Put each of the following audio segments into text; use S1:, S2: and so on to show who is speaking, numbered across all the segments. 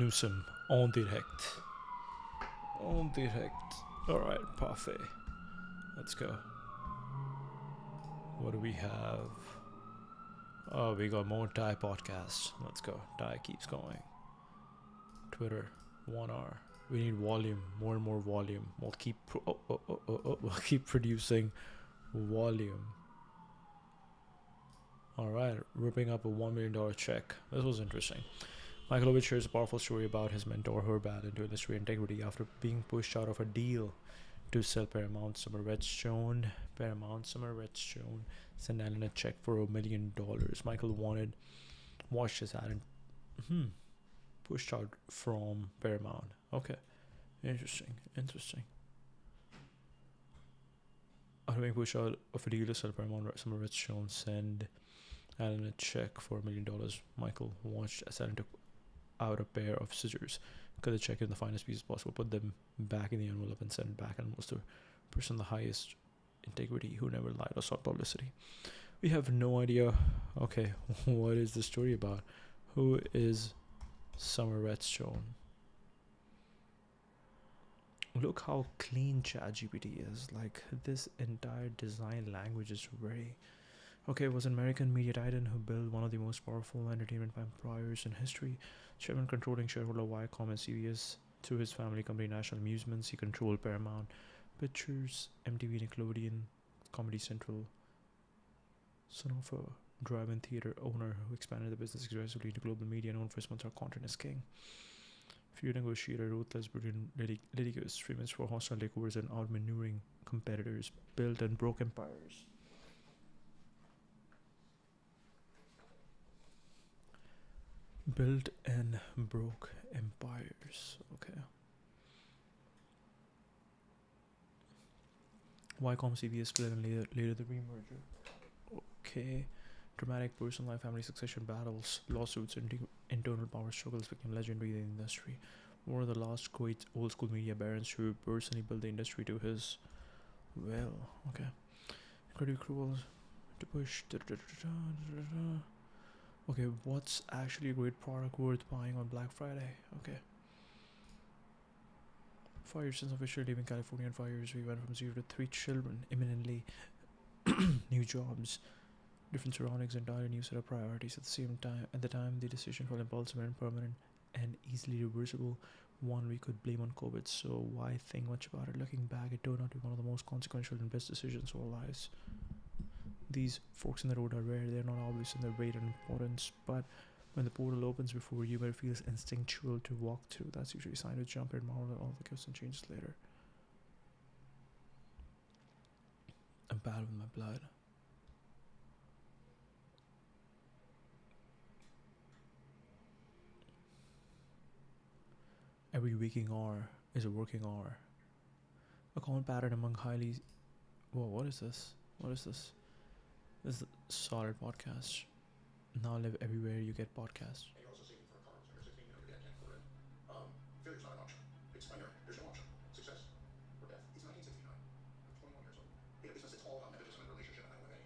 S1: Newsom, on direct. On direct. Alright, parfait. Let's go. What do we have? Oh, we got more Thai podcasts. Let's go. Thai keeps going. Twitter, 1 hour. We need volume, more and more volume. We'll keep we'll keep producing volume. Alright, ripping up a $1 million check. This was interesting. Michael Ovitz shares a powerful story about his mentor Herbat into industry integrity after being pushed out of a deal to sell Paramount. Summer Redstone sent Allen a check for $1 million. Michael watched his ad and pushed out from Paramount. Okay, interesting. After being pushed out of a deal to sell Paramount, Summer Redstone sent Allen a check for $1 million. Michael watched as Allen took out a pair of scissors, cut the check in the finest pieces possible, put them back in the envelope, and sent it back. And was the person the highest integrity who never lied or sought publicity. We have no idea. Okay, what is the story about? Who is Summer Redstone? Look how clean ChatGPT is. Like, this entire design language is very... Okay, it was an American media titan who built one of the most powerful entertainment empires in history. Chairman controlling shareholder Viacom and CBS. To his family company National Amusements, he controlled Paramount Pictures, MTV, Nickelodeon, Comedy Central. Son of a drive-in theater owner who expanded the business aggressively into global media, known for his mantra, "Content is king." Few negotiator, ruthless, brilliant, litigious, famous for hostile takeovers and outmaneuvering competitors, built and broke empires. Built and broke empires. Okay. Viacom CBS split and later the remerger. Okay. Dramatic personal life, family succession battles, lawsuits, and internal power struggles became legendary in the industry. One of the last great old school media barons who personally built the industry to his will. Okay. Incredibly cruel to push. Okay, what's actually a great product worth buying on Black Friday? Okay. 5 years since officially leaving California, in 5 years we went from 0 to 3 children, imminently new jobs, different surroundings, entirely new set of priorities at the same time. At the time, the decision felt impulsive and permanent and easily reversible, one we could blame on COVID, so why think much about it? Looking back, it turned out to be one of the most consequential and best decisions of our lives. These forks in the road are rare, they're not obvious in their weight and importance, but when the portal opens before you, where it feels instinctual to walk through, that's usually a sign to jump and marvel at all the gifts and changes later. I'm bad with my blood. Every waking hour is a working hour. A common pattern among highly... Whoa, what is this? This is a solid podcast. Now live everywhere you get podcasts.
S2: And you're also saving for a car. So under 16, you get a 10 for it. Failure's not an option. It's binary. There's no option. Success or death. It's 1969. I'm 21 years old. In a business that's all about nepotism and relationship and M&A.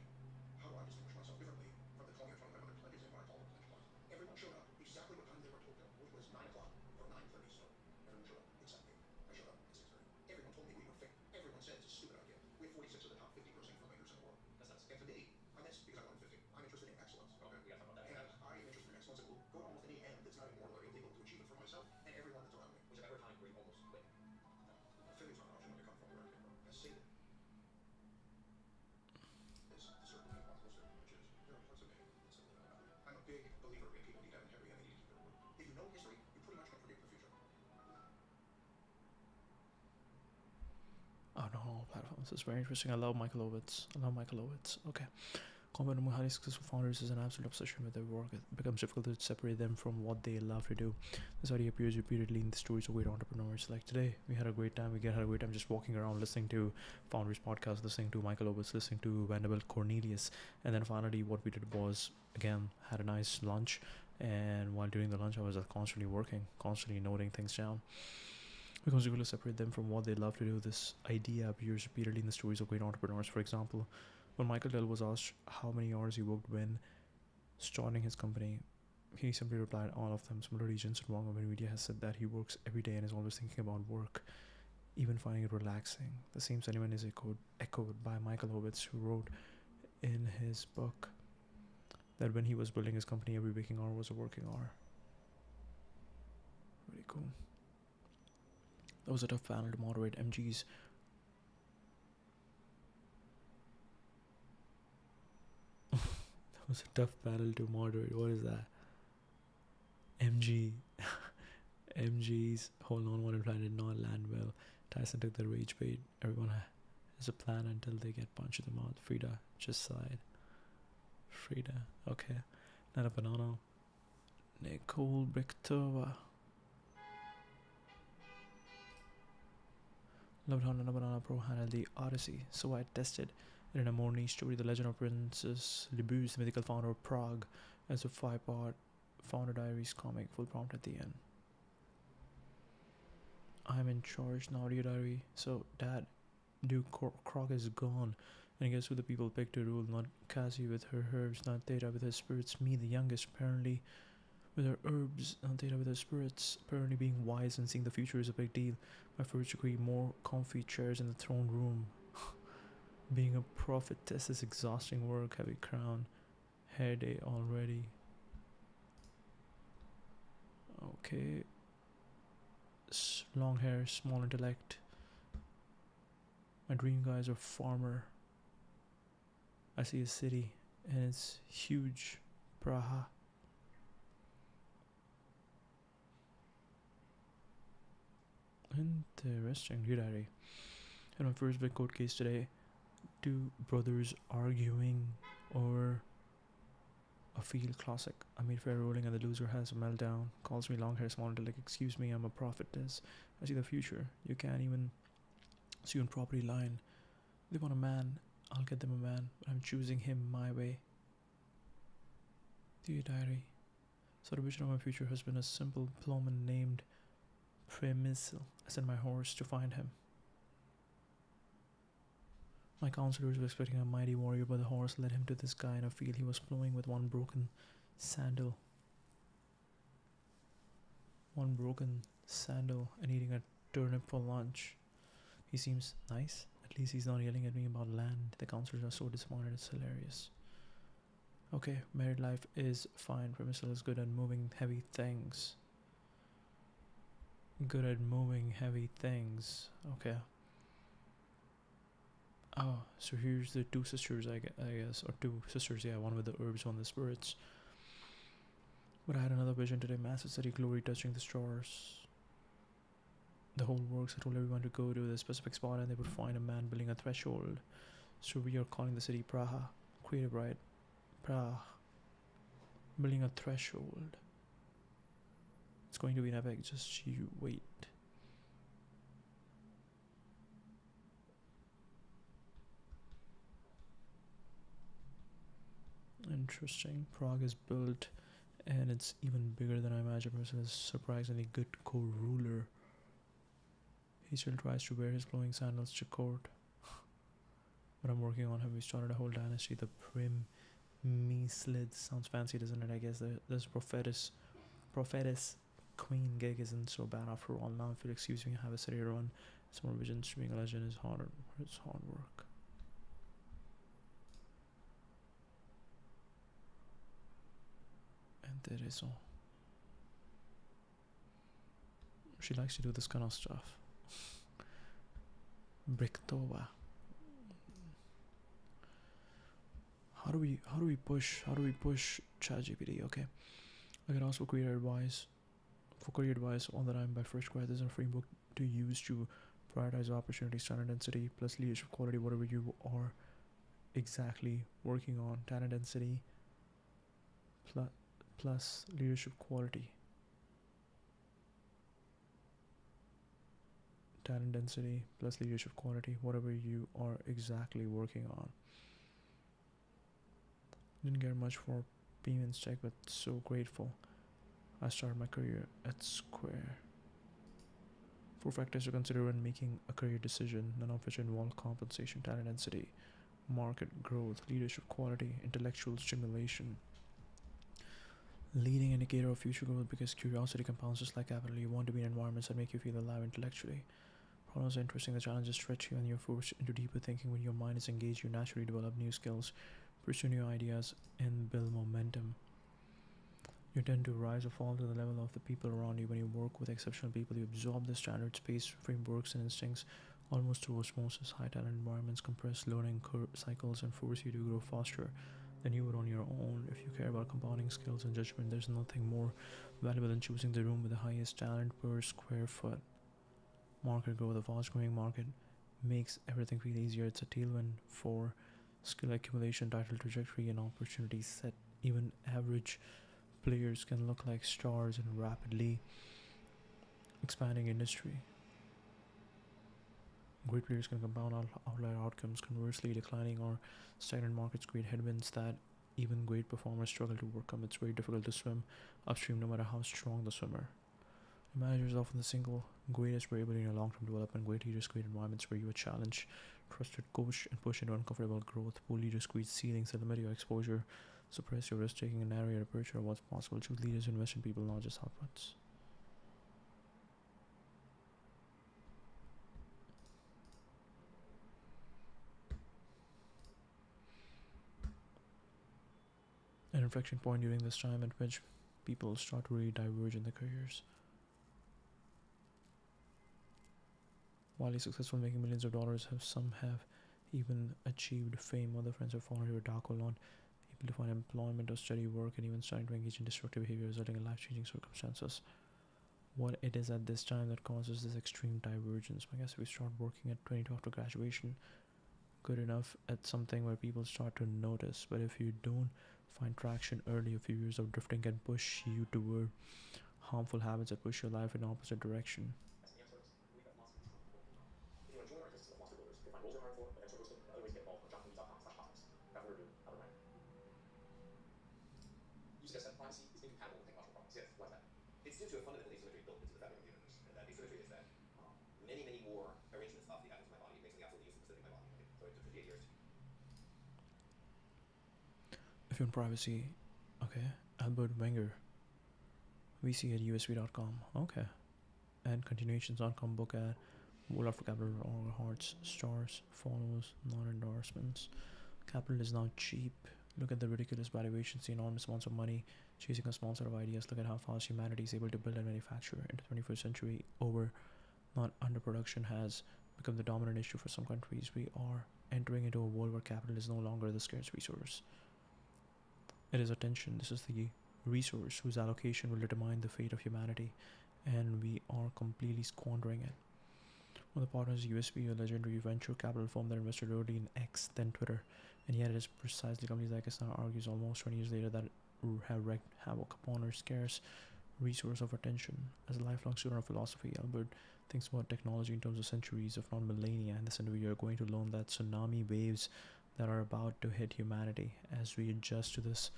S2: How do I distinguish myself differently from the 20 or 2500 pledges in what I call the pledge clause? Everyone showed up exactly what time they were told to, which was 9 o'clock or 9:30 start. Everyone showed up except me. I showed up at 6:30. Everyone told me we were fake. Everyone said it's a stupid idea. We have 46 of the top 50 grossing filmmakers in the world. That's nuts. And to me, I'm this because I won 50. I'm interested in excellence. Okay, we gotta talk about that. And I am interested in excellence and will go to almost any end that's not immoral or illegal to achieve it for myself and everyone that's around me. Was there ever a time where you almost quit? No. Failure's not an option when you come from where I came from. I say that. It's the certain thing I'm closer, which is there are parts of me that simply don't matter. I'm a big believer in people need to have integrity and they need to keep their word. If you know history, you pretty much can predict the future.
S1: Oh no, platforms. It's very interesting. I love Michael Ovitz. Okay. Common among highly successful founders is an absolute obsession with their work. It becomes difficult to separate them from what they love to do. This idea appears repeatedly in the stories of great entrepreneurs. Like today, we had a great time. Had a great time just walking around, listening to Founders Podcast, listening to Michael Ovitz, listening to Vanderbilt Cornelius. And then finally, what we did was, again, had a nice lunch. And while doing the lunch, I was constantly working, constantly noting things down. Because you will separate them from what they love to do. This idea appears repeatedly in the stories of great entrepreneurs. For example, when Michael Dell was asked how many hours he worked when starting his company, He simply replied, all of them. Similar regions wrong of NVIDIA has said that he works every day and is always thinking about work, even finding it relaxing. The same sentiment is echoed by Michael Ovitz, who wrote in his book that when he was building his company, every waking hour was a working hour. Really cool. That was a tough panel to moderate. MG's that was a tough panel to moderate. What is that? MG MG's hold on one plan did not land well. Tyson took the rage bait. Everyone has a plan until they get punched in the mouth. Frida just sighed. Frida, okay. Not a banana. Nicole Brichtova. Loved how Nana Banana Pro handled the Odyssey, so I tested it in a more niche story. The Legend of Princess Libus, the mythical founder of Prague, as a 5-part Founder Diaries comic, full prompt at the end. I'm in charge now, dear diary. So, Dad, Duke Krog is gone. And guess who the people picked to rule? Not Cassie with her herbs, not Theta with her spirits. Me, the youngest, apparently with her herbs, not Theta with her spirits. Apparently being wise and seeing the future is a big deal. My first degree, more comfy chairs in the throne room. Being a prophetess is exhausting work. Heavy crown. Hair day already. Okay. Long hair, small intellect. My dream guy is a farmer. I see a city and it's huge. Praha. Interesting, dear diary. In my first big court case today, two brothers arguing over a field classic. I made fair ruling and the loser has a meltdown. Calls me long hair, small intellect. Excuse me, I'm a prophetess. I see the future. You can't even see on property line. They want a man. I'll get them a man, but I'm choosing him my way. Dear diary. So the vision of my future has been a simple plowman named Premisl. I sent my horse to find him. My counselors were expecting a mighty warrior, but the horse led him to this guy in a field. He was plowing with one broken sandal. And eating a turnip for lunch. He seems nice. At least he's not yelling at me about land. The counselors are so disappointed, it's hilarious. Okay, married life is fine. Premisl is good at moving heavy things. Okay. Oh, so here's the two sisters, I guess. Or two sisters, yeah. One with the herbs, one with the spirits. But I had another vision today. Massive city glory touching the stars. The whole works. I told everyone to go to the specific spot and they would find a man building a threshold. So we are calling the city Praha. Creative, right? Praha. Building a threshold. It's going to be an epic. Just you wait. Interesting. Prague is built and it's even bigger than I imagined. Person is surprisingly good co-ruler. He still tries to wear his glowing sandals to court. But I'm working on him. We started a whole dynasty. The Prim Measlid sounds fancy, doesn't it? I guess this prophetess queen gig isn't so bad after all. Now if you'll excuse me, I have a city to run. Some more visions. Being a legend is hard. It's hard work. And there is all. She likes to do this kind of stuff. Brichtova. How do we push ChatGPT? Okay, I can ask for career advice. All the time by First Grad. There's a framework to use to prioritize opportunity, talent density, plus leadership quality, whatever you are exactly working on. Talent density plus leadership quality. Talent density plus leadership quality, whatever you are exactly working on. Didn't get much for Siemens Tech, but so grateful. I started my career at Square. 4 factors to consider when making a career decision, none of which involve compensation, talent density, market growth, leadership quality, intellectual stimulation. Leading indicator of future growth because curiosity compounds just like capital. You want to be in environments that make you feel alive intellectually. Problems are interesting, the challenges stretch you, and you're forced into deeper thinking. When your mind is engaged, you naturally develop new skills, pursue new ideas, and build momentum. You tend to rise or fall to the level of the people around you. When you work with exceptional people, you absorb the standards, based frameworks, and instincts almost through osmosis. High talent environments compress learning cycles and force you to grow faster than you would on your own. If you care about compounding skills and judgment, there's nothing more valuable than choosing the room with the highest talent per square foot. Market growth, a fast growing market, makes everything feel easier. It's a tailwind for skill accumulation, title trajectory, and opportunity set. Even average players can look like stars in a rapidly expanding industry. Great players can compound outlier outcomes. Conversely, declining or stagnant markets create headwinds that even great performers struggle to overcome. It's very difficult to swim upstream no matter how strong the swimmer. A manager is often the single greatest variable in your long term development. Great leaders create environments where you are challenged, trusted, coach, and push into uncomfortable growth. Poor leaders create ceilings that limit your exposure, suppress your risk taking, and narrow your aperture of what's possible. True leaders invest in people, not just outputs. An inflection point during this time at which people start to really diverge in their careers. While you're successful making millions of dollars, some have even achieved fame. Other friends have fallen into a dark hole, not able to find employment or steady work, and even starting to engage in destructive behavior, resulting in life-changing circumstances. What it is at this time that causes this extreme divergence? I guess if we start working at 22 after graduation, good enough at something where people start to notice. But if you don't find traction early, a few years of drifting can push you toward harmful habits that push your life in the opposite direction.
S2: If you want to join our ecosystem of philosophy builders, you'll find roles you're hiring for, events we're hosting, and other ways to get involved on jockomemes.com/cosmos. Without further ado, Albert Ryan. You suggest that privacy is incompatible with technological progress. Yes, why is that? It's due to a fundamental asymmetry built into the fabric of the universe. And that asymmetry is that many more arrangements of the atoms of my body makes me absolutely useless within my body. Okay? So it took 58 years.
S1: If you want privacy, okay. Albert Wenger, VC at usv.com, okay. And continuations.com, book at World of Capital, or hearts, stars, follows, non endorsements. Capital is now cheap. Look at the ridiculous valuations, the enormous amounts of money chasing a small set of ideas. Look at how fast humanity is able to build and manufacture. In the 21st century, not underproduction has become the dominant issue for some countries. We are entering into a world where capital is no longer the scarce resource. It is attention. This is the resource whose allocation will determine the fate of humanity, and we are completely squandering it. One of the partners, USB, a legendary venture capital firm that invested early in X, then Twitter, and yet it is precisely companies like us now argues almost 20 years later that have wreaked havoc upon our scarce resource of attention. As a lifelong student of philosophy, Albert thinks about technology in terms of centuries, if not millennia, and this interview you're going to learn that tsunami waves that are about to hit humanity as we adjust to this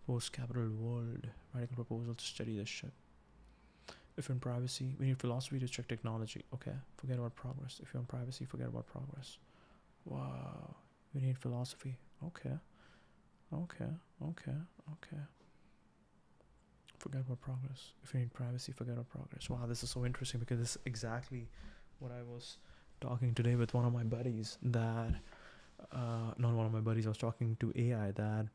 S1: post-capital world. Radical proposal to steady this ship. If you're in privacy, we need philosophy to check technology. Okay, forget about progress. If you're in privacy, forget about progress. Wow, we need philosophy. Okay, okay, okay, okay. Forget about progress. If you need privacy, forget about progress. Wow, this is so interesting because this is exactly what I was talking today with one of my buddies that, not one of my buddies, I was talking to AI that,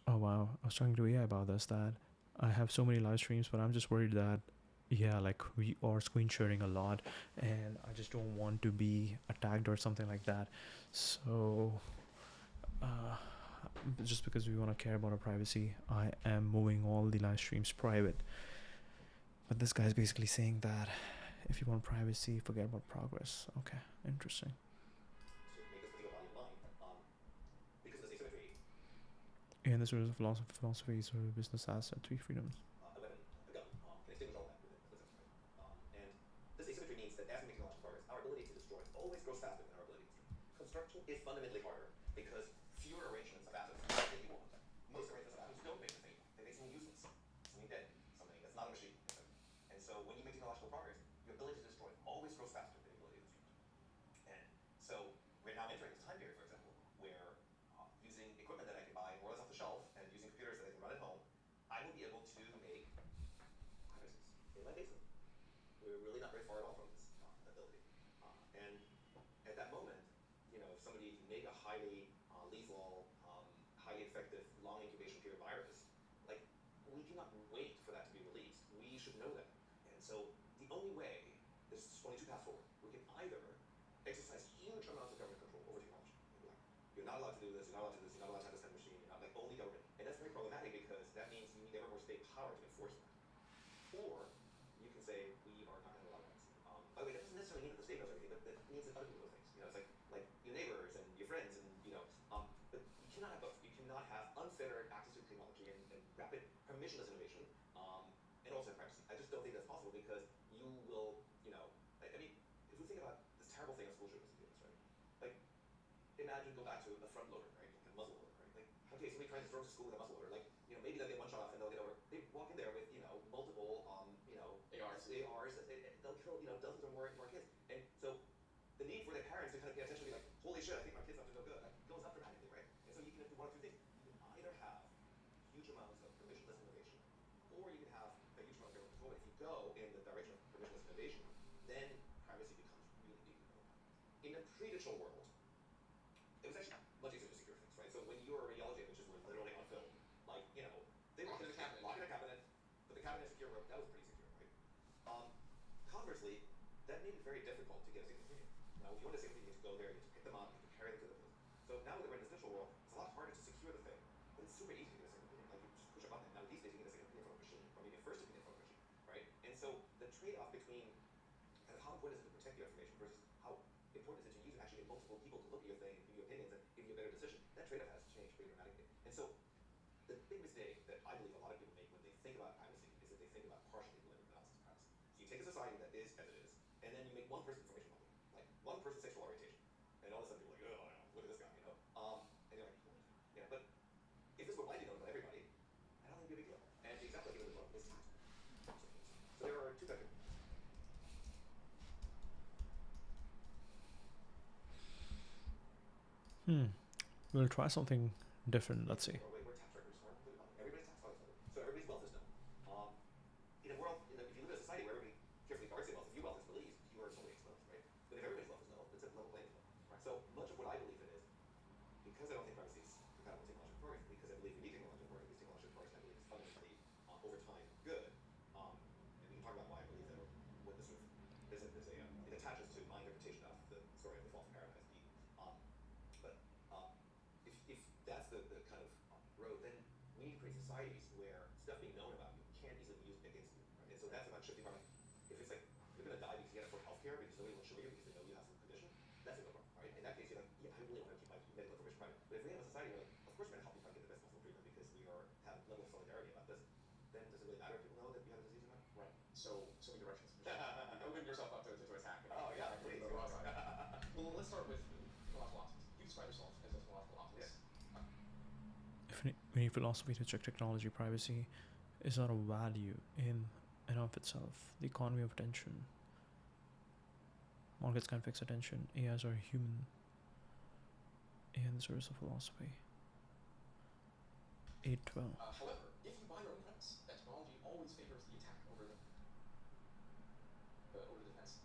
S1: oh wow, I was talking to AI about this, that I have so many live streams, but I'm just worried that, yeah, like we are screen sharing a lot and I just don't want to be attacked or something like that. So, just because we want to care about our privacy, I am moving all the live streams private. But this guy's basically saying that if you want privacy, forget about progress. Okay, interesting. And this is philosophy, so business asset, three freedoms.
S2: A weapon, a gun, can extinguish all that with a flip of a switch, right? And this asymmetry means that as we make technological progress, our ability to destroy always grows faster than our ability to construct. Construction is fundamentally harder because fewer arrangements of atoms make you want. Most arrangements of atoms don't make the same. They make something useless, something dead, something that's not a machine. And so when you make technological progress, your ability to destroy always grows faster than the ability to construct. And so we're now entering this time period, for example, where using equipment that I can buy more or less off the shelf and using computers that I can run at home, make a highly lethal, highly infective, long incubation period virus, like, we do not wait for that to be released. We should know that. And so the only way, there's only two paths forward. We can either exercise huge amounts of government control over technology. Like, you're not allowed to do this, you're not allowed to do this, you're not allowed to have this kind of machine, you're not, like, only government. And that's very problematic because that means you need ever more state power to enforce that. Or you can say, we are not going to allow that. By the way, that doesn't necessarily mean that the state knows everything, but that means that other people know things. You know, it's like your neighbors and your friends and, you know, but you cannot have both. You cannot have unfettered access to technology and rapid permissionless innovation, and also have privacy. I just don't think that's possible because you will, you know, I mean, if we think about this terrible thing of school shootings and things, right? Like, imagine go back to a front loader, right? Like a muzzle loader, right? Like, okay, somebody tries to throw to school with a muzzle loader, like, you know, maybe they'll get one shot off and they'll get over. They walk in there with, you know, multiple, you know, ARs, they'll kill, you know, dozens or more kids. And so the need for their parents to kind of pay attention to be like, holy shit, I think my kid's up to no good, like, goes up dramatically, right? And so you can do one of two things. You can either have huge amounts of permissionless innovation, or you can have a huge amount of government control. But if you go in the direction of permissionless innovation, then privacy becomes really big. In a pre-digital world, it was actually much easier to secure things, right? So when your radiology images were literally on film, like, you know, they lock in a cabinet, but the cabinet is secure, that was pretty secure, right? Conversely, that made it very difficult to get a second opinion. Now, if you want a second opinion, you have to go there, you have to pick them up, you have to carry them to the place. So now that we're in this digital world, it's a lot harder to secure the thing, but it's super easy to get a second opinion. Like, you just push a button. Now, these days, you can get a second opinion from a machine, or maybe a first opinion from a machine, right? And so the trade-off between kind of how important is it to protect your information versus how important is it to use actually multiple people to look at your thing and give you opinions and give you a better decision, that trade-off has changed pretty dramatically. And so the big mistake that I believe a lot of people make when they think about privacy is that they think about partially limited analysis of privacy. So you take a society that is as it is, and then you make one person's information public, like one person's sexual orientation, and all of a sudden people are like, oh, look at this guy, you know? And you're like, what? Yeah, but if this were widely known about everybody, I don't think it'd be a big deal. And the example I give in the book is tax. So there are two types of
S1: We'll try something different. Let's see.
S2: where tax records are included public. Everybody's tax files are public. So everybody's wealth is known. In a world, if you live in a society where everybody carefully guards their wealth, if your wealth is released, you are solely exposed, right? But if everybody's wealth is known, it's a level playing field, right? So much of what I believe in is, because I don't think privacy is compatible with technological progress, because I believe we need technological progress, because technological progress, I believe, is fundamentally, over time, good. And we can talk about why I believe that, or what the sort of, it attaches to my interpretation of the story of the fall of paradise being. But if that's the kind of road, then we need to create societies where stuff being known about you can't easily be used against you, right? And so that's about shifting from, if it's like, you're going to die because you can't afford healthcare because nobody will show you because they know you have some condition, that's a good problem, right? In that case, you're like, yeah, I really want to keep my medical information private. But if we have a society where, like, of course we're going to help you find get the best possible treatment because we have a level of solidarity about this, then does it really matter if people know that you have a disease or not? Right. So many directions. You open yourself up to attack. Oh, yeah, please. Well, let's start with philosophical optics. You describe yourself as a philosophical optimist.
S1: We need philosophy to check technology. Privacy is not a value in and of itself. The economy of attention. Markets can't fix attention. AIs are human. AI in the service of philosophy. 812.
S2: However, if you buy your own premise that technology always favors the attack over the defense,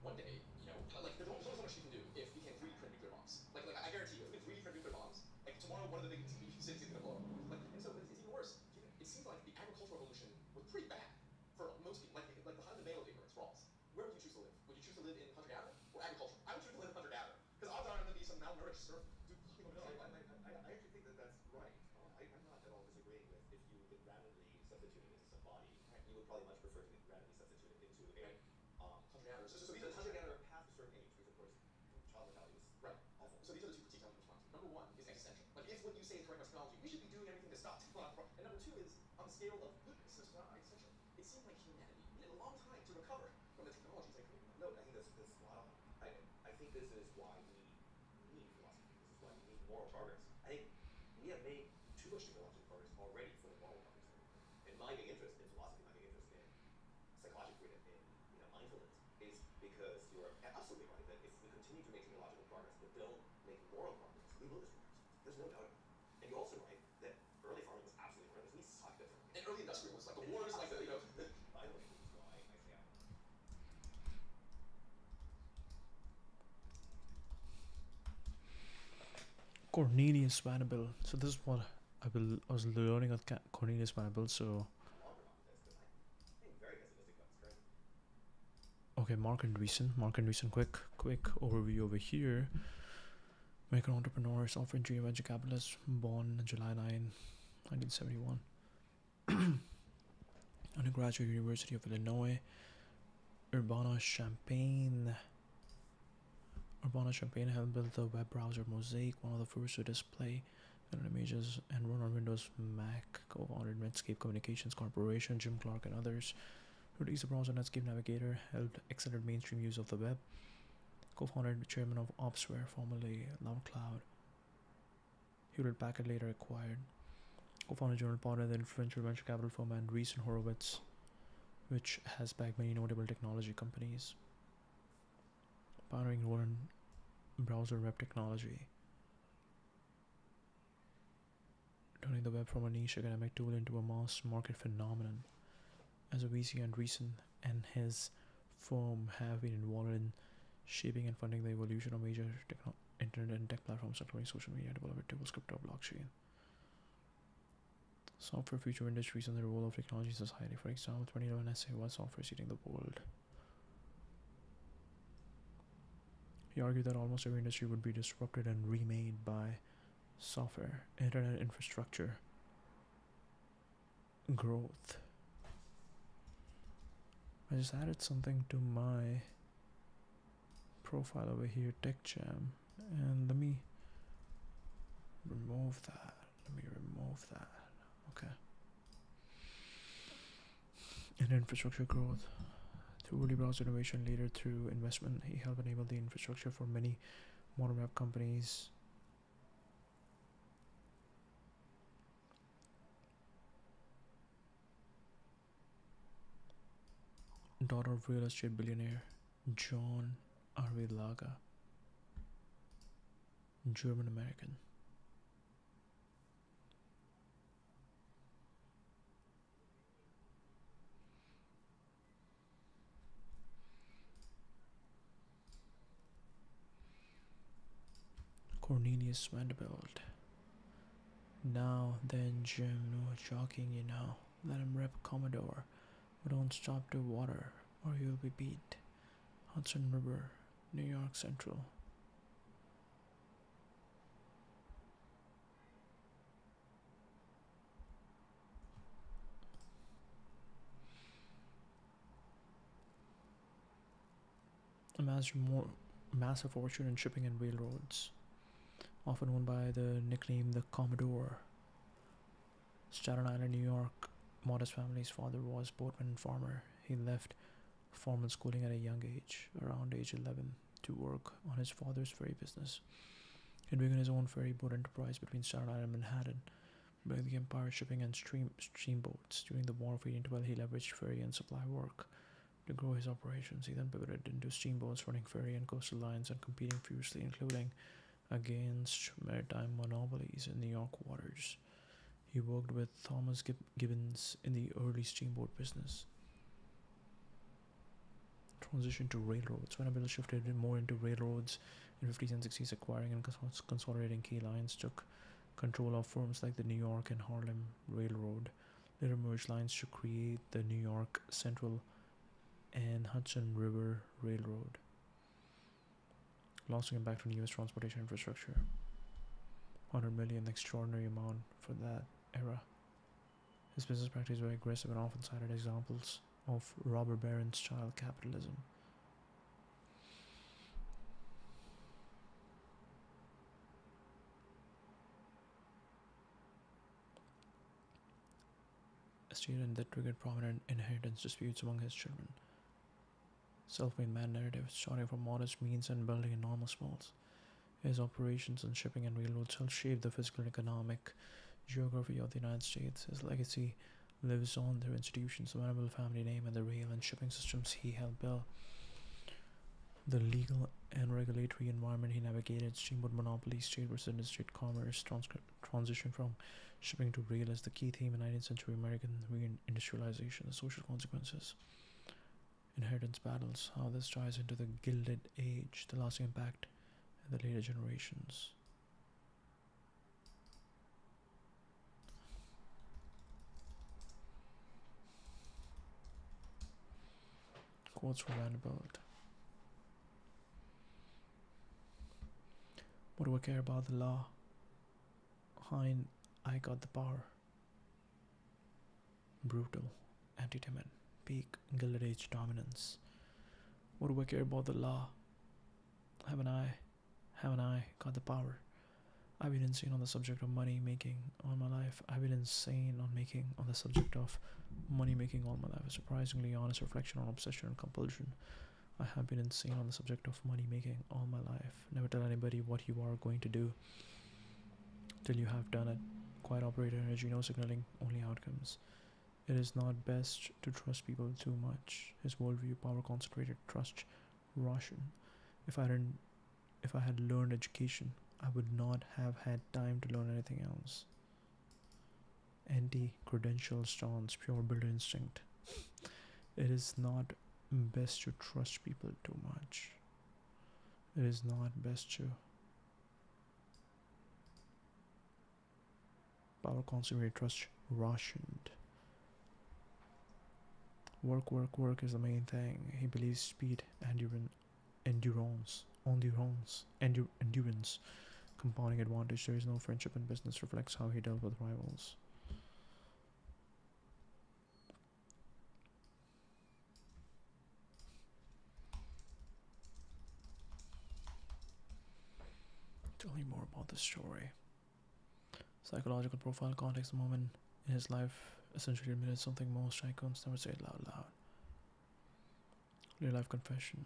S2: one day, you know, like there's only so much you can do if we can 3D print nuclear bombs. Like I guarantee you, if we can 3D print nuclear bombs, like tomorrow one of the big cities is gonna blow up. Like, and so it's even worse. It seems like the agricultural revolution was pretty bad for most people. Like behind the mail paper, it's Rawls. Where would you choose to live? Would you choose to live in hunter-gatherer or agriculture? I would choose to live in hunter-gatherer because odds are I'm gonna be some malnourished serf. I actually think that that's right. I'm not at all disagreeing with if you get randomly substituted into some body, right. You would probably much prefer to get randomly substituted into a hunter-gatherer. So these are hunter-gatherer past a certain age, because of course child mortality was awful. So these are the two critiques I want to respond to. Number one is existential. Like if what you say is correct about technology, we should be doing everything to stop technology. And number two is on the scale of goodness. So it's not existential. It seems like humanity needed a long time to recover from the technologies they created. No, I think that's spot on. I think this is why we need philosophy. This is why we need moral progress. I think we have made too much technological progress already for the moral progress that we need. And my big interest in philosophy, my big interest in psychological freedom, in mindfulness, is because you're absolutely right that if we continue to make technological progress but don't make moral progress, we will destroy ourselves. There's no doubt about it. And you're also right that early farming was absolutely horrendous. We sucked at farming. And early industrial was like the wars, like the, you know. By the way, this is why I say
S1: Cornelius Vanderbilt. So this is what I was learning of Cornelius Vanderbilt. So okay, Mark Andreessen. Mark Andreessen. Quick overview over here. American entrepreneur, software engineer, venture capitalist, born July 9, 1971. Undergraduate, University of Illinois. Urbana-Champaign helped build the web browser Mosaic, one of the first to display images and run on Windows Mac. Co-founded Netscape Communications Corporation, Jim Clark and others. Released the browser Netscape Navigator, helped accelerate mainstream use of the web. Co-founded chairman of Opsware, formerly LoudCloud. Hewlett Packard later acquired. Co-founded general partner of the influential venture capital firm Andreessen Horowitz, which has backed many notable technology companies. Pioneering role in browser web technology, turning the web from a niche academic tool into a mass market phenomenon. As a VC, Andreessen and his firm have been involved in shaping and funding the evolution of major internet and tech platforms, including social media, developer tools, crypto, blockchain. Software future industries and the role of technology in society. For example, 2011 essay, What Software is Eating the World. He argued that almost every industry would be disrupted and remade by software, internet infrastructure, growth. I just added something to my profile over here, TechJam, and let me remove that. Okay. And infrastructure growth. Through early browser innovation, later through investment, he helped enable the infrastructure for many modern web companies. Daughter of real estate billionaire John Arrillaga, German American. Cornelius Vanderbilt. Now then, Jim, no joking, you know. Let him rip Commodore, but don't stop to water, or you'll be beat. Hudson River, New York Central. Amassed massive fortune in shipping and railroads, often known by the nickname the Commodore. Staten Island, New York. Modest family's father was boatman and farmer. He left formal schooling at a young age, around age 11, to work on his father's ferry business. He began his own ferry boat enterprise between Staten Island and Manhattan, building the Empire shipping and steamboats. During the War of 1812, he leveraged ferry and supply work to grow his operations. He then pivoted into steamboats, running ferry and coastal lines and competing fiercely, including against maritime monopolies in New York waters. He worked with Thomas Gibbons in the early steamboat business. Transition to railroads. Vanderbilt shifted more into railroads in 50s and 60s, acquiring and consolidating key lines, took control of firms like the New York and Harlem Railroad. Later merged lines to create the New York Central and Hudson River Railroad. Lost impact on U.S. transportation infrastructure. 100 million, extraordinary amount for that era. His business practices were aggressive and often cited examples of robber baron style capitalism. Estate and that triggered prominent inheritance disputes among his children. Self-made man narrative, starting from modest means and building enormous wealth. His operations in shipping and railroads helped shape the physical and economic geography of the United States. His legacy lives on through institutions, the Vanderbilt family name, and the rail and shipping systems he helped build. The legal and regulatory environment he navigated, steamboat monopoly, state versus interstate commerce, transition from shipping to rail is the key theme in 19th century American reindustrialization, the social consequences. Inheritance battles, how this ties into the Gilded Age, the lasting impact, and the later generations. Quotes from Vanderbilt. What do I care about the law? Hein, I got the power. Brutal, anti-Timon, peak, Gilded Age dominance. What do I care about the law? Haven't I got the power? I've been insane on the subject of money making all my life. I've been insane on the subject of money making all my life. A surprisingly honest reflection on obsession and compulsion. I have been insane on the subject of money making all my life. Never tell anybody what you are going to do till you have done it. Quiet operator energy, no signaling, only outcomes. It is not best to trust people too much. His worldview, power concentrated, trust, Russian. If I had learned education, I would not have had time to learn anything else. Anti-credential stance, pure builder instinct. It is not best to trust people too much. It is not best to. Power concentrated, trust, rationed. Work is the main thing. He believes speed, endurance, compounding advantage. There is no friendship in business. Reflects how he dealt with rivals. Tell me more about the story. Psychological profile, context, the moment in his life essentially admitted something most icons never say it loud. Real life confession.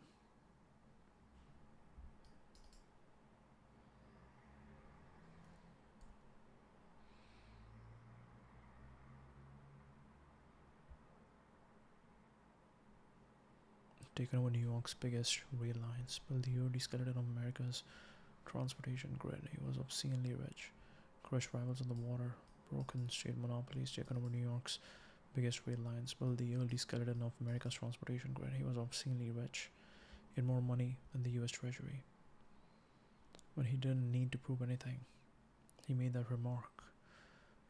S1: Taken over New York's biggest rail lines, built the early skeleton of America's transportation grid. He was obscenely rich. Crushed rivals on the water, broken state monopolies, taken over New York's biggest rail lines, built the early skeleton of America's transportation grid. He was obscenely rich. He had more money than the US Treasury. But he didn't need to prove anything. He made that remark.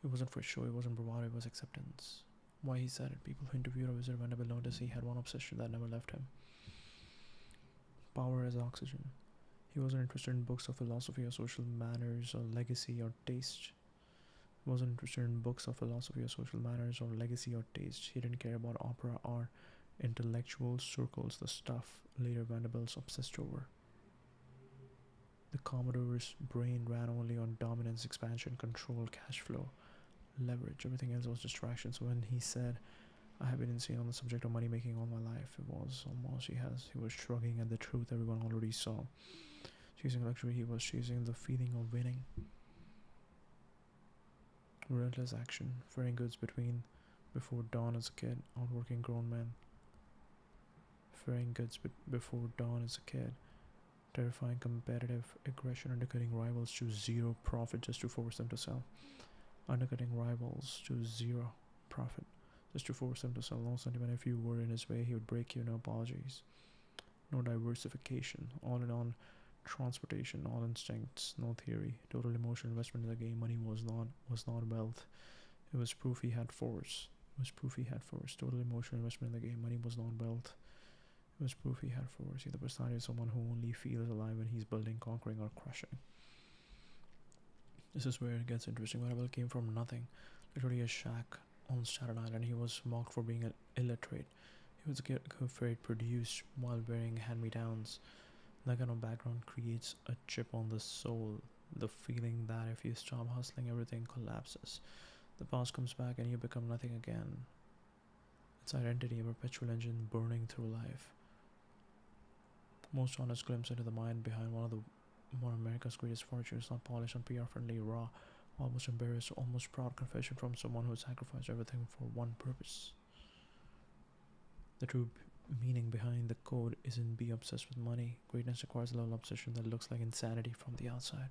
S1: It wasn't for show, it wasn't bravado, it was acceptance. Why he said it, people who interviewed or visited Vanderbilt noticed he had one obsession that never left him. Power as oxygen. He wasn't interested in books of philosophy or social manners or legacy or taste. He wasn't interested in books of philosophy or social manners or legacy or taste. He didn't care about opera or intellectual circles, the stuff later Vanderbilt's obsessed over. The Commodore's brain ran only on dominance, expansion, control, cash flow, leverage. Everything else was distraction. So when he said, I have been insane on the subject of money making all my life, it was almost he was shrugging at the truth everyone already saw. Chasing luxury, he was chasing the feeling of winning. Relentless action, ferrying goods before dawn as a kid, outworking grown men. Ferrying goods before dawn as a kid. Terrifying competitive aggression, undercutting rivals to zero profit just to force them to sell. Undercutting rivals to zero profit just to force them to sell. No sentiment. If you were in his way, he would break you. No apologies. No diversification. All in on transportation, all instincts, no theory. Total emotional investment in the game. Money was not wealth. It was proof he had force. Total emotional investment in the game. Money was not wealth. It was proof he had force. He the personality of someone who only feels alive when he's building, conquering, or crushing. This is where it gets interesting. Vanderbilt came from nothing, literally a shack on Staten Island. He was mocked for being illiterate. He was a kid who Fred produced while wearing hand-me-downs. That kind of background creates a chip on the soul, the feeling that if you stop hustling, everything collapses. The past comes back and you become nothing again. It's identity, a perpetual engine burning through life. Most honest glimpse into the mind behind one of America's greatest fortunes, not polished and PR-friendly, raw, almost embarrassed, almost proud confession from someone who sacrificed everything for one purpose. The true meaning behind the code isn't be obsessed with money. Greatness requires a level of obsession that looks like insanity from the outside.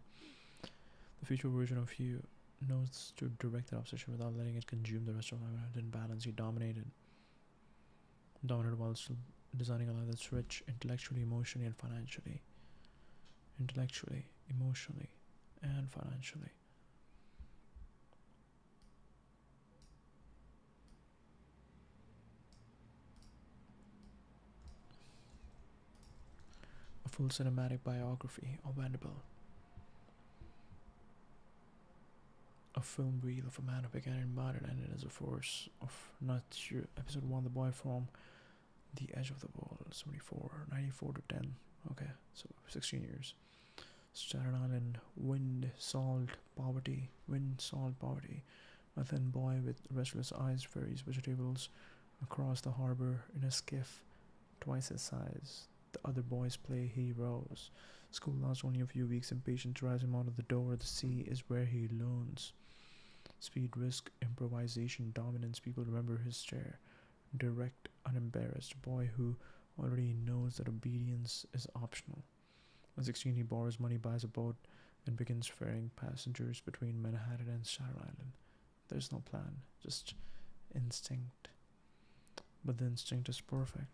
S1: The future version of you knows to direct that obsession without letting it consume the rest of life. It didn't balance, he dominated while still designing a life that's rich intellectually, emotionally, and financially. Intellectually, emotionally, and financially. full cinematic biography of Vanderbilt. A film reel of a man who began in bad and ended as a force of nature. Episode 1, The Boy from the Edge of the World, 94 to 10. Okay, so 16 years. Staten Island, wind, salt, poverty. A thin boy with restless eyes ferries vegetables across the harbor in a skiff twice his size. The other boys play heroes. School lasts only a few weeks. Impatient drives him out of the door. The sea is where he learns. Speed, risk, improvisation, dominance. People remember his stare. Direct, unembarrassed boy who already knows that obedience is optional. At 16, he borrows money, buys a boat, and begins ferrying passengers between Manhattan and Staten Island. There's no plan, just instinct. But the instinct is perfect.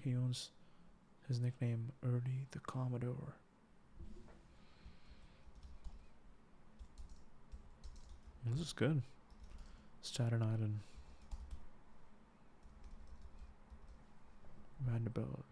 S1: He owns his nickname, Early the Commodore. This is good. Staten Island. Vanderbilt.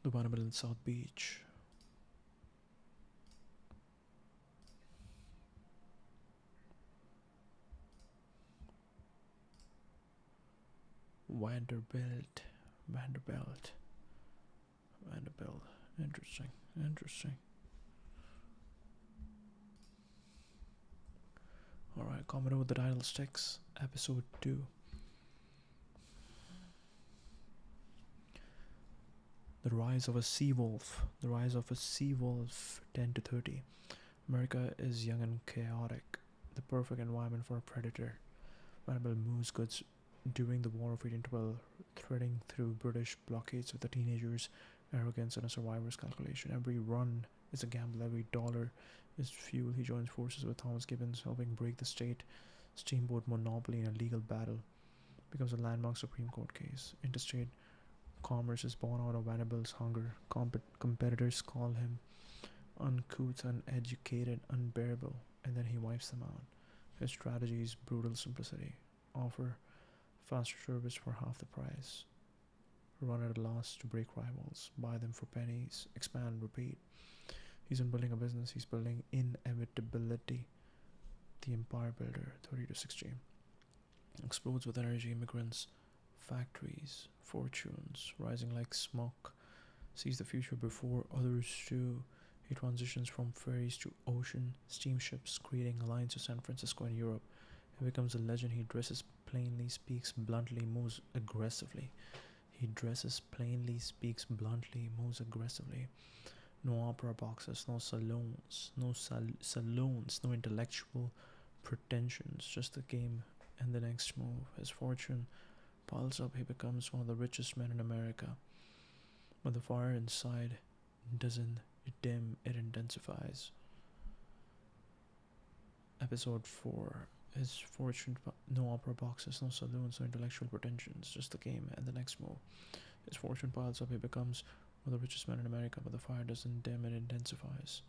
S1: The Vanderbilt in South Beach. Vanderbilt. Interesting. Alright, Commodore with the title sticks. Episode 2. The Rise of a Sea Wolf. 10 to 30. America is young and chaotic. The perfect environment for a predator. Vanderbilt moves goods during the War of 1812, threading through British blockades with a teenager's arrogance and a survivor's calculation. Every run is a gamble, every dollar is fuel. He joins forces with Thomas Gibbons, helping break the state steamboat monopoly in a legal battle. Becomes a landmark Supreme Court case. Interstate commerce is born out of Vanderbilt's hunger. Competitors call him uncouth, uneducated, unbearable, and then he wipes them out. His strategy is brutal simplicity. Offer faster service for half the price. Run at a loss to break rivals. Buy them for pennies. Expand, repeat. He's not building a business, he's building inevitability. The Empire Builder, 30 to 60. Explodes with energy, immigrants, factories, fortunes, rising like smoke. Sees the future before others do. He transitions from ferries to ocean steamships, creating alliances with San Francisco and Europe. He becomes a legend. He dresses plainly, speaks bluntly, moves aggressively. No opera boxes, no saloons, no intellectual pretensions, just the game and the next move. His fortune piles up, he becomes one of the richest men in America. But the fire inside doesn't dim, it intensifies. Episode 4. His fortune, no opera boxes, no saloons, no intellectual pretensions, just the game and the next move. His fortune piles up, he becomes one of the richest men in America, but the fire doesn't dim, it intensifies.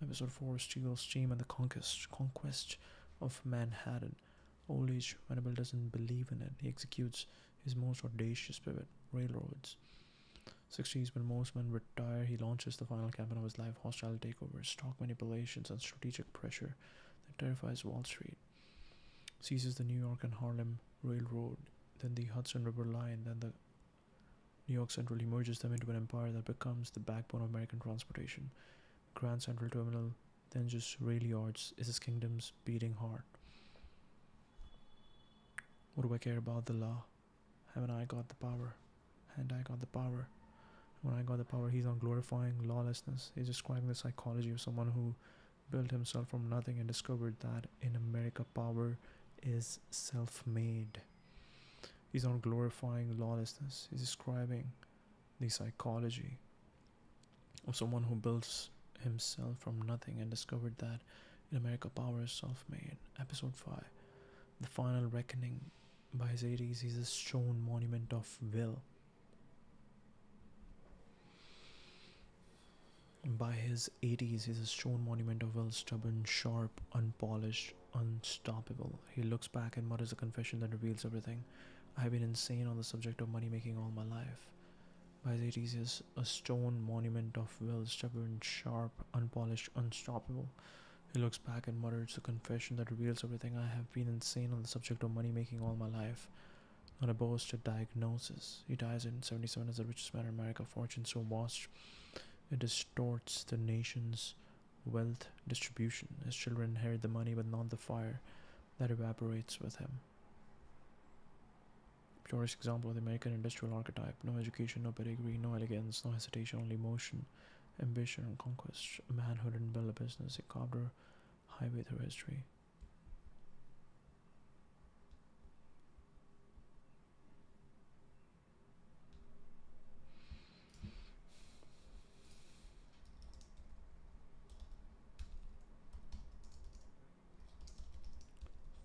S1: Episode 4. Steel, Steam, and the Conquest of Manhattan. Old age, Vanderbilt doesn't believe in it. He executes his most audacious pivot, railroads. 60s, when most men retire, he launches the final campaign of his life, hostile takeovers, stock manipulations, and strategic pressure that terrifies Wall Street. Seizes the New York and Harlem Railroad, then the Hudson River Line, then the New York Central. He merges them into an empire that becomes the backbone of American transportation. Grand Central Terminal, then just rail yards, is his kingdom's beating heart. What do I care about the law? Haven't I got the power? And I got the power. When I got the power, he's not glorifying lawlessness. He's describing the psychology of someone who built himself from nothing and discovered that in America, power is self-made. He's not glorifying lawlessness. He's describing the psychology of someone who builds himself from nothing and discovered that In America, power is self-made. Episode 5. The final reckoning. By his 80s, he's a stone monument of will. By his 80s, he's a stone monument of will, stubborn, sharp, unpolished, unstoppable. He looks back and mutters a confession that reveals everything. I have been insane on the subject of money making all my life. By his 80s, he's a stone monument of will, stubborn, sharp, unpolished, unstoppable. He looks back and mutters a confession that reveals everything. I have been insane on the subject of money making all my life. Not a boast, a diagnosis. He dies in 77 as the richest man in America, fortune so vast it distorts the nation's wealth distribution. His children inherit the money but not the fire that evaporates with him. Purest example of the American industrial archetype. No education, no pedigree, no elegance, no hesitation, only motion, ambition, and conquest. A man who didn't build a business, he carved a highway through history.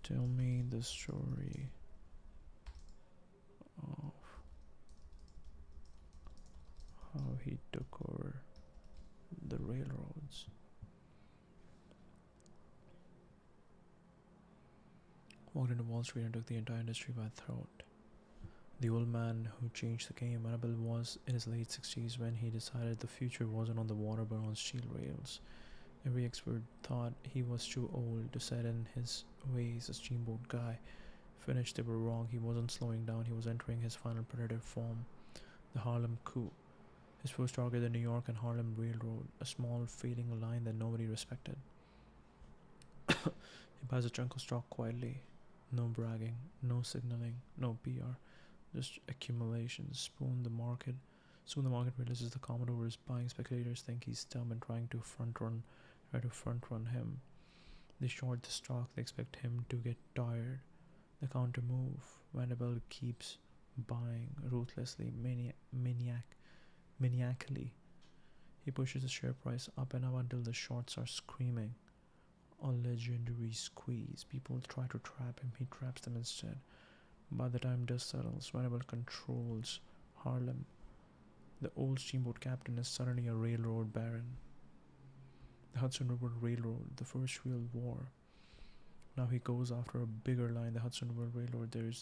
S1: Tell me the story of how he took over the railroads. Walked into Wall Street and took the entire industry by the throat. The old man who changed the game. Venable was in his late 60s when he decided the future wasn't on the water but on steel rails. Every expert thought he was too old to set in his ways. A steamboat guy finished, they were wrong. He wasn't slowing down, he was entering his final predator form. The Harlem Coup. His first target, the New York and Harlem Railroad, a small fading line that nobody respected. He buys a chunk of stock quietly. No bragging, no signaling, no PR, just accumulation. Soon the market realizes the Commodore is buying. Speculators think he's dumb and try to front run him. They short the stock, they expect him to get tired. The counter move. Vanderbilt keeps buying ruthlessly, maniacally. He pushes the share price up and up until the shorts are screaming. A legendary squeeze. People try to trap him, he traps them instead. By the time dust settles, Vanderbilt controls Harlem. The old steamboat captain is suddenly a railroad baron. The Hudson River Railroad, the first real war. Now he goes after a bigger line, the Hudson River Railroad. This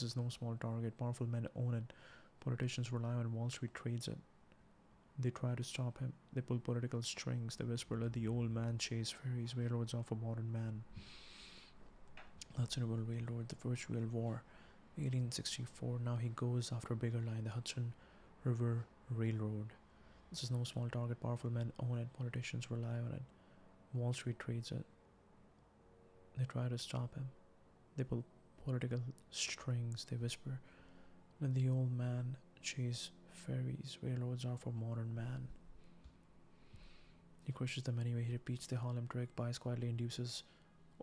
S1: is no small target. Powerful men own it. Politicians rely on Wall Street trades it. They try to stop him. They pull political strings. They whisper, let the old man chase ferries. Railroads are for modern man. Hudson River Railroad, the first real war. 1864. Now he goes after a bigger line, the Hudson River Railroad. This is no small target. Powerful men own it. Politicians rely on it. Wall Street trades it. They try to stop him. They pull political strings. They whisper, let the old man chase ferries. Railroads are for modern man. He crushes them anyway. He repeats the Harlem trick. Buys quietly, induces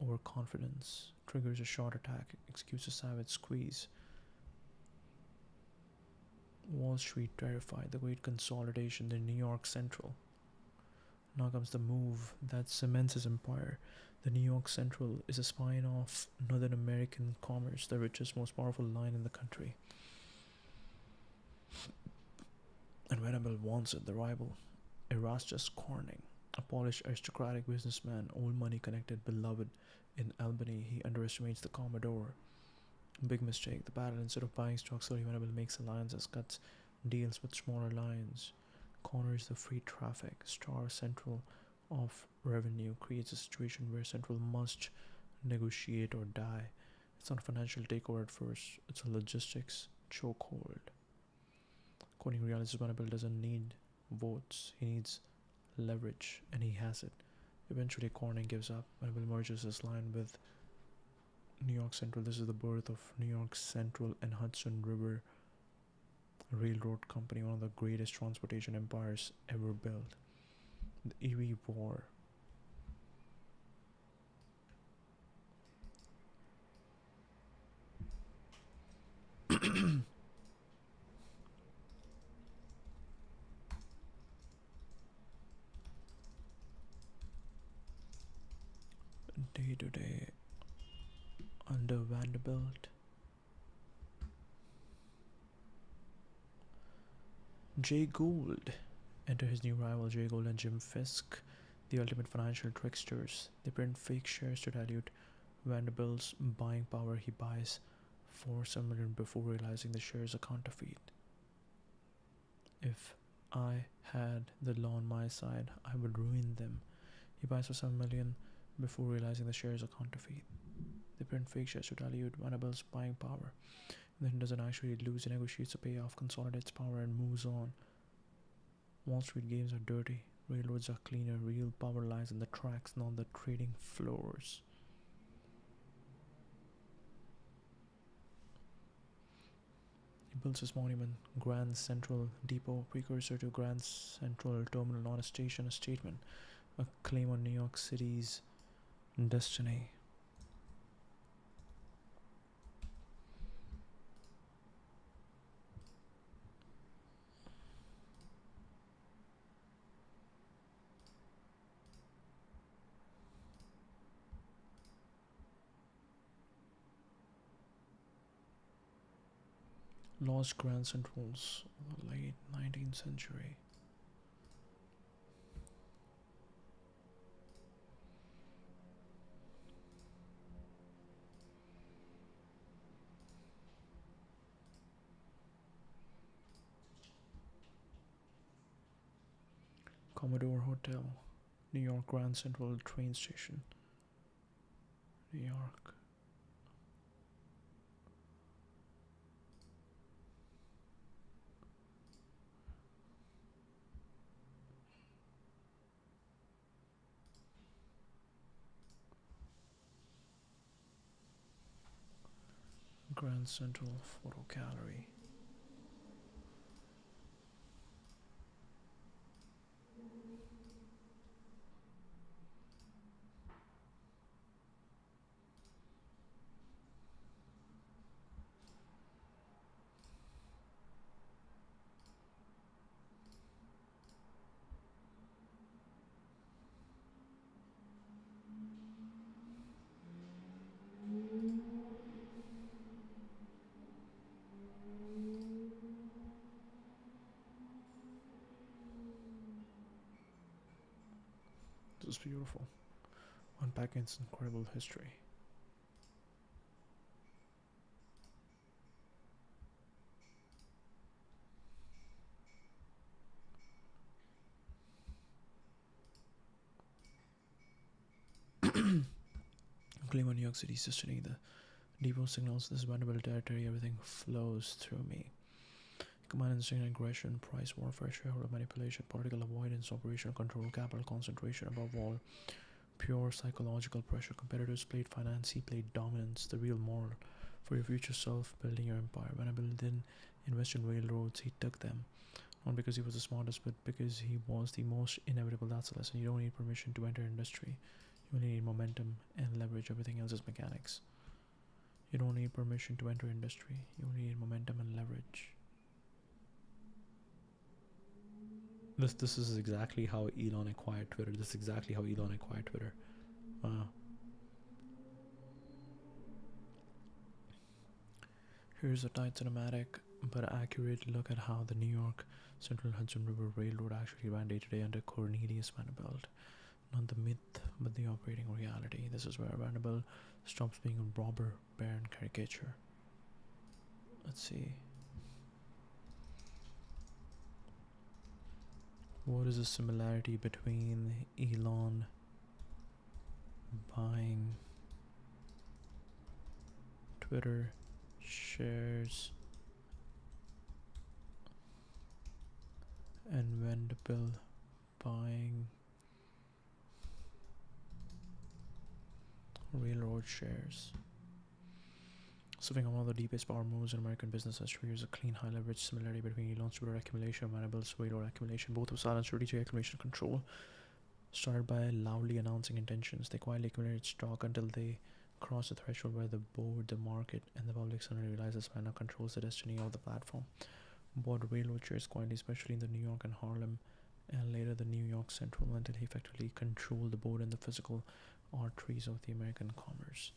S1: overconfidence. Triggers a short attack. Executes a savage squeeze. Wall Street terrified. The great consolidation. The New York Central. Now comes the move that cements his empire. The New York Central is a spine of Northern American commerce, the richest, most powerful line in the country. And Venable wants it, the rival, Erastus Corning, a polished aristocratic businessman, old money connected, beloved in Albany. He underestimates the Commodore. Big mistake. The battle, instead of buying stock slowly, Venable makes alliances, cuts deals with smaller lines, corners the free traffic, Star Central of revenue, creates a situation where Central must negotiate or die. It's not a financial takeover at first, it's a logistics chokehold. Corning realizes Venable doesn't need votes, he needs leverage, and he has it. Eventually, Corning gives up. Venable merges his line with New York Central. This is the birth of New York Central and Hudson River Railroad Company, one of the greatest transportation empires ever built. The Erie War. day to day under Vanderbilt. Jay Gould. Enter his new rival Jay Gould and Jim Fisk, the ultimate financial tricksters. They print fake shares to dilute Vanderbilt's buying power. He buys for some million before realizing the shares are counterfeit. If I had the law on my side, I would ruin them. He buys for some million before realizing the shares are counterfeit. They print fake shares to dilute Vanderbilt's buying power. Then doesn't actually lose, he negotiates a payoff, consolidates power, and moves on. Wall Street games are dirty. Railroads are cleaner. Real power lies in the tracks, not the trading floors. He builds his monument, Grand Central Depot, precursor to Grand Central Terminal, not a station, a statement, a claim on New York City's destiny. Lost Grand Centrals, late 19th century. Commodore Hotel, New York Grand Central train station, New York. Grand Central Photo Gallery. This is beautiful. Unpacking its incredible history. Claim on New York City's destiny. The depot signals this Vanderbilt territory. Everything flows through me. Command instinct, aggression, price warfare, shareholder manipulation, political avoidance, operational control, capital concentration, above all, pure psychological pressure. Competitors played finance, he played dominance, the real moral for your future self, building your empire. Vanderbilt didn't invest in railroads, he took them. Not because he was the smartest, but because he was the most inevitable. That's a lesson. You don't need permission to enter industry. You only need momentum and leverage. Everything else is mechanics. You don't need permission to enter industry. You only need momentum and leverage. This is exactly how Elon acquired Twitter. This is exactly how Elon acquired Twitter. Wow. Here's a tight cinematic but accurate look at how the New York Central Hudson River Railroad actually ran day to day under Cornelius Vanderbilt. Not the myth, but the operating reality. This is where Vanderbilt stops being a robber baron caricature. Let's see. What is the similarity between Elon buying Twitter shares and Vanderbilt buying railroad shares? Something one of the deepest power moves in American business history is a clean, high leverage similarity between Elon's Twitter accumulation and Vanderbilt's railroad accumulation. Both have silent strategic accumulation control. Started by loudly announcing intentions, they quietly accumulated stock until they crossed the threshold where the board, the market, and the public suddenly realizes Vanna controls the destiny of the platform. Bought railroad shares quietly, especially in the New York and Harlem, and later the New York Central, until he effectively controlled the board and the physical arteries of the American commerce.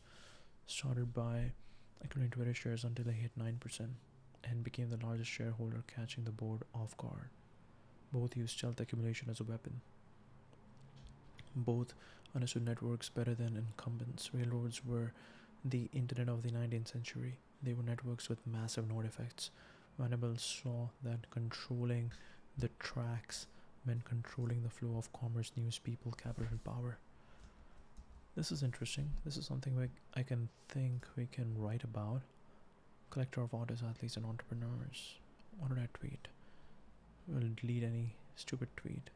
S1: Started by accumulating Twitter shares until they hit 9% and became the largest shareholder, catching the board off guard. Both used stealth accumulation as a weapon. Both understood networks better than incumbents. Railroads were the internet of the 19th century. They were networks with massive node effects. Vanderbilt saw that controlling the tracks meant controlling the flow of commerce, news, people, capital, and power. This is interesting. This is something I can think we can write about. Collector of artists, athletes, and entrepreneurs. What did I tweet? We'll delete any stupid tweet.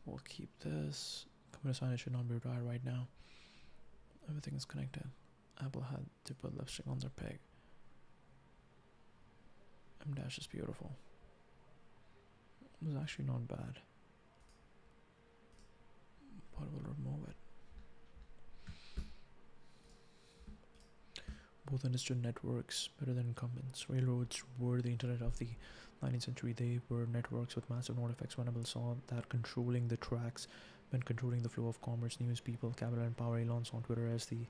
S1: We'll keep this. Computer science should not be retired right now. Everything is connected. Apple had to put lipstick on their pig. M dash is beautiful. It was actually not bad. But we'll remove it. Both understood networks better than incumbents. Railroads were the internet of the 19th century. They were networks with massive node effects. Venable saw that controlling the tracks meant controlling the flow of commerce, news, people, capital, and power. Elon saw Twitter as the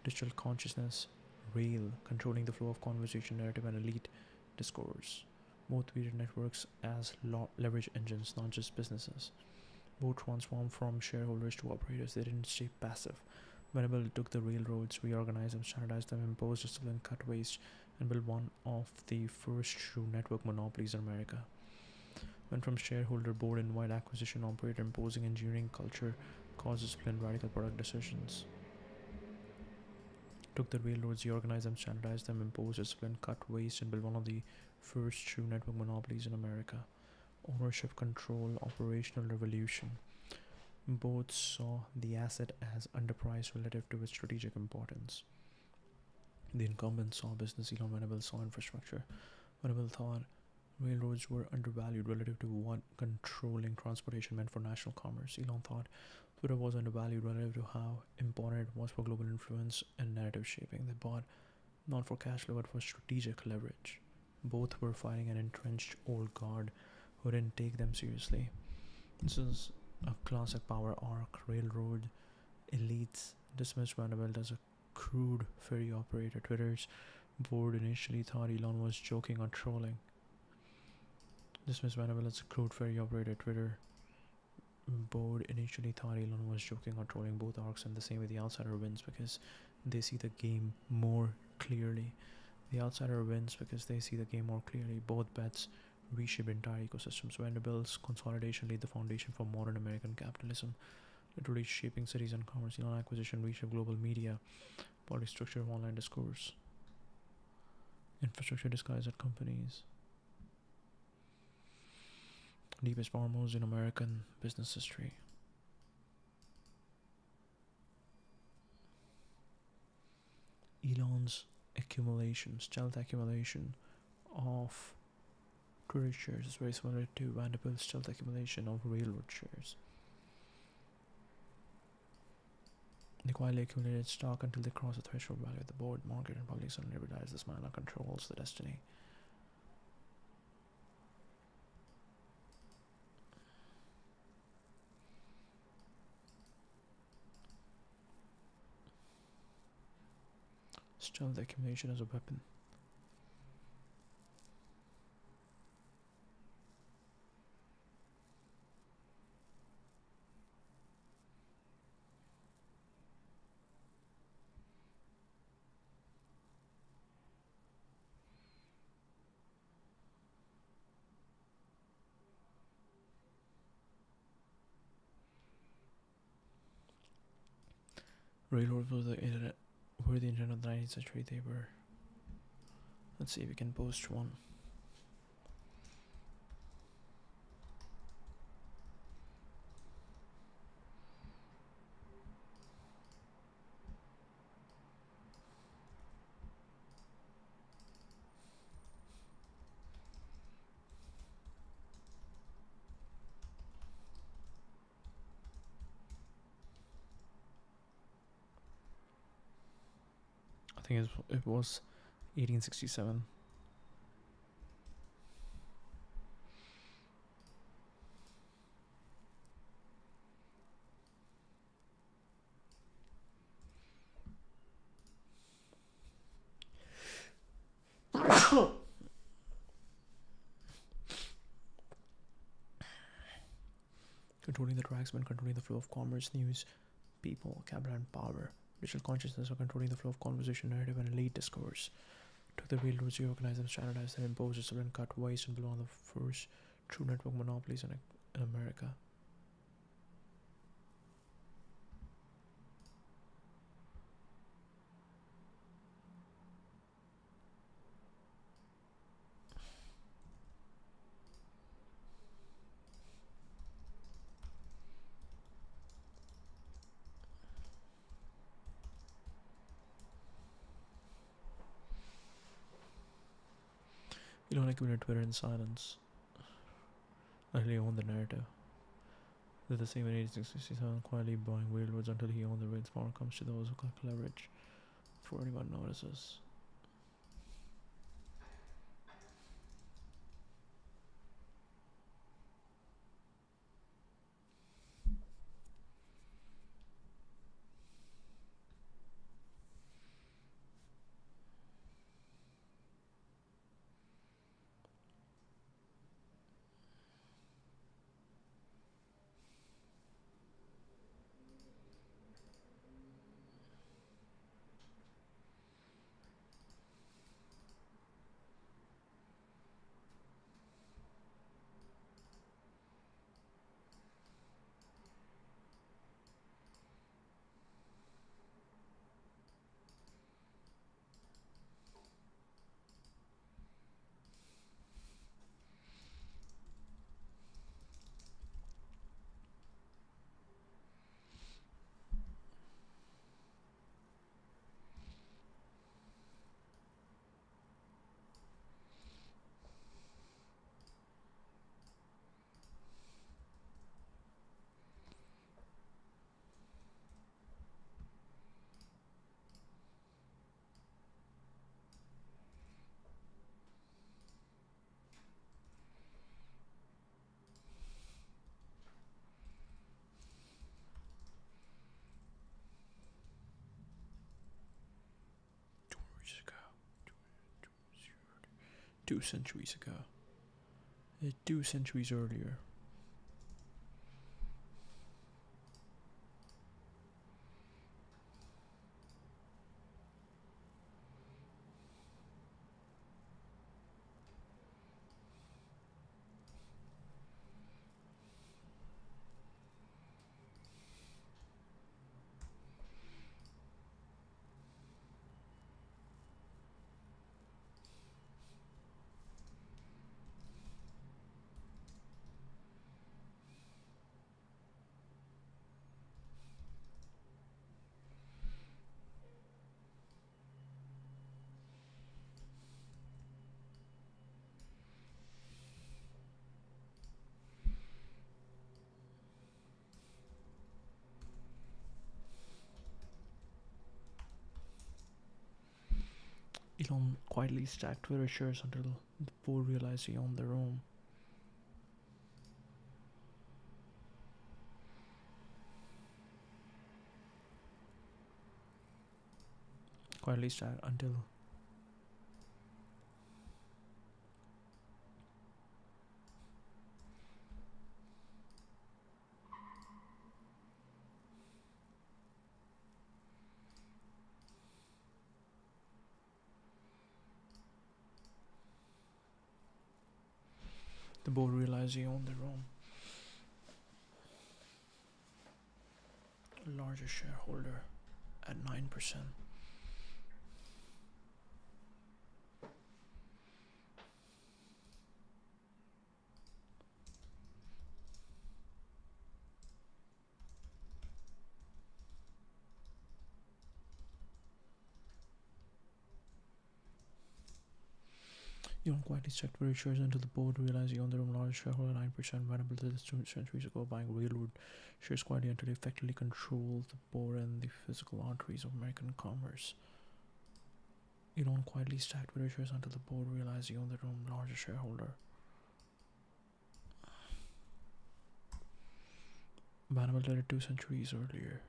S1: digital consciousness rail, controlling the flow of conversation, narrative, and elite discourse. Both treated networks as leverage engines, not just businesses. Both transformed from shareholders to operators. They didn't stay passive. Venable took the railroads, reorganized them, standardized them, imposed discipline, cut waste, and built one of the first true network monopolies in America. Went from shareholder, board, and wide acquisition operator, imposing engineering culture, cause discipline, radical product decisions. Took the railroads, reorganized them, standardized them, imposed discipline, cut waste, and built one of the first true network monopolies in America. Ownership, control, operational revolution. Both saw the asset as underpriced relative to its strategic importance. The incumbent saw business, Elon Venable saw infrastructure. Venable thought railroads were undervalued relative to what controlling transportation meant for national commerce. Elon thought Twitter was undervalued relative to how important it was for global influence and narrative shaping. They bought not for cash flow but for strategic leverage. Both were fighting an entrenched old guard who didn't take them seriously. This is a classic power arc. Railroad elites dismissed Vanderbilt as a crude ferry operator. Twitter's board initially thought Elon was joking or trolling. Dismissed Vanderbilt as a crude ferry operator. Twitter board initially thought Elon was joking or trolling. Both arcs and the same way the outsider wins because they see the game more clearly. The outsider wins because they see the game more clearly. Both bets reshape entire ecosystems. Vanderbilt's consolidation laid the foundation for modern American capitalism, literally shaping cities and commerce. Elon acquisition reshaped global media, body structure of online discourse, infrastructure disguised at companies. Deepest power moves in American business history. Elon's accumulation, stealth accumulation of Twitter shares is very similar to Vanderbilt's stealth accumulation of railroad shares. They quietly accumulated stock until they crossed the threshold value of the board, market, and public suddenly realized this man controls the destiny. Stealth accumulation as a weapon. Railroads were the internet of the 19th century. They were. Let's see if we can post one. I think it was 1867. Controlling the tracks meant controlling the flow of commerce, news, people, capital, and power. Digital consciousness or controlling the flow of conversation, narrative, and elite discourse. Took the railroads, reorganized them, standardized them, imposed discipline, cut waste, and built on the first true network monopolies in America. Elon accumulated Twitter in silence until he owned the narrative. They're the same in 1867, quietly buying railroads until he owned the rails. Power comes to those who got leverage before anyone notices. Ago. 2 centuries ago. 2 centuries earlier. Elon quietly stacked Twitter shares until the board realized he owned the room. Quietly stacked until the board realized he owned the room. Largest shareholder at 9%. Elon quietly checked Twitter shares until the board realized he owned the room. Largest shareholder, 9%. Venerable to this 2 centuries ago, buying railroad shares quietly until he effectively controlled the board and the physical arteries of American commerce. Elon quietly stacked Twitter shares until the board realized he owned the room. Largest shareholder. Vanderbilt did it 2 centuries earlier.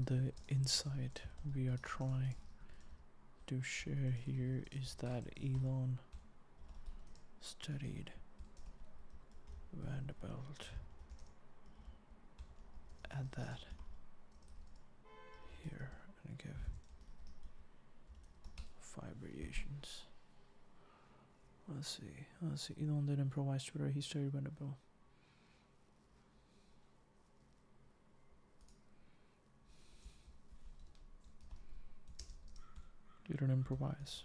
S1: The insight we are trying to share here is that Elon studied Vanderbilt add that here and give 5 variations. Let's see. Elon did improvise Twitter. He studied Vanderbilt. You don't improvise.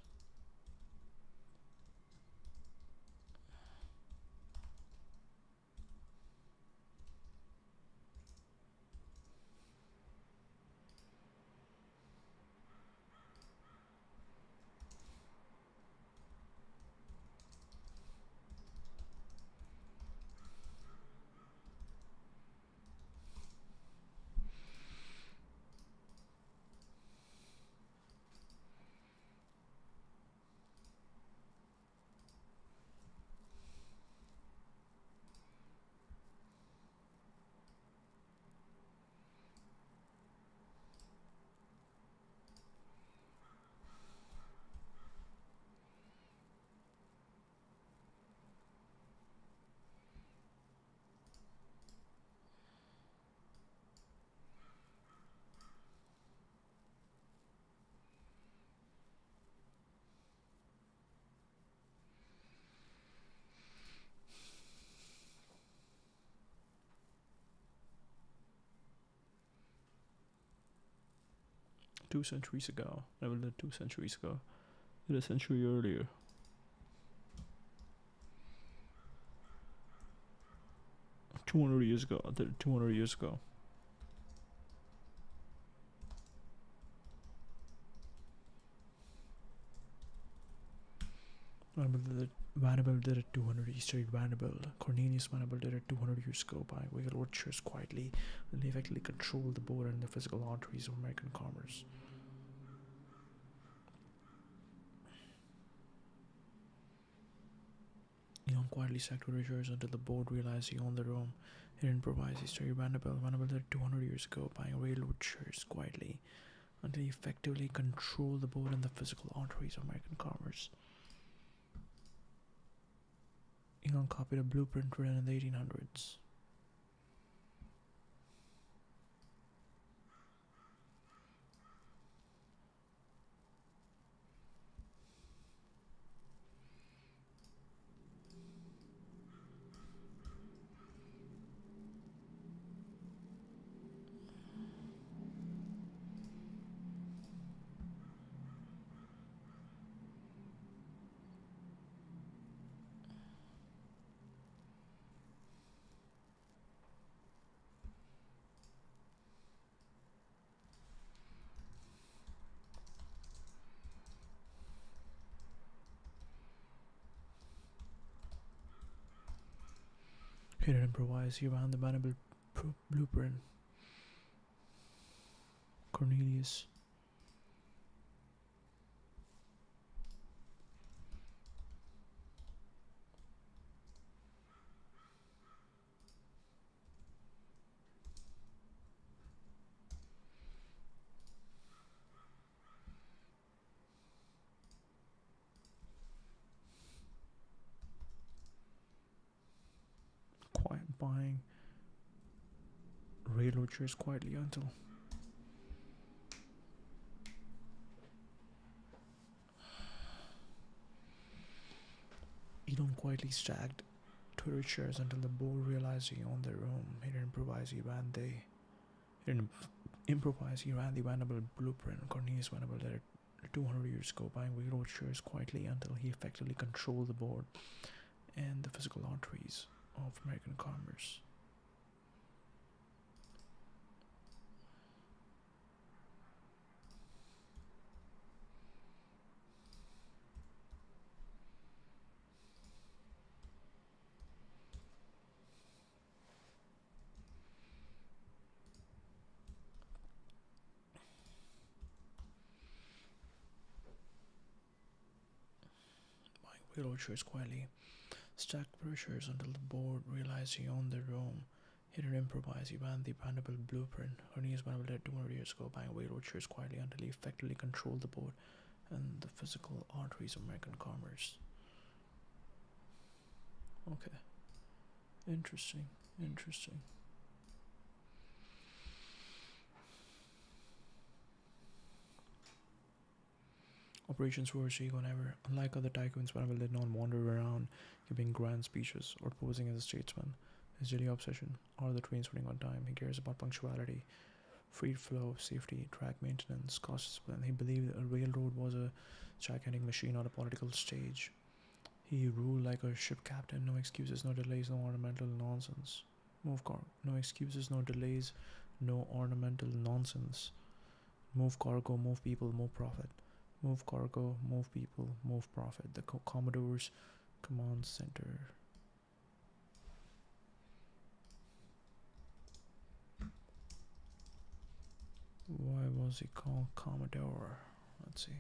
S1: Two centuries ago. Never lived 2 centuries ago. Did a century earlier. 200 years ago. I did it 200 years ago. Vanderbilt did it 200. He studied Vanderbilt. Cornelius Vanderbilt did it 200 years ago by wiggle orchards quietly, and they effectively controlled the border and the physical arteries of American commerce. Elon quietly sacked Richards until the board realized he owned the room. He didn't improvise. He studied Vanderbilt. Vanderbilt did it 200 years ago, buying railroad shares quietly until he effectively controlled the board and the physical arteries of American commerce. Elon copied a blueprint written in the 1800s. He didn't improvise. He ran the Vanderbilt blueprint. Cornelius. Buying railroad shares quietly until Elon quietly stacked Twitter shares until the board realized he owned the room. He didn't improvise. He ran the Vanderbilt blueprint. Cornelius Vanderbilt did it 200 years ago, buying railroad shares quietly until he effectively controlled the board and the physical arteries of American commerce. Buying railroad shares quietly, stacked shares until the board realized he owned the room. He didn't improvise. He ran the Vanderbilt blueprint. Cornelius Vanderbilt did 200 years ago, buying railroad shares quietly until he effectively controlled the board and the physical arteries of American commerce. Okay, interesting, interesting. Operations were Che Guevara. Unlike other tycoons, Venerable did not wander around giving grand speeches or posing as a statesman. His daily obsession are the trains running on time. He cares about punctuality, free flow, safety, track maintenance, cost discipline. He believed a railroad was a gigantic machine, not a political stage. He ruled like a ship captain. No excuses, no delays, no ornamental nonsense. Move car. No excuses, no delays, no ornamental nonsense. Move cargo, move people, move profit. Move cargo, move people, move profit. The Commodore's command center. Why was he called Commodore? Let's see.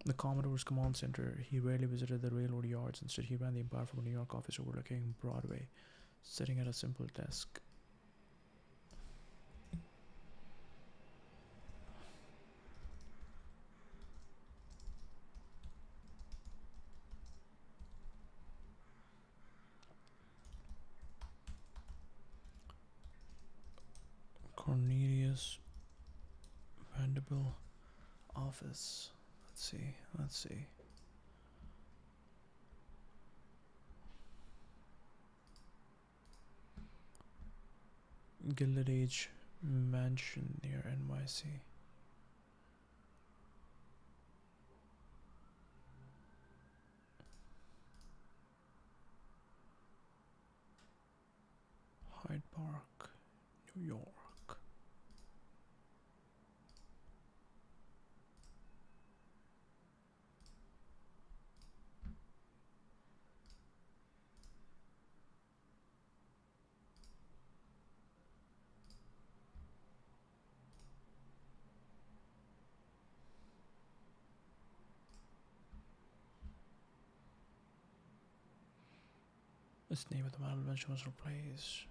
S1: The Commodore's command center. He rarely visited the railroad yards. Instead, he ran the empire from a New York office overlooking Broadway, sitting at a simple desk. Cornelius Vanderbilt office. Let's see. Let's see. Gilded Age Mansion near NYC. Hyde Park, New York. Its name of the Marble Mansion was replaced.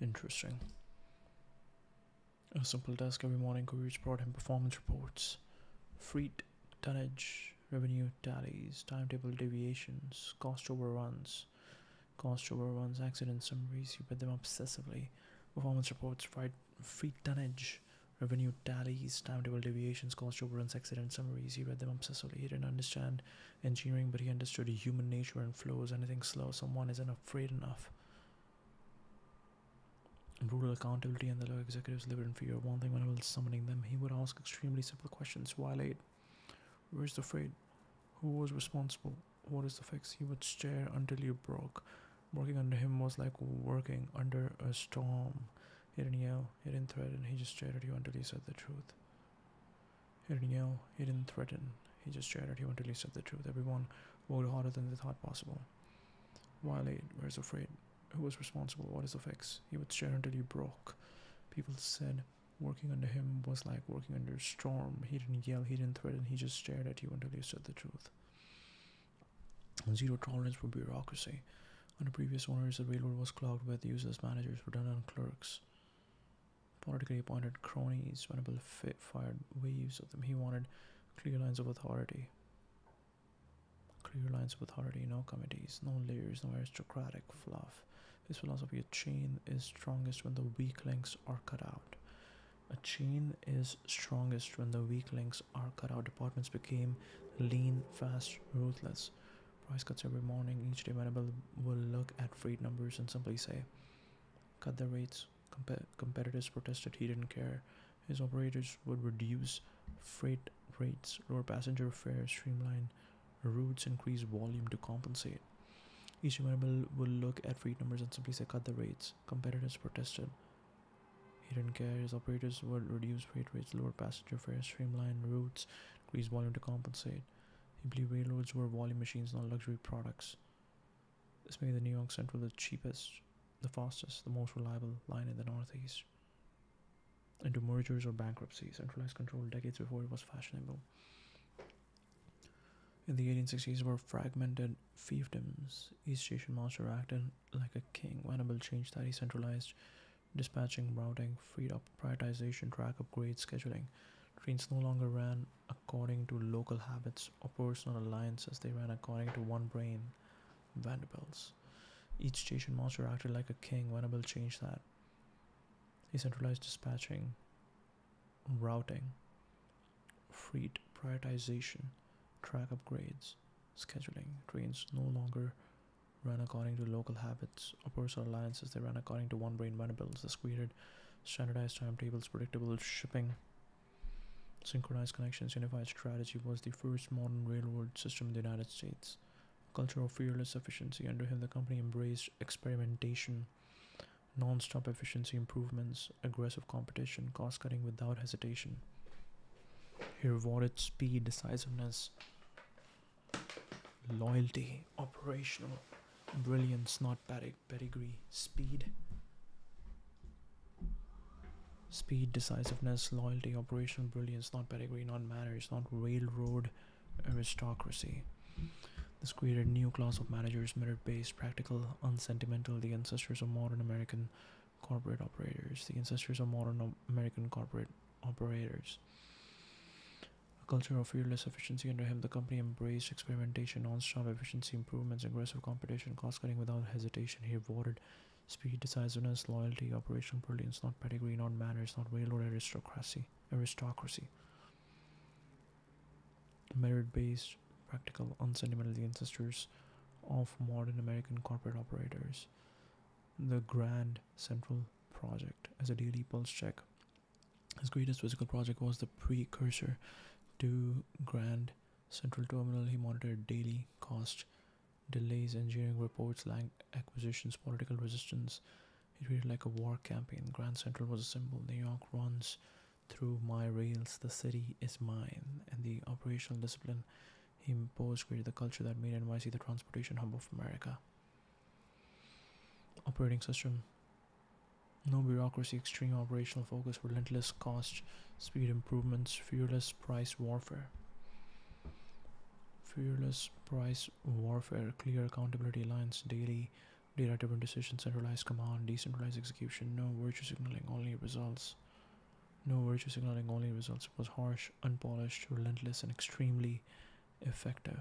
S1: Interesting. A simple desk every morning, couriers brought him performance reports, freight, tonnage, revenue tallies, timetable deviations, cost overruns, accident summaries. He read them obsessively. Performance reports, freight tonnage, revenue tallies, timetable deviations, cost overruns, accident summaries. He read them obsessively. He didn't understand engineering, but he understood human nature and flows. Anything slow, someone isn't afraid enough. Brutal accountability and the low executives lived in fear. One thing when I was summoning them, he would ask extremely simple questions. Why late? Where's the freight? Who was responsible? What is the fix? He would stare until you broke. Working under him was like working under a storm. He didn't yell, he didn't threaten, he just stared at you until you said the truth. He didn't yell, he didn't threaten, he just stared at you until you said the truth. Everyone worked harder than they thought possible. Why late? Where's the freight? Who was responsible? What is the fix? He would stare until you broke. People said working under him was like working under a storm. He didn't yell, he didn't threaten, he just stared at you until you said the truth. Zero tolerance for bureaucracy. Under previous owners, the railroad was clogged with useless managers, redundant clerks, politically appointed cronies. Venable fired waves of them. He wanted clear lines of authority. Clear lines of authority, no committees, no layers, no aristocratic fluff. His philosophy: a chain is strongest when the weak links are cut out. A chain is strongest when the weak links are cut out. Departments became lean, fast, ruthless. Price cuts every morning. Each day, Venable will look at freight numbers and simply say, cut the rates. Competitors protested. He didn't care. His operators would reduce freight rates, lower passenger fares, streamline routes, increase volume to compensate. Each Venable will look at freight numbers and simply say, cut the rates. Competitors protested. He didn't care. His operators would reduce freight rates, lower passenger fares, streamline routes, increase volume to compensate. He believed railroads were volume machines, not luxury products. This made the New York Central the cheapest, the fastest, the most reliable line in the Northeast. Into mergers or bankruptcy, centralized control decades before it was fashionable. In the 1860s were fragmented fiefdoms. Each station master acted like a king. Vanderbilt changed that. He centralized dispatching, routing, freed up prioritization, track upgrades, scheduling. Trains no longer ran according to local habits or personal alliances. They ran according to one brain, Vanderbilt's. Each station master acted like a king. Vanderbilt changed that. He centralized dispatching, routing, freed prioritization, track upgrades, scheduling. Trains no longer ran according to local habits or personal alliances. They ran according to one brain Vanderbilt's. This created standardized timetables, predictable shipping, synchronized connections. Unified strategy was the first modern railroad system in the United States. Culture of fearless efficiency. Under him, the company embraced experimentation, non-stop efficiency improvements, aggressive competition, cost-cutting without hesitation. He rewarded speed, decisiveness, loyalty, operational brilliance, not pedigree. Speed, decisiveness, loyalty, operational brilliance, not pedigree, not manners, not railroad aristocracy. This created a new class of managers, merit-based, practical, unsentimental, the ancestors of modern American corporate operators. The ancestors of modern American corporate operators. A culture of fearless efficiency. Under him, the company embraced experimentation, non-stop efficiency improvements, aggressive competition, cost-cutting without hesitation. He rewarded speed, decisiveness, loyalty, operational brilliance, not pedigree, not manners, not railroad aristocracy. Merit-based, practical, unsentimental, the ancestors of modern American corporate operators. The Grand Central Project as a daily pulse check. His greatest physical project was the precursor to Grand Central Terminal. He monitored daily cost, delays, engineering reports, land acquisitions, political resistance. He treated like a war campaign. Grand Central was a symbol. New York runs through my rails. The city is mine. And the operational discipline he imposed created the culture that made NYC the transportation hub of America. Operating system. No bureaucracy, extreme operational focus, relentless cost, speed improvements, fearless price warfare. Fearless price warfare, clear accountability lines, daily data-driven decisions, centralized command, decentralized execution, no virtue signaling, only results. No virtue signaling, only results. It was harsh, unpolished, relentless, and extremely effective.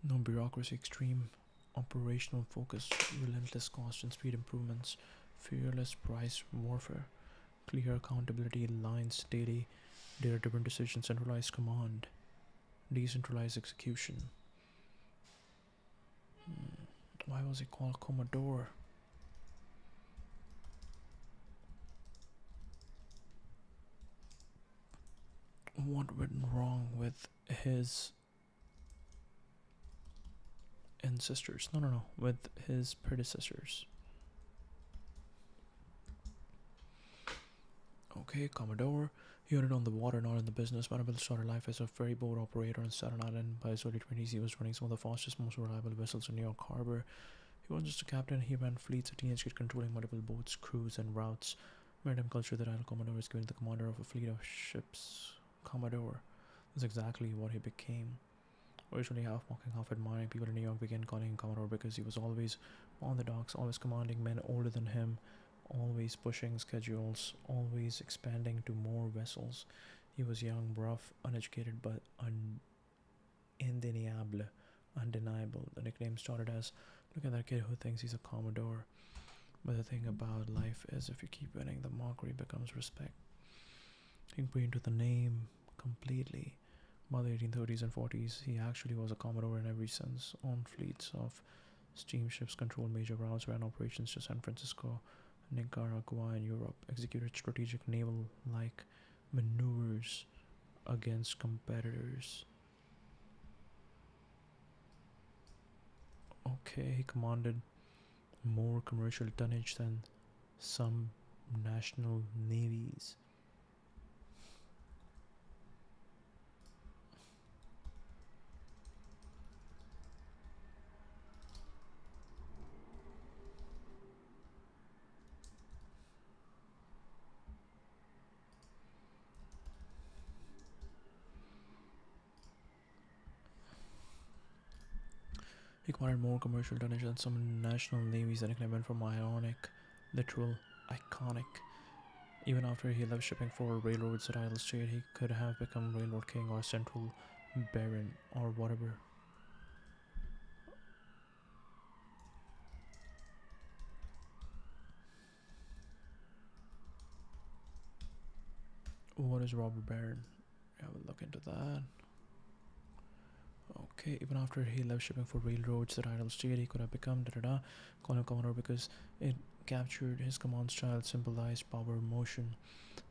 S1: No bureaucracy, extreme operational focus, relentless cost and speed improvements, fearless price warfare, clear accountability lines, daily data-driven decisions, centralized command, decentralized execution. Why was it called Commodore? What went wrong with his ancestors? No, with his predecessors. Okay, Commodore. He earned it on the water, not in the business. Vanderbilt started life as a ferry boat operator on Staten Island. By his early 20s, he was running some of the fastest, most reliable vessels in New York Harbor. He wasn't just a captain, he ran fleets, a teenage kid controlling multiple boats, crews, and routes. Maritime culture, the title Commodore is given to the commander of a fleet of ships. Commodore. That's exactly what he became. Originally half mocking, half admiring, people in New York began calling him Commodore because he was always on the docks, always commanding men older than him, always pushing schedules, always expanding to more vessels. He was young, rough, uneducated, but indeniable, undeniable. The nickname started as, look at that kid who thinks he's a Commodore. But the thing about life is, if you keep winning, the mockery becomes respect. He grew into the name completely. By the 1830s and 40s, he actually was a Commodore in every sense. Owned fleets of steamships, controlled major routes, ran operations to San Francisco, Nicaragua, and Europe, executed strategic naval-like maneuvers against competitors. Okay, he commanded more commercial tonnage than some national navies. He commanded more commercial tonnage than some national navies, and it went from ironic, literal, iconic. Even after he left shipping for railroads at Idle State, he could have become Railroad King or Central Baron or whatever. What is Robber Baron? I will look into that. Okay, even after he left shipping for railroads at Idle State, he could have become call him Commodore because it captured his command style, symbolized power, motion,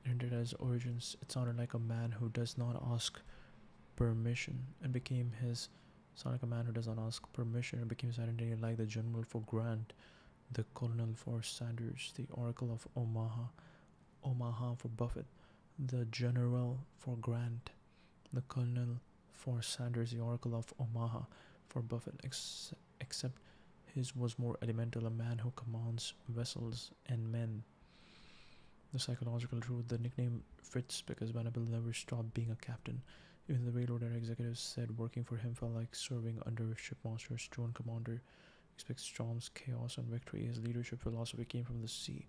S1: hinted at his origins. It sounded like a man who does not ask permission and became his sounded like a man who does not ask permission and became his identity, like the general for Grant, the colonel for Sanders, the oracle of Omaha for Buffett, the general for Grant, the colonel for Sanders, the oracle of Omaha for Buffett, except his was more elemental, a man who commands vessels and men. The psychological truth, the nickname fits because Vanderbilt never stopped being a captain. Even the railroad executives said working for him felt like serving under shipmaster, stone commander. Expects storms, chaos, and victory. His leadership philosophy came from the sea.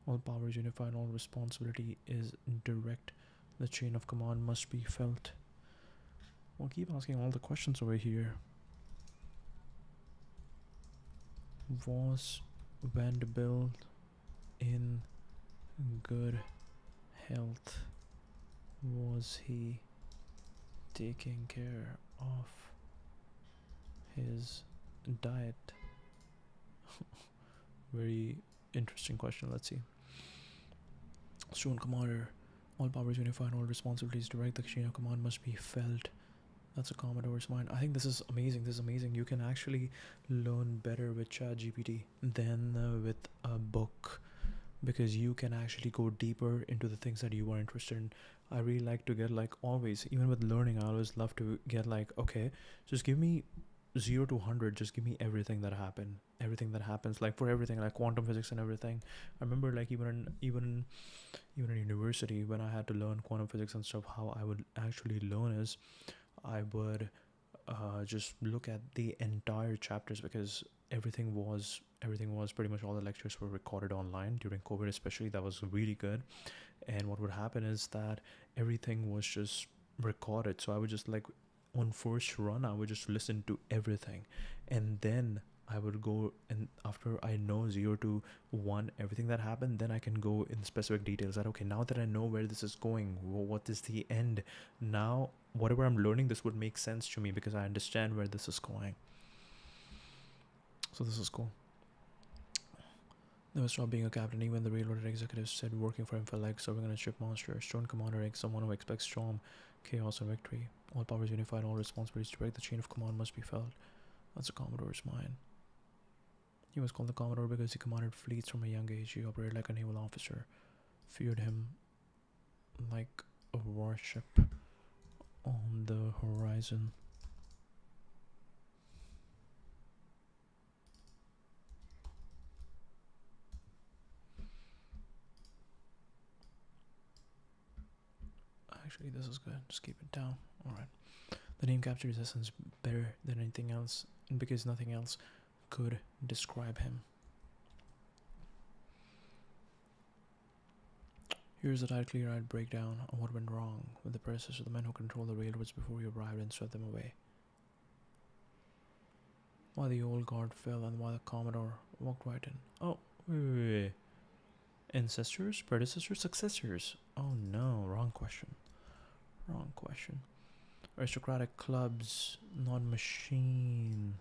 S1: All power is unified, all responsibility is direct. The chain of command must be felt. We'll keep asking all the questions over here. Was Vanderbilt in good health? Was he taking care of his diet? Very interesting question. Let's see. Stone Commander. All powers unified, all responsibilities direct. The chain of command must be felt. That's a Commodore's mind. I think this is amazing. This is amazing. You can actually learn better with ChatGPT than with a book because you can actually go deeper into the things that you are interested in. I really like to get like always, even with learning, I always love to get like, okay, just give me 0 to 100, just give me everything that happens, like for everything, like quantum physics and everything. I remember like even in university when I had to learn quantum physics and stuff, how I would actually learn is I would just look at the entire chapters because everything was pretty much all the lectures were recorded online during COVID, especially. That was really good. And what would happen is that everything was just recorded, so I would just like on first run I would just listen to everything, and then I would go, and after I know 0 to 1 everything that happened, then I can go in specific details that okay, now that I know where this is going, what is the end, now whatever I'm learning, this would make sense to me because I understand where this is going. So this is cool. Never stopped being a captain. Even the railroad executives said working for him felt like serving on a shipmaster. Stone commander, someone who expects storm, chaos, and victory. All powers unified, all responsibilities direct. The chain of command must be felt. That's a Commodore's mind. He was called the Commodore because he commanded fleets from a young age. He operated like a naval officer. Feared him like a warship on the horizon. Actually, this is good. Just keep it down. Alright. The name captured his essence better than anything else, and because nothing else could describe him. Here's a tight, clear-eyed breakdown on what went wrong with the predecessor, the men who controlled the railroads before he arrived and swept them away. Why the old guard fell and why the Commodore walked right in. Oh, wait. Ancestors, predecessors, successors. Oh no, wrong question. Aristocratic clubs, not machine.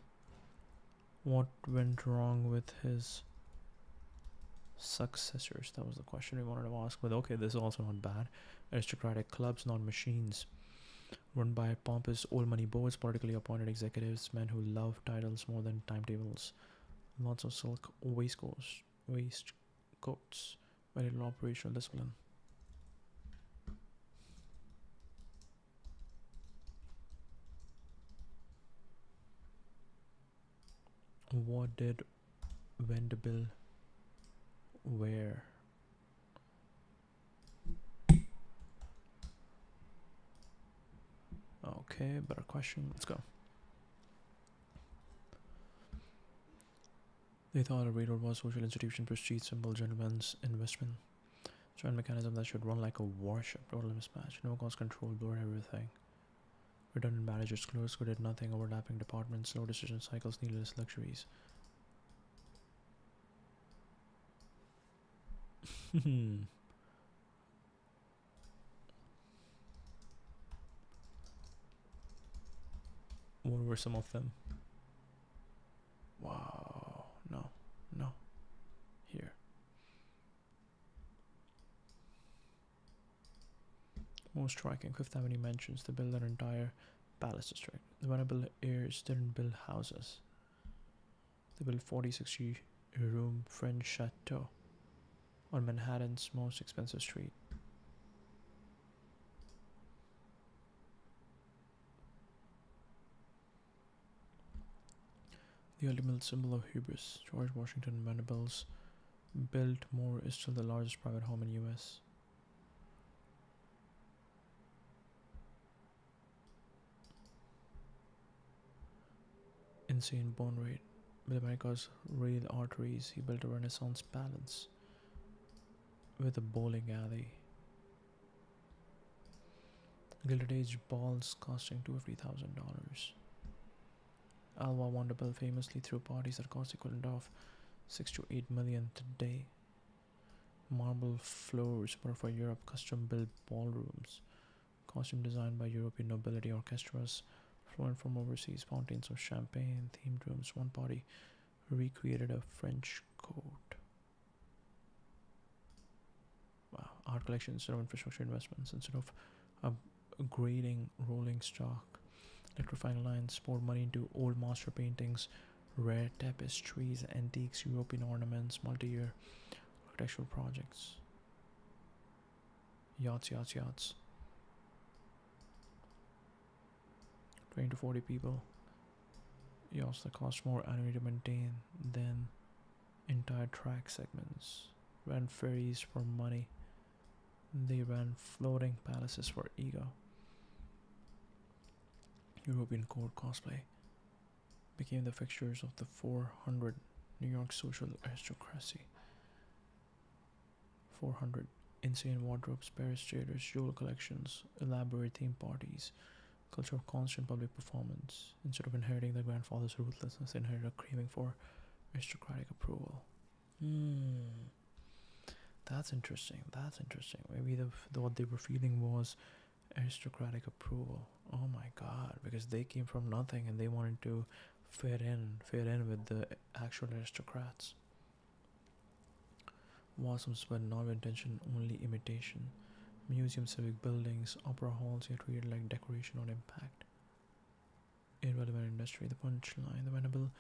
S1: What went wrong with his successors? That was the question we wanted to ask. But okay, this is also not bad. Aristocratic clubs, not machines. Run by pompous old money boards, politically appointed executives, men who love titles more than timetables. Lots of silk waistcoats, very little operational discipline. What did Vanderbilt wear? Okay, better question. Let's go. They thought a railroad was social institution, prestige symbol, gentleman's investment. Giant mechanism that should run like a warship. Total mismatch. No cost control, blur everything. Redundant managers, clerks who did nothing, overlapping departments, slow decision cycles, needless luxuries. What were some of them? Wow. No. No. Here. Most striking, Fifth Avenue mentions they built an entire palace district. The Vanderbilt heirs didn't build houses. They built 40-60 room French chateau on Manhattan's most expensive street. The ultimate symbol of hubris, George Washington Vanderbilt's Biltmore is still the largest private home in US. Insane bone rate. With America's rail arteries, he built a Renaissance palace with a bowling alley. Gilded Age balls costing $250,000. Alva Vanderbilt famously threw parties that cost equivalent of 6 to 8 million today. Marble floors were for Europe, custom built ballrooms. Costume designed by European nobility orchestras, flown from overseas, fountains of champagne, themed rooms. One party recreated a French court. Wow. Art collection instead of infrastructure investments, instead of upgrading rolling stock, electrifying lines, poured money into old master paintings, rare tapestries, antiques, European ornaments, multi-year architectural projects. Yachts. 20 to 40 people. Yachts that cost more annually to maintain than entire track segments. Ran ferries for money. They ran floating palaces for ego. European court cosplay became the fixtures of the 400 New York social aristocracy. 400 insane wardrobes, Paris theaters, jewel collections, elaborate theme parties, culture of constant public performance. Instead of inheriting their grandfather's ruthlessness, they inherited a craving for aristocratic approval. That's interesting. Maybe what they were feeling was aristocratic approval. Oh my god, because they came from nothing and they wanted to fit in with the actual aristocrats. Wasms but not intention, only imitation. Museum, civic buildings, opera halls are treated like decoration or impact. Irrelevant industry. The punchline: the Vanderbilt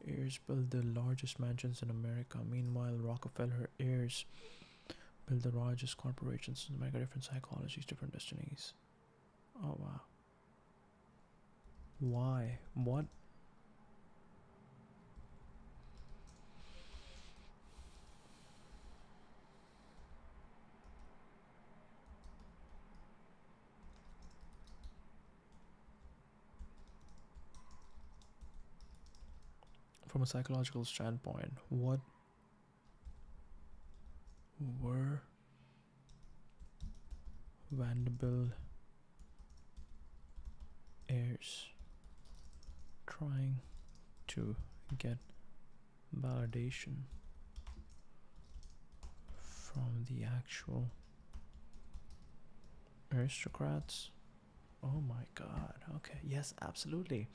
S1: heirs built the largest mansions in America. Meanwhile, Rockefeller heirs built the largest corporations in America. Different psychologies, different destinies. Oh wow. Why? What? From a psychological standpoint, what were Vanderbilt heirs trying to get validation from the actual aristocrats? Oh my god. Okay, yes, absolutely.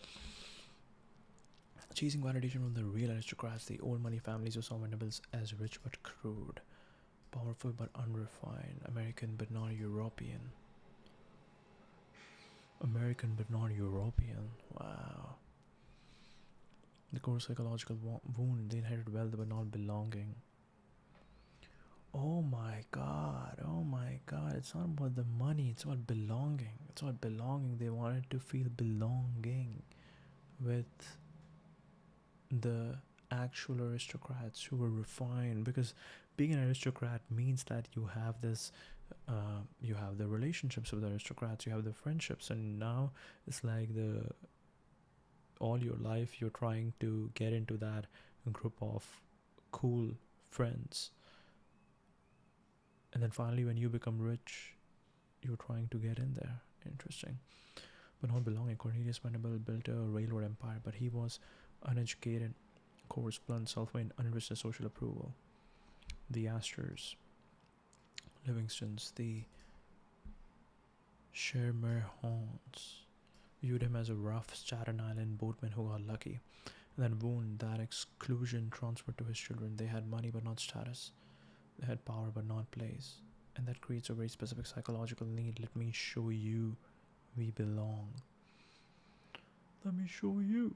S1: Chasing validation from the real aristocrats, the old money families who saw Vanderbilts as rich but crude, powerful but unrefined, American but not European. Wow. The core psychological wound, they inherited wealth but not belonging. Oh my god, oh my god, it's not about the money, it's about belonging. It's about belonging. They wanted to feel belonging with the actual aristocrats who were refined, because being an aristocrat means that you have this you have the relationships with the aristocrats, you have the friendships, and now it's like the all your life you're trying to get into that group of cool friends, and then finally when you become rich you're trying to get in there. Interesting. But not belonging. Cornelius Vanderbilt built a railroad empire, but he was uneducated, coarse, blunt, self-made, uninterested in social approval. The Astors, Livingstons, the Schermerhorns viewed him as a rough Staten Island boatman who got lucky. And then Boone, that exclusion transferred to his children. They had money but not status. They had power but not place. And that creates a very specific psychological need. Let me show you we belong. Let me show you.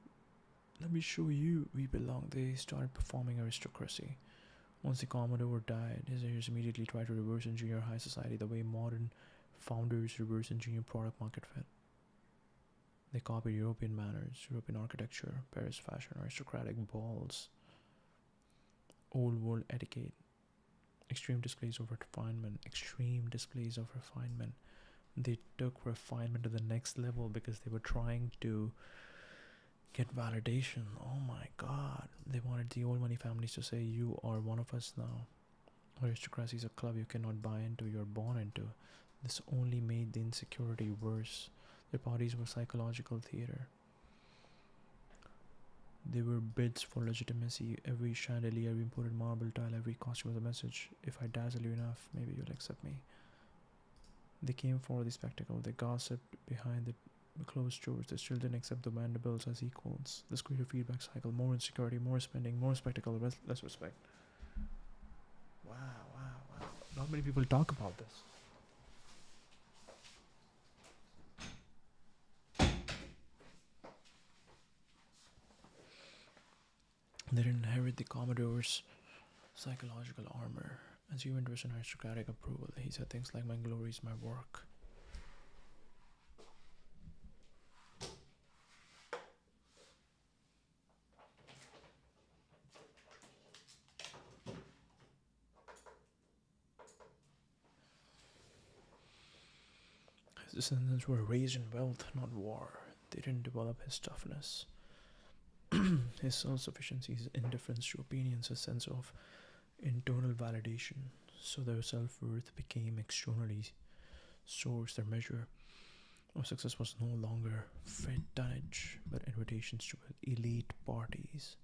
S1: Let me show you we belong. They started performing aristocracy. Once the Commodore died, his heirs immediately tried to reverse engineer high society the way modern founders reverse engineer product market fit. They copied European manners, European architecture, Paris fashion, aristocratic balls, old world etiquette, extreme displays of refinement, extreme displays of refinement. They took refinement to the next level because they were trying to get validation. Oh my god. They wanted the old money families to say, you are one of us now. Aristocracy is a club you cannot buy into, you're born into. This only made the insecurity worse. Their parties were psychological theater. They were bids for legitimacy. Every chandelier, every imported marble tile, every costume was a message. If I dazzle you enough, maybe you'll accept me. They came for the spectacle. They gossiped behind the closed doors. They still didn't accept the Vanderbilts as equals. This created a feedback cycle. More insecurity, more spending, more spectacle, less respect. Wow, wow, wow. Not many people talk about this. They didn't inherit the Commodore's psychological armor. As you interest in aristocratic approval, he said things like, my glory is my work. His descendants were raised in wealth, not war. They didn't develop his toughness. His self-sufficiency, his indifference to opinions, a sense of internal validation. So their self-worth became externally sourced. Their measure of success was no longer fed tonnage, but invitations to elite parties.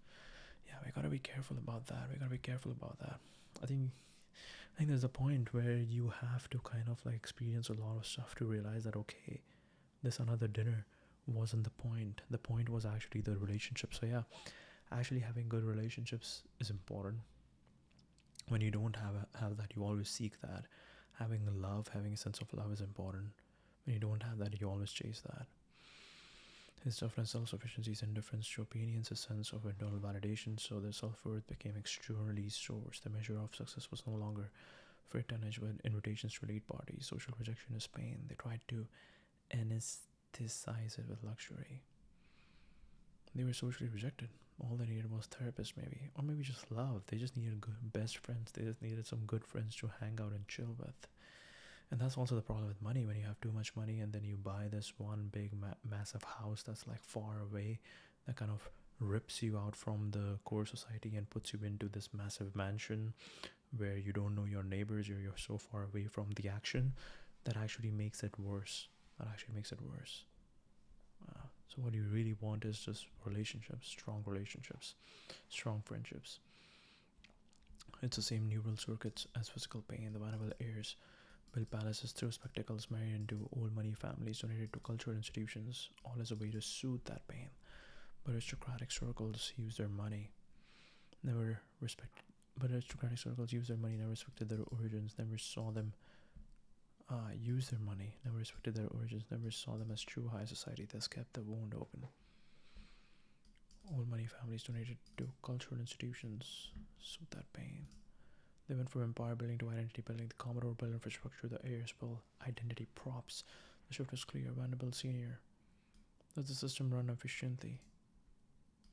S1: Yeah, we gotta be careful about that. We gotta be careful about that. I think I think there's a point where you have to kind of like experience a lot of stuff to realize that okay, this another dinner wasn't the point. The point was actually the relationship. So yeah, actually having good relationships is important. When you don't have that, you always seek that. Having love, having a sense of love is important. When you don't have that, you always chase that. His toughness, self-sufficiency, indifference to opinions, a sense of internal validation, so their self-worth became externally sourced. The measure of success was no longer for tonnage with invitations to elite parties. Social rejection is pain. They tried to anesthetize it with luxury. They were socially rejected. All they needed was therapists, maybe, or maybe just love. They just needed good best friends. They just needed some good friends to hang out and chill with. And that's also the problem with money. When you have too much money and then you buy this one big massive house that's like far away, that kind of rips you out from the core society and puts you into this massive mansion where you don't know your neighbors, or you're so far away from the action, that actually makes it worse. That actually makes it worse. So what you really want is just relationships, strong friendships. It's the same neural circuits as physical pain. The Vanderbilt heirs built palaces through spectacles, married into old money families, donated to cultural institutions, all as a way to soothe that pain. But aristocratic circles use their money, never respected. But aristocratic circles use their money, never respected their origins, never saw them use their money, never respected their origins, never saw them as true high society, thus kept the wound open. Old money families donated to cultural institutions, soothe that pain. They went from empire building to identity building. The Commodore built infrastructure, the heirs built identity props. The shift was clear. Vanderbilt Senior. Does the system run efficiently?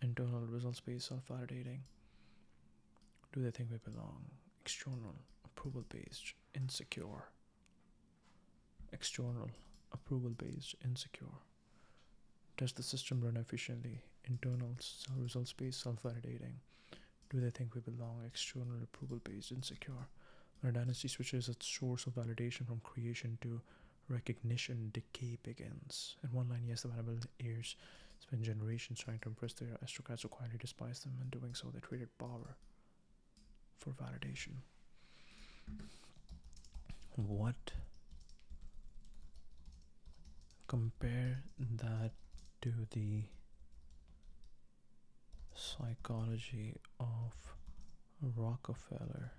S1: Internal result based self-validating. Do they think we belong? External approval based insecure. External approval based insecure. Does the system run efficiently? Internal results based self-validating. Do they think we belong? External approval based insecure. When a dynasty switches its source of validation from creation to recognition, decay begins. In one line, yes, the Vanderbilt heirs spent generations trying to impress their aristocrats who quietly despised them. In doing so, they traded power for validation. What? Compare that to the psychology of Rockefeller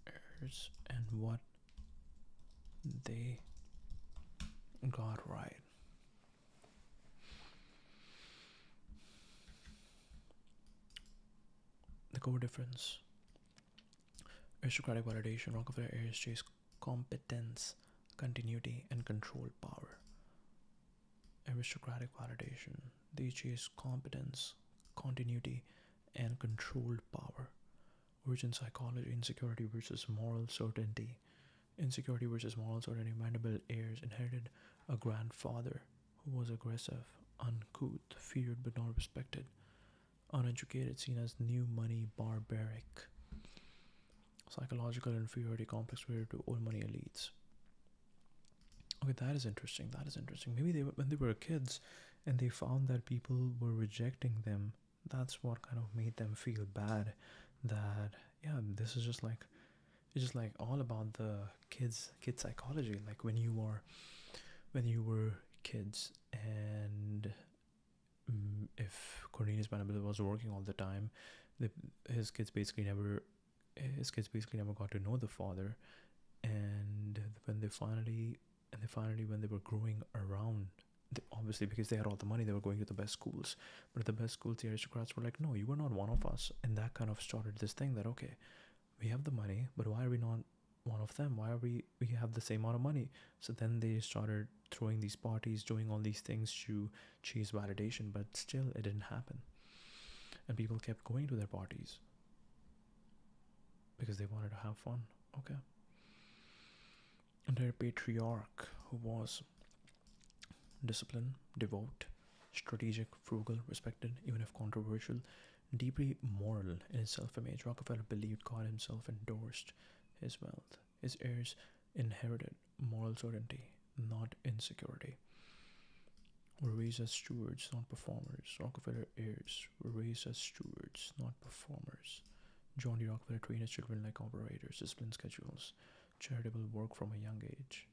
S1: heirs and what they got right. The core difference: aristocratic validation. Rockefeller heirs chase competence, continuity, and controlled power. Aristocratic validation: they chase competence, continuity, and controlled power. Origin psychology: insecurity versus moral certainty. Insecurity versus moral certainty. Vanderbilt heirs inherited a grandfather who was aggressive, uncouth, feared but not respected, uneducated, seen as new money, barbaric. Psychological inferiority complex related to old money elites. Okay, that is interesting. That is interesting. Maybe they, when they were kids, and they found that people were rejecting them. That's what kind of made them feel bad. That yeah, this is just like, it's just like all about the kid psychology. Like when you were kids, and if Cornelius Vanderbilt was working all the time, his kids basically never got to know the father, and when they finally when they were growing around, obviously because they had all the money, they were going to the best schools, but at the best schools the aristocrats were like, no, you were not one of us. And that kind of started this thing that, okay, we have the money, but why are we not one of them? Why are we have the same amount of money? So then they started throwing these parties, doing all these things to chase validation, but still it didn't happen, and people kept going to their parties because they wanted to have fun. Okay. And their patriarch, who was disciplined, devout, strategic, frugal, respected, even if controversial, deeply moral in his self-image. Rockefeller believed God himself endorsed his wealth. His heirs inherited moral certainty, not insecurity. Were raised as stewards, not performers. Rockefeller heirs were raised as stewards, not performers. John D. Rockefeller trained his children like operators, disciplined schedules, charitable work from a young age,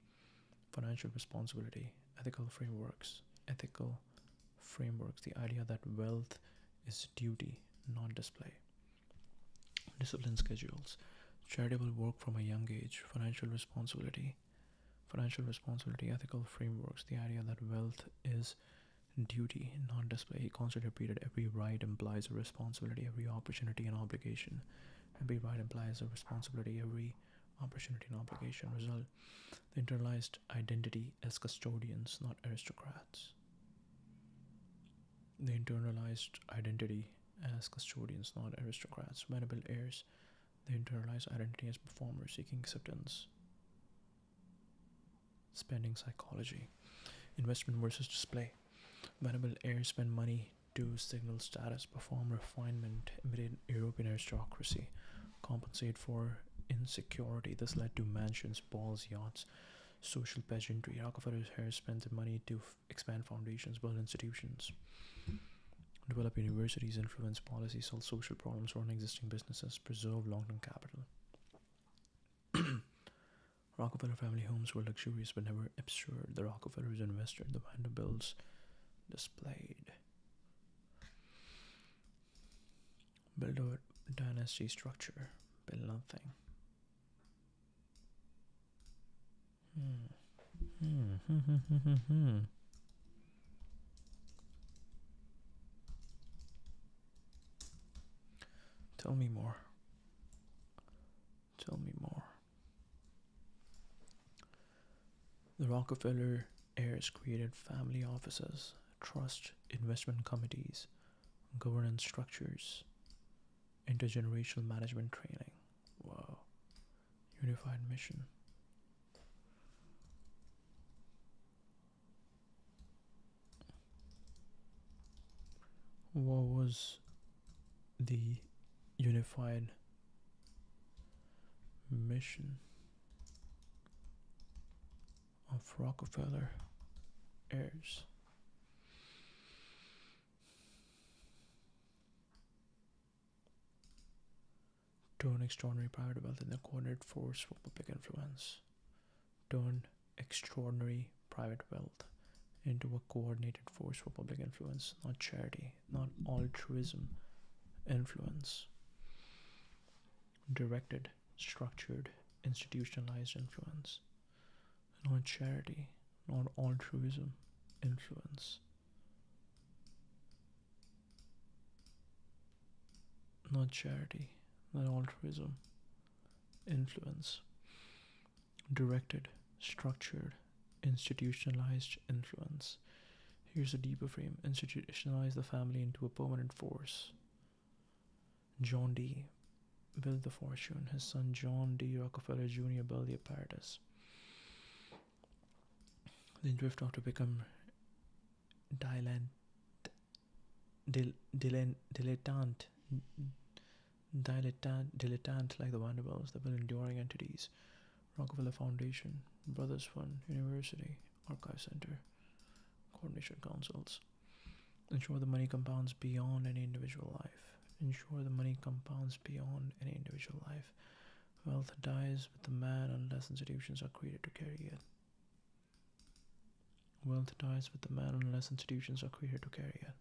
S1: financial responsibility, ethical frameworks, the idea that wealth is duty, not display. Disciplined schedules, charitable work from a young age, financial responsibility, ethical frameworks, the idea that wealth is duty, not display. He constantly repeated, every right implies a responsibility, every opportunity an obligation. Every right implies a responsibility, every opportunity and obligation. Result: the internalized identity as custodians, not aristocrats. The internalized identity as custodians, not aristocrats. Vanderbilt heirs, the internalized identity as performers seeking acceptance. Spending psychology. Investment versus display. Vanderbilt heirs spend money to signal status, perform refinement, imitate European aristocracy, compensate for insecurity. This led to mansions, balls, yachts, social pageantry. Rockefeller's heirs spent the money to expand foundations, build institutions, develop universities, influence policy, solve social problems, run existing businesses, preserve long-term capital. Rockefeller family homes were luxurious but never absurd. The Rockefellers invested, the Vanderbilts displayed. Build a dynasty structure, build nothing. Tell me more. The Rockefeller heirs created family offices, trust investment committees, governance structures, intergenerational management training. Wow. Unified mission. What was the unified mission of Rockefeller heirs? Turn extraordinary private wealth into a coordinated force for public influence. Turn extraordinary private wealth into a coordinated force for public influence, not charity, not altruism, influence. Directed, structured, institutionalized influence, not charity, not altruism, influence. Not charity, not altruism, influence. Directed, structured, institutionalized influence. Here's a deeper frame: institutionalize the family into a permanent force. John D. built the fortune. His son John D. Rockefeller Jr. built the apparatus. Then drift off to become dilettante, dilettante like the Vanderbilts. They built enduring entities. Rockefeller Foundation, Brothers Fund, University, Archive Center, Coordination Councils. Ensure the money compounds beyond any individual life. Ensure the money compounds beyond any individual life. Wealth dies with the man unless institutions are created to carry it. Wealth dies with the man unless institutions are created to carry it.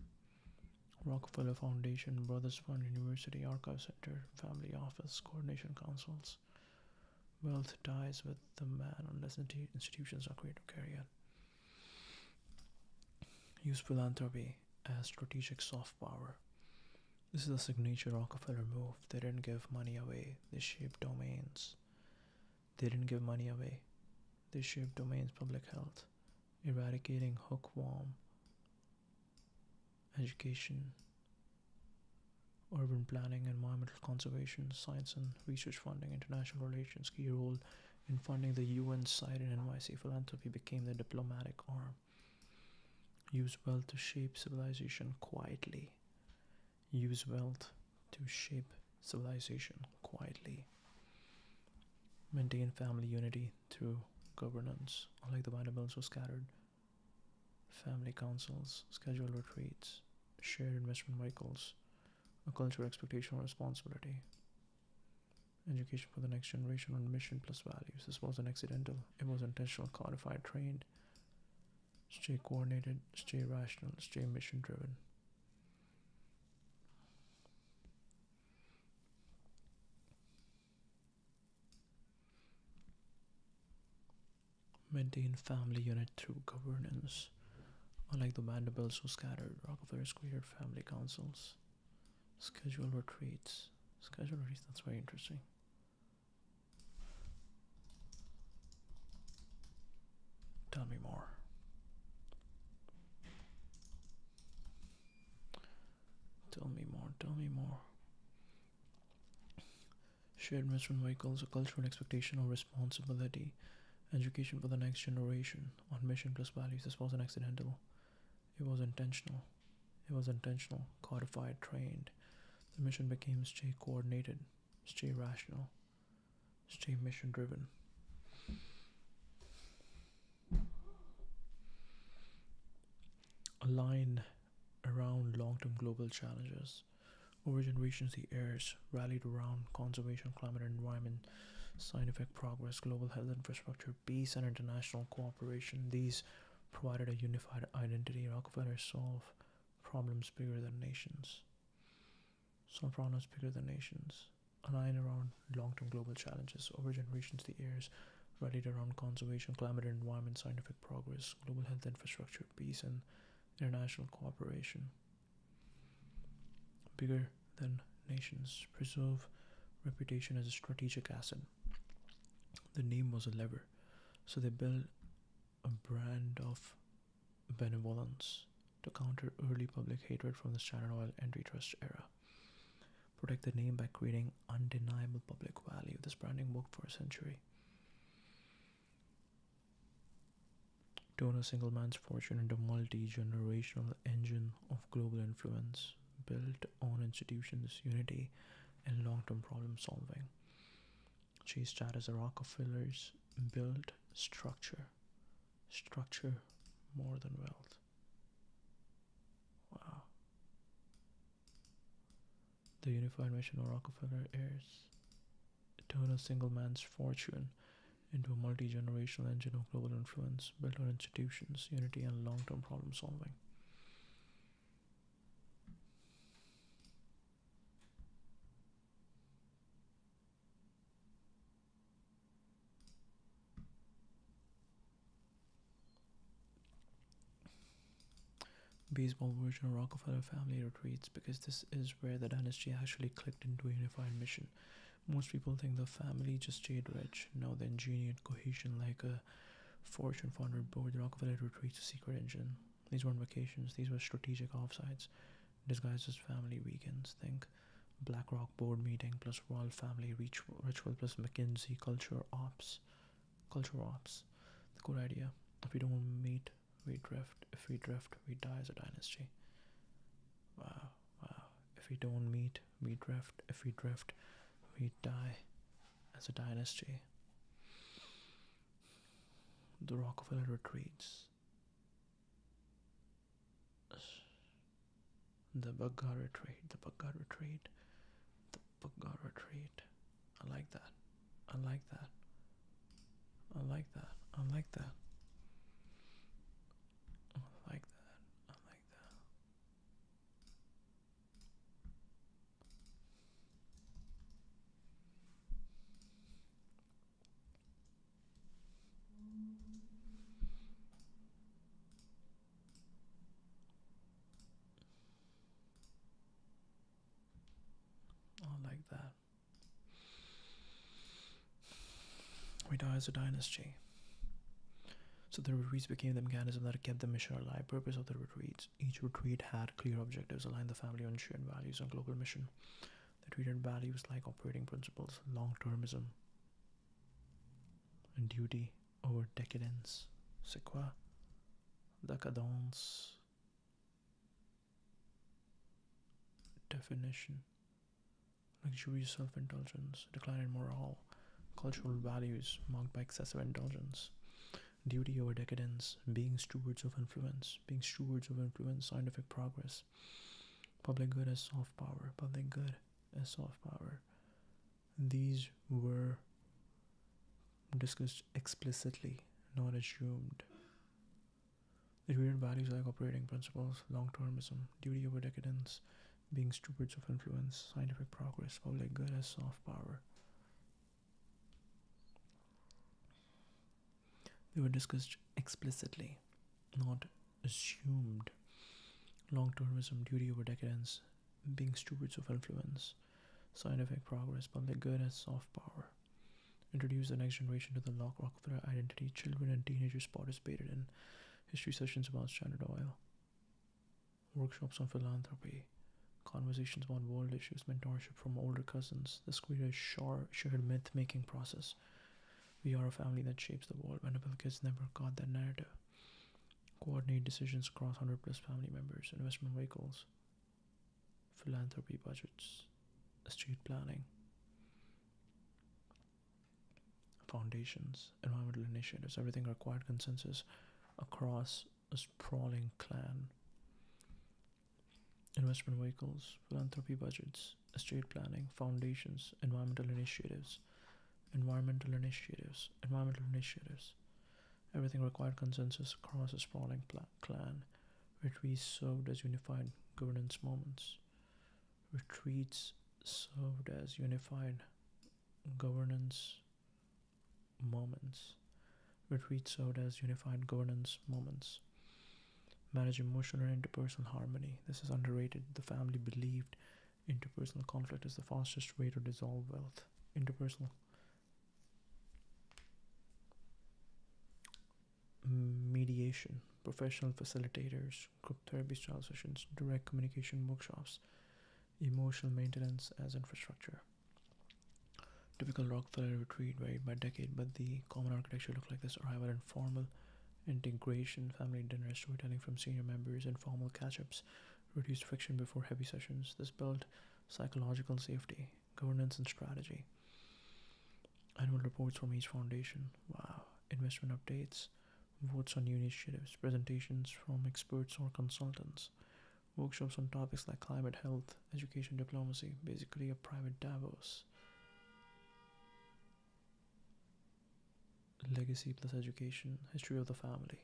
S1: Rockefeller Foundation, Brothers Fund, University, Archive Center, Family Office, Coordination Councils. Wealth dies with the man unless institutions are created to carry it. Use philanthropy as strategic soft power. This is a signature Rockefeller move. They didn't give money away, they shaped domains. They didn't give money away, they shaped domains: public health, eradicating hookworm, education, urban planning, environmental conservation, science and research funding, international relations. Key role in funding the UN site in NYC. Philanthropy became the diplomatic arm. Use wealth to shape civilization quietly. Use wealth to shape civilization quietly. Maintain family unity through governance. Unlike the Vanderbilts who scattered, family councils, scheduled retreats, shared investment vehicles, a culture of expectation or responsibility. Education for the next generation on mission plus values. This wasn't accidental, it was intentional, codified, trained. Stay coordinated, stay rational, stay mission driven. Maintain family unit through governance. Unlike the Vanderbilts who scattered, Rockefellers created family councils. Schedule retreats. Schedule retreats, that's very interesting. Tell me more. Tell me more, tell me more. Shared investment vehicles, a cultural expectation of responsibility. Education for the next generation on mission plus values. This wasn't accidental, it was intentional. It was intentional, codified, trained. The mission became stay coordinated, stay rational, stay mission driven. Align around long term global challenges. Over generations, the heirs rallied around conservation, climate and environment, scientific progress, global health infrastructure, peace, and international cooperation. These provided a unified identity. Rockefeller solved problems bigger than nations. Solve problems bigger than nations. Align around long-term global challenges. Over generations, the heirs rallied around conservation, climate and environment, scientific progress, global health infrastructure, peace, and international cooperation. Bigger than nations. Preserve reputation as a strategic asset. The name was a lever, so they built a brand of benevolence to counter early public hatred from the Standard Oil antitrust era. Protect the name by creating undeniable public value. This branding worked for a century. Turn a single man's fortune into a multi-generational engine of global influence, built on institutions, unity, and long-term problem solving. Chase Chat as a Rockefellers built structure. Structure more than wealth. Wow. The unified mission of Rockefeller is turn a single man's fortune into a multi-generational engine of global influence built on institutions, unity, and long-term problem solving. Baseball version of Rockefeller family retreats, because this is where the dynasty actually clicked into a unified mission. Most people think the family just stayed rich. No, they engineered cohesion like a Fortune 500 board. The Rockefeller retreats, a secret engine. These weren't vacations, these were strategic offsites, disguised as family weekends. Think BlackRock board meeting plus royal family ritual plus McKinsey culture ops. Culture ops. The core idea: if we don't meet, we drift. If we drift, we die as a dynasty. Wow, wow. If we don't meet, we drift. If we drift, we die as a dynasty. The Rockefeller retreats. The Baghdad retreat. The Baghdad retreat. The Baghdad retreat. I like that. I like that. I like that. I like that. I like that. I like that. I like that. We die as a dynasty. So the retreats became the mechanism that kept the mission alive. Purpose of the retreats. Each retreat had clear objectives, aligned the family on shared values and global mission. They treated values like operating principles, long-termism, and duty over decadence. C'est quoi? Decadence. Definition. Luxurious self-indulgence, decline in morale, cultural values marked by excessive indulgence. Duty over decadence, being stewards of influence, scientific progress, public good as soft power, public good as soft power. These were discussed explicitly, not assumed. They treated values like operating principles, long-termism, duty over decadence, being stewards of influence, scientific progress, public good as soft power. They were discussed explicitly, not assumed. Long-termism, duty over decadence, being stewards of influence, scientific progress, public good as soft power. Introduced the next generation to the Rockefeller identity. Children and teenagers participated in history sessions about Standard Oil, workshops on philanthropy, conversations about world issues, mentorship from older cousins. This created a shared myth-making process. We are a family that shapes the world. Venerable kids never got that narrative. Coordinate decisions across 100 plus family members, investment vehicles, philanthropy budgets, estate planning, foundations, environmental initiatives. Everything required consensus across a sprawling clan. Investment vehicles, philanthropy budgets, estate planning, foundations, environmental initiatives. Everything required consensus across a sprawling clan. Retreats served as unified governance moments. Retreats served as unified governance moments. Manage emotional and interpersonal harmony. This is underrated. The family believed interpersonal conflict is the fastest way to dissolve wealth. mediation, professional facilitators, group therapy style sessions, direct communication workshops, emotional maintenance as infrastructure. Typical Rockefeller retreat varied by decade, but the common architecture looked like this: arrival and formal integration, family dinner, storytelling from senior members, informal catch-ups, reduced friction before heavy sessions. This built psychological safety, governance and strategy. Annual reports from each foundation. Wow. Investment updates, votes on new initiatives, presentations from experts or consultants, workshops on topics like climate, health, education, diplomacy, basically a private Davos. Legacy plus education, history of the family.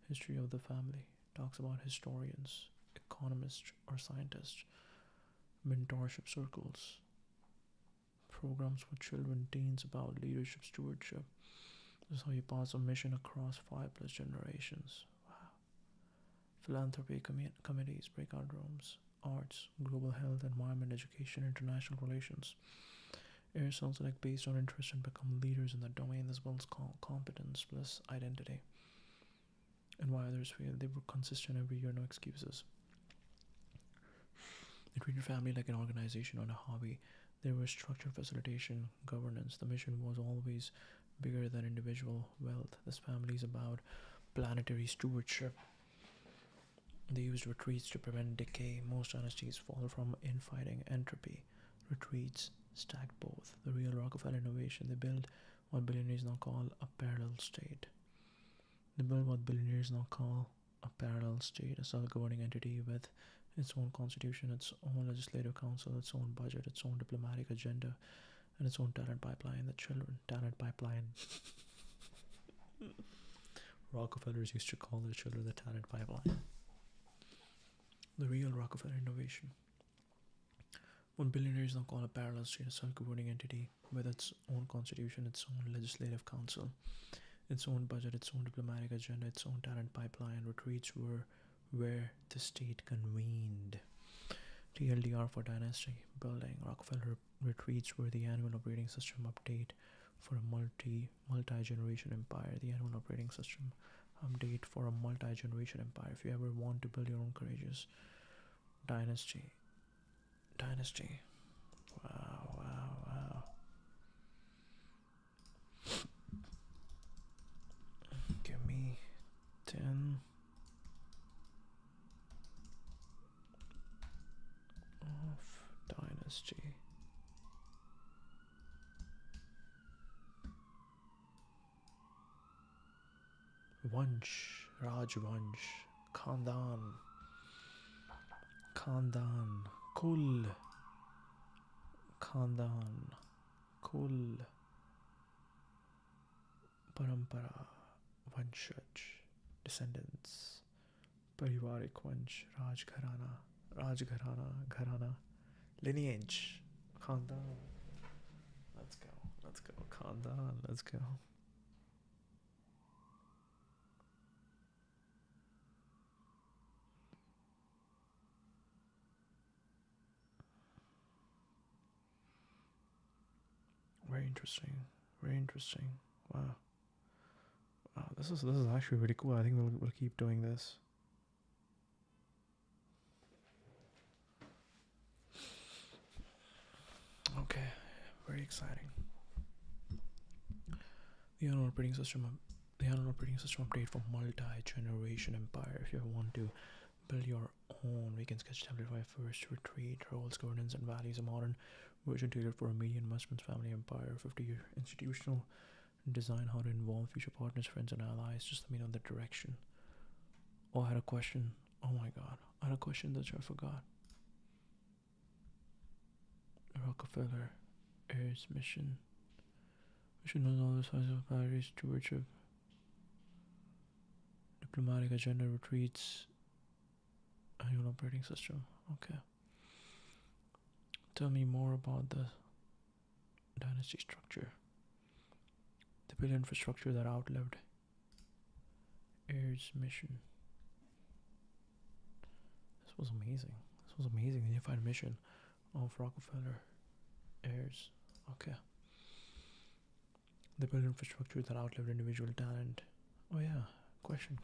S1: History of the family talks about historians, economists, or scientists, mentorship circles, programs for children, teens about leadership, stewardship. This is how you pass a mission across 5+ generations. Wow. Philanthropy committees, breakout rooms, arts, global health, environment, education, international relations. Air sounds like based on interest and become leaders in the domain. This builds competence plus identity. And why others fail, they were consistent every year, no excuses. They treat your family like an organization, not a hobby. There was structured facilitation, governance. The mission was always bigger than individual wealth. This family is about planetary stewardship. They used retreats to prevent decay. Most dynasties fall from infighting, entropy. Retreats stacked both. The real Rockefeller innovation, they built what billionaires now call a parallel state. They built what billionaires now call a parallel state, a self-governing entity with its own constitution, its own legislative council, its own budget, its own diplomatic agenda, and its own talent pipeline. The children, talent pipeline. Rockefellers used to call their children the talent pipeline. The real Rockefeller innovation. What billionaires now call a parallel state, a self-governing entity with its own constitution, its own legislative council, its own budget, its own diplomatic agenda, its own talent pipeline. Retreats were where the state convened. TLDR for dynasty building. Rockefeller retreats were the annual operating system update for a multi-generation empire. The annual operating system update for a multi-generation empire. If you ever want to build your own courageous dynasty. Wow. Give me 10 of dynasty. Vansh, Rajvansh, Khandan, Kul, Khandan, Kul, Parampara, Vanshaj, descendants, Parivarik Vansh, Rajgharana, lineage, Khandan. Let's go, Khandan, let's go. Very interesting. Wow. This is actually really cool. I think we'll keep doing this. Okay, very exciting. The annual operating system update for multi-generation empire. If you want to build your own, we can sketch template by first retreat, roles, governance, and values. A modern version tailored for a median investments family empire. 50-year institutional design, how to involve future partners, friends, and allies. Just let me know the direction. Oh, I had a question. Oh my god, I had a question that I forgot. Rockefeller Heirs mission. Mission knows all the size of batteries, stewardship, diplomatic agenda, retreats, annual operating system. Okay. Tell me more about the dynasty structure. The built infrastructure that outlived Heirs mission. This was amazing. The unified mission of Rockefeller Heirs. Okay. The built infrastructure that outlived individual talent. Oh yeah, question.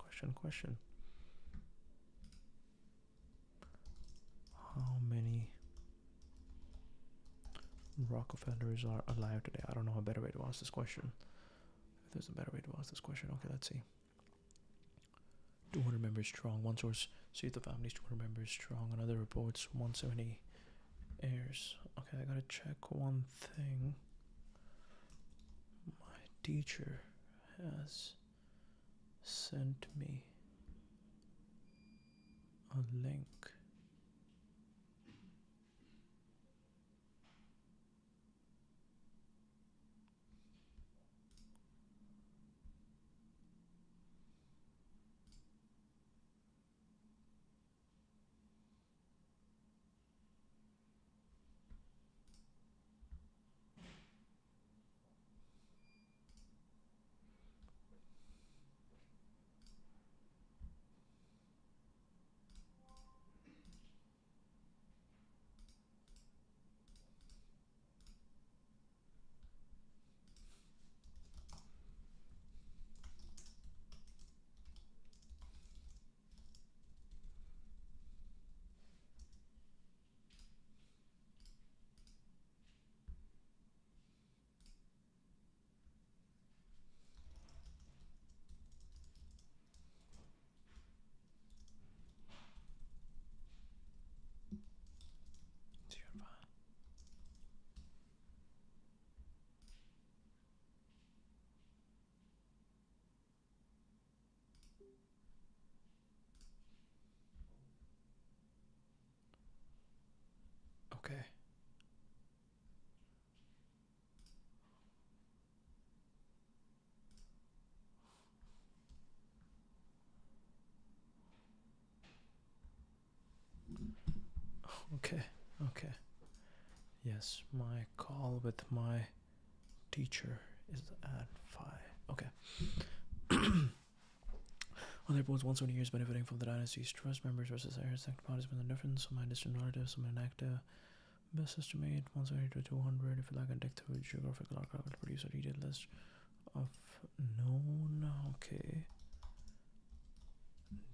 S1: How many Rockefellers are alive today? I don't know a better way to ask this question. If there's a better way to ask this question, okay, let's see. 200 members strong. One source says the family's 200 members strong. Another reports 170 heirs. Okay, I gotta check one thing. My teacher has sent me a link. Okay. Okay. Okay. Yes, my call with my teacher is at 5. Okay. On their boards, 170 years benefiting from the dynasty's trust members versus heirs, second participants and difference. Some are distant relatives, some are inactive. Best estimate 170 to 200. If you like a deck through geographical archive, will produce a detailed list of known. Okay.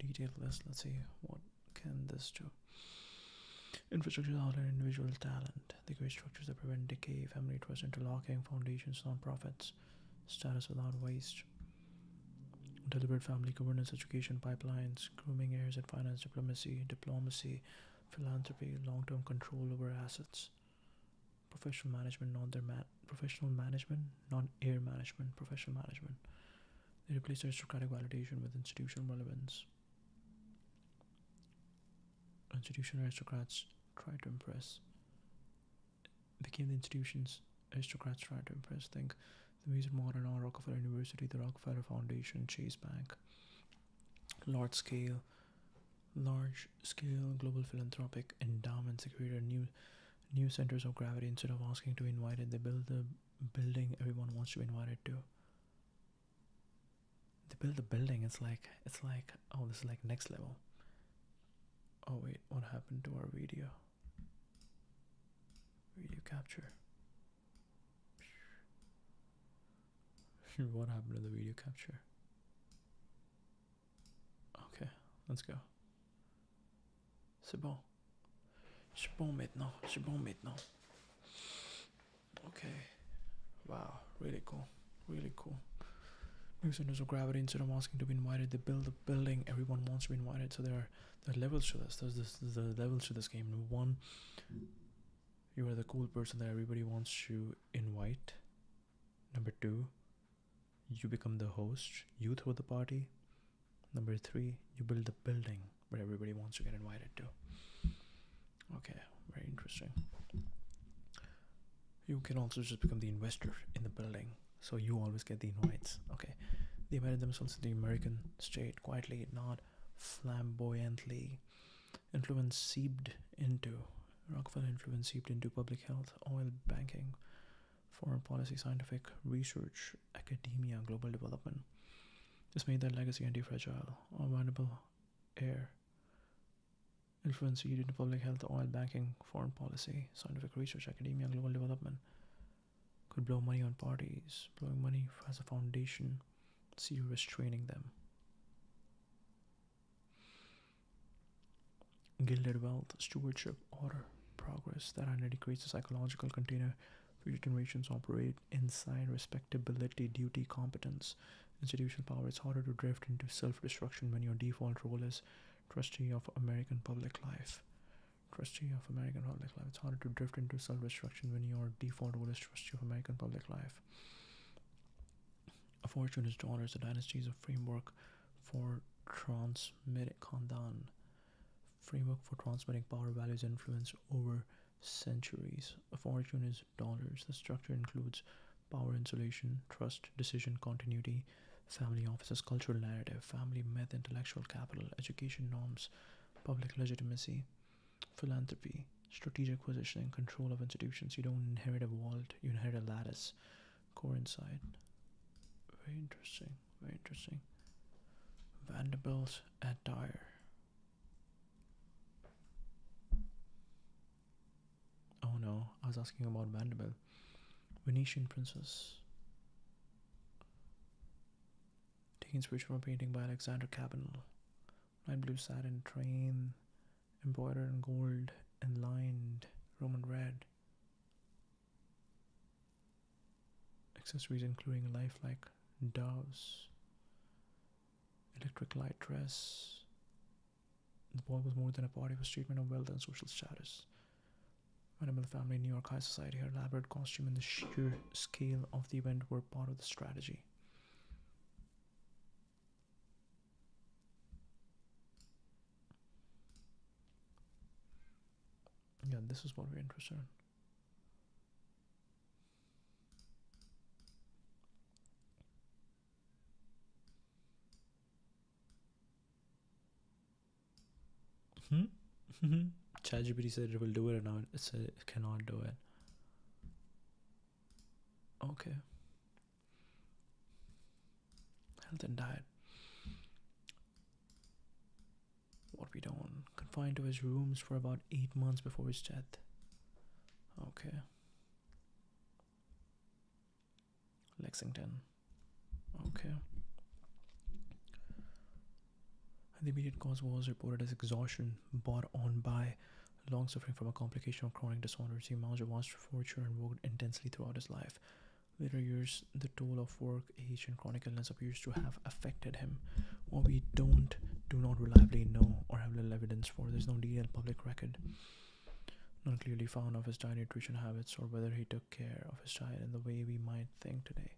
S1: Detailed list. Let's see what can this do. Infrastructure outline individual talent. They create structures that prevent decay, family trust interlocking, foundations, non-profits, status without waste, deliberate family governance, education pipelines, grooming heirs and finance, diplomacy, philanthropy, long-term control over assets, professional management, professional management, non-heir management, professional management. They replace aristocratic validation with institutional relevance. Institutional aristocrats try to impress. Became the institutions aristocrats try to impress. Think the Maison Modern or Rockefeller University, the Rockefeller Foundation, Chase Bank. Large scale global philanthropic endowments create new centers of gravity. Instead of asking to be invited, they build the building everyone wants to be invited to. They build the building. It's like oh, this is like next level. Oh wait, what happened to our video? Video capture. What happened to the video capture? Okay, let's go. C'est bon. C'est bon maintenant. C'est bon maintenant. Okay. Wow, really cool. Really cool. New centers of gravity. Instead of asking to be invited, they build a building everyone wants to be invited. So there are levels to this. There's the levels to this game. One, you are the cool person that everybody wants to invite. Number two, you become the host. You throw the party. Number three, you build the building where everybody wants to get invited to. Okay, very interesting. You can also just become the investor in the building, so you always get the invites. Okay, they invited themselves to the American state quietly, not flamboyantly. Rockefeller influence seeped into public health, oil, banking, foreign policy, scientific research, academia, global development. This made their legacy anti-fragile, unavoidable heir. Influence seeped into public health, oil, banking, foreign policy, scientific research, academia, global development. Could blow money on parties. Blowing money as a foundation See you restraining them. Gilded wealth, stewardship, order, progress. That identity creates a psychological container. Future generations operate inside respectability, duty, competence, institutional power. It's harder to drift into self destruction when your default role is trustee of American public life. Trustee of American public life. It's harder to drift into self destruction when your default role is trustee of American public life. A fortune is dollars. A dynasty is a framework for transmitting Khandan. Framework for transmitting power, values, influence over centuries. A fortune is dollars. The structure includes power, insulation, trust, decision, continuity, family offices, cultural narrative, family myth, intellectual capital, education norms, public legitimacy, philanthropy, strategic positioning, control of institutions. You don't inherit a vault, you inherit a lattice. Core insight. Very interesting. Very interesting. Vanderbilt attire. Oh no, I was asking about Vanderbilt. Venetian princess. Taking inspiration from a painting by Alexander Cabanel. Light blue satin train, embroidered in gold and lined Roman red. Accessories including lifelike doves, electric light dress. The ball was more than a party, it was treatment of wealth and social status. Vanderbilt family, New York high society, her elaborate costume and the sheer scale of the event were part of the strategy. Yeah, this is what we're interested in. ChatGPT said it will do it, and now it said it cannot do it. Okay. Health and diet. What we don't. Confined to his rooms for about 8 months before his death. Okay. Lexington. Okay. The immediate cause was reported as exhaustion brought on by long suffering from a complication of chronic disorders. He managed a vast fortune and worked intensely throughout his life. Later years, the toll of work, age, and chronic illness appears to have affected him. What we do not reliably know or have little evidence for. There's no detailed public record, none clearly found of his diet, nutrition habits, or whether he took care of his diet in the way we might think today.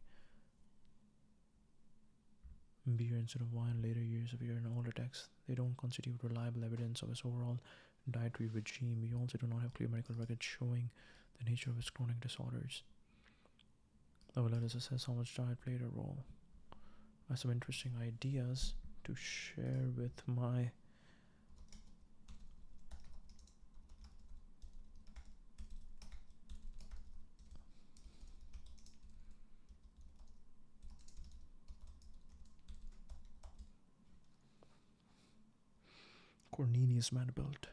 S1: Beer instead of wine later years appear in older texts. They don't constitute reliable evidence of his overall dietary regime. We also do not have clear medical records showing the nature of his chronic disorders. However, let us assess how much diet played a role. I have some interesting ideas to share with my Cornelius Vanderbilt.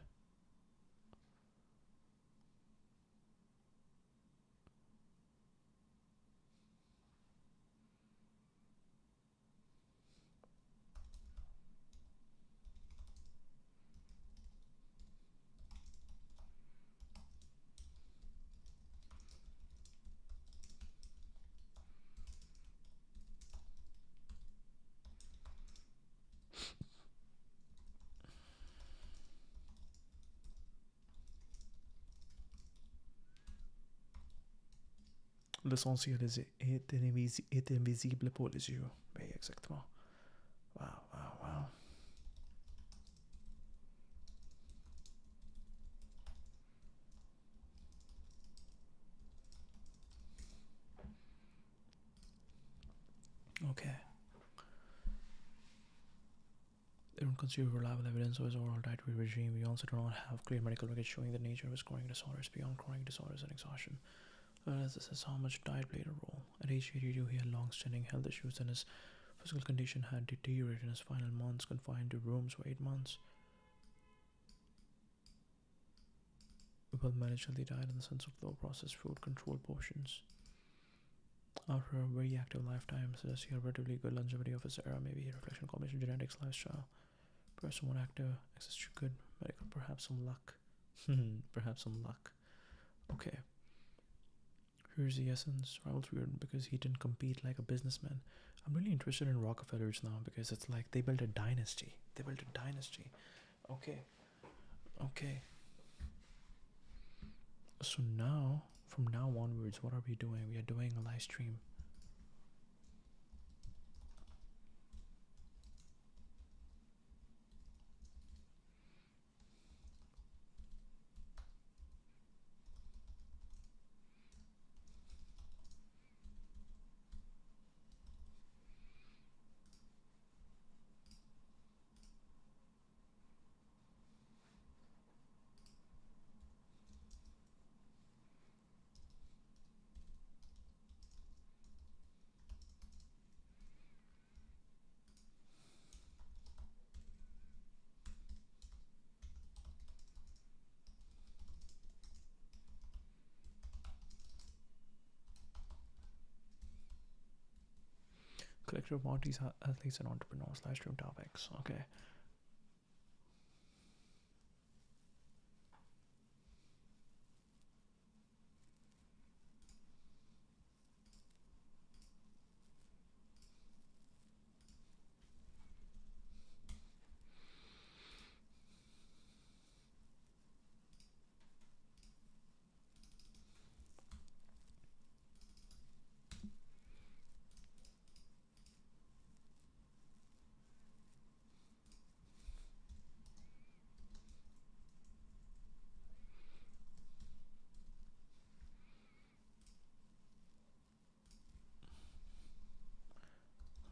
S1: L'essentiel est invisible pour les yeux. Oui, exactement. Wow, wow, wow. Okay. They don't consider reliable evidence of his oral dietary regime. We also do not have clear medical records showing the nature of his chronic disorders beyond chronic disorders and exhaustion. This is how much diet played a role. At age 82, he had long-standing health issues and his physical condition had deteriorated in his final months, confined to rooms for 8 months. Well managed healthy diet in the sense of low processed food, controlled portions. After a very active lifetime, suggests he had relatively good longevity of his era, maybe a reflection combination genetics, lifestyle. Perhaps somewhat active, access to good medical, perhaps some luck. Perhaps some luck. Okay. Here's the essence. Rival's weird because he didn't compete like a businessman. I'm really interested in Rockefellers now because it's like they built a dynasty. They built a dynasty. Okay. Okay. So now, from now onwards, what are we doing? We are doing a live stream. Collector of artists, athletes, and entrepreneurs. Live stream topics. Okay.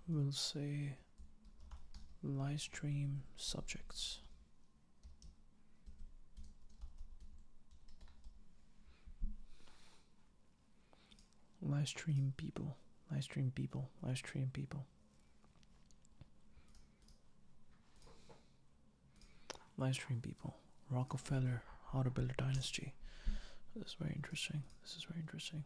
S1: We'll say live stream subjects. Live stream people. Live stream people. Live stream people. Live stream people. Rockefeller. How to build a dynasty. This is very interesting. This is very interesting.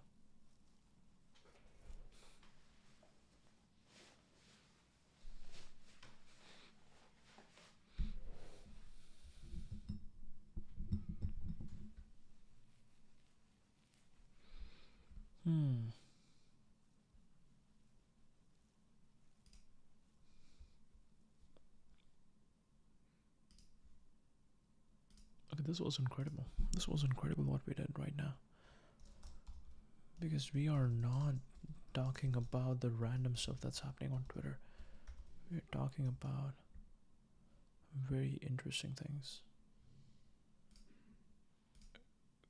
S1: Okay, this was incredible. This was incredible what we did right now. Because we are not talking about the random stuff that's happening on Twitter. We're talking about very interesting things.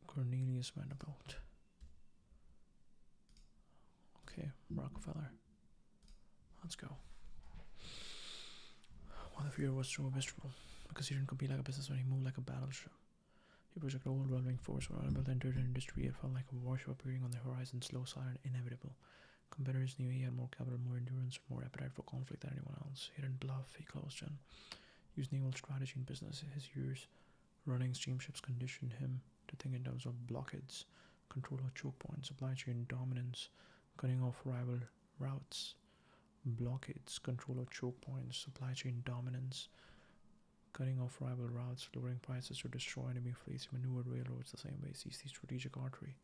S1: Cornelius Vanderbilt. Okay, Rockefeller. Let's go. While the fear was so miserable, because he didn't compete like a businessman, he moved like a battleship. He projected overwhelming force. When Vanderbilt entered an industry, it felt like a warship appearing on the horizon, slow, silent, inevitable. Competitors knew he had more capital, more endurance, more appetite for conflict than anyone else. He didn't bluff, he closed in. Used naval strategy in business. His years running steamships conditioned him to think in terms of blockades, control of choke points, supply chain dominance, cutting off rival routes, blockades, control of choke points, supply chain dominance, cutting off rival routes, lowering prices to destroy enemy fleets, maneuver railroads the same way, seize the strategic artery.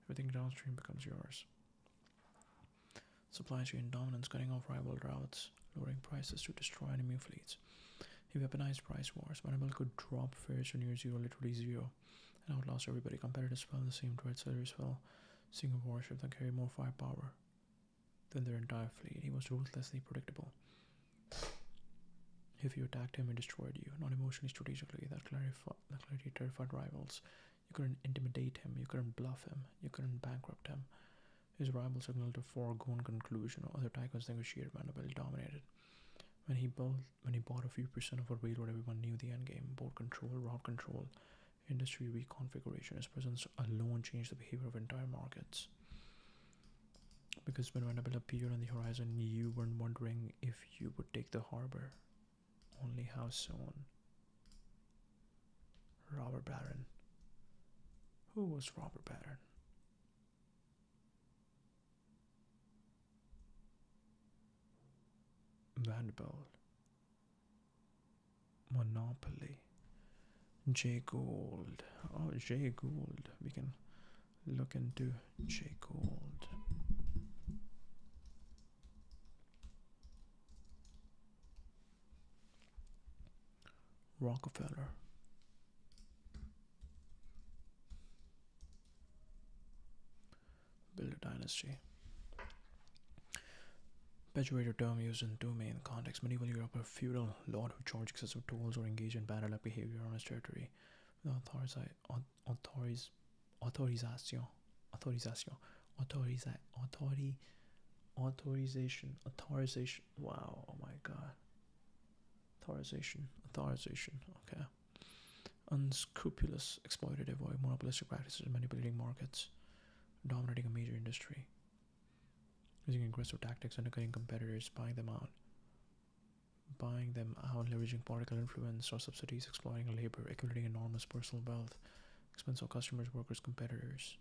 S1: Everything downstream becomes yours. Supply chain dominance, cutting off rival routes, lowering prices to destroy enemy fleets. He weaponized price wars. Vanderbilt could drop fares to near zero, literally zero, and outlast everybody. Competitors fell the same threat sellers fell, seeing a warship that carried more firepower than their entire fleet. He was ruthlessly predictable. If you attacked him, he destroyed you, not emotionally, strategically. That clarity terrified rivals. You couldn't intimidate him, you couldn't bluff him, you couldn't bankrupt him. His rivals signaled a foregone conclusion. Other tycoons negotiated. Vanderbilt dominated. When he bought a few percent of a railroad, everyone knew the end game. Board control, route control, industry reconfiguration. His presence alone changed the behavior of entire markets. Because when Vanderbilt appeared on the horizon, you weren't wondering if you would take the harbor. Only how soon. Robert Barron. Who was Robert Barron? Vanderbilt, Monopoly, J Gold. Oh, J Gold. We can look into J Gold. Rockefeller. Build a dynasty. Pejorative term used in domain context. Medieval Europe, a feudal lord who charged excessive tolls or engaged in bandit-like behavior on his territory. The autorization, authorization. Wow, oh my god. Authorization. Okay. Unscrupulous, exploitative, or monopolistic practices manipulating markets, dominating a major industry, using aggressive tactics, undercutting competitors, buying them out, leveraging political influence or subsidies, exploiting labor, accumulating enormous personal wealth, expense of customers, workers, competitors.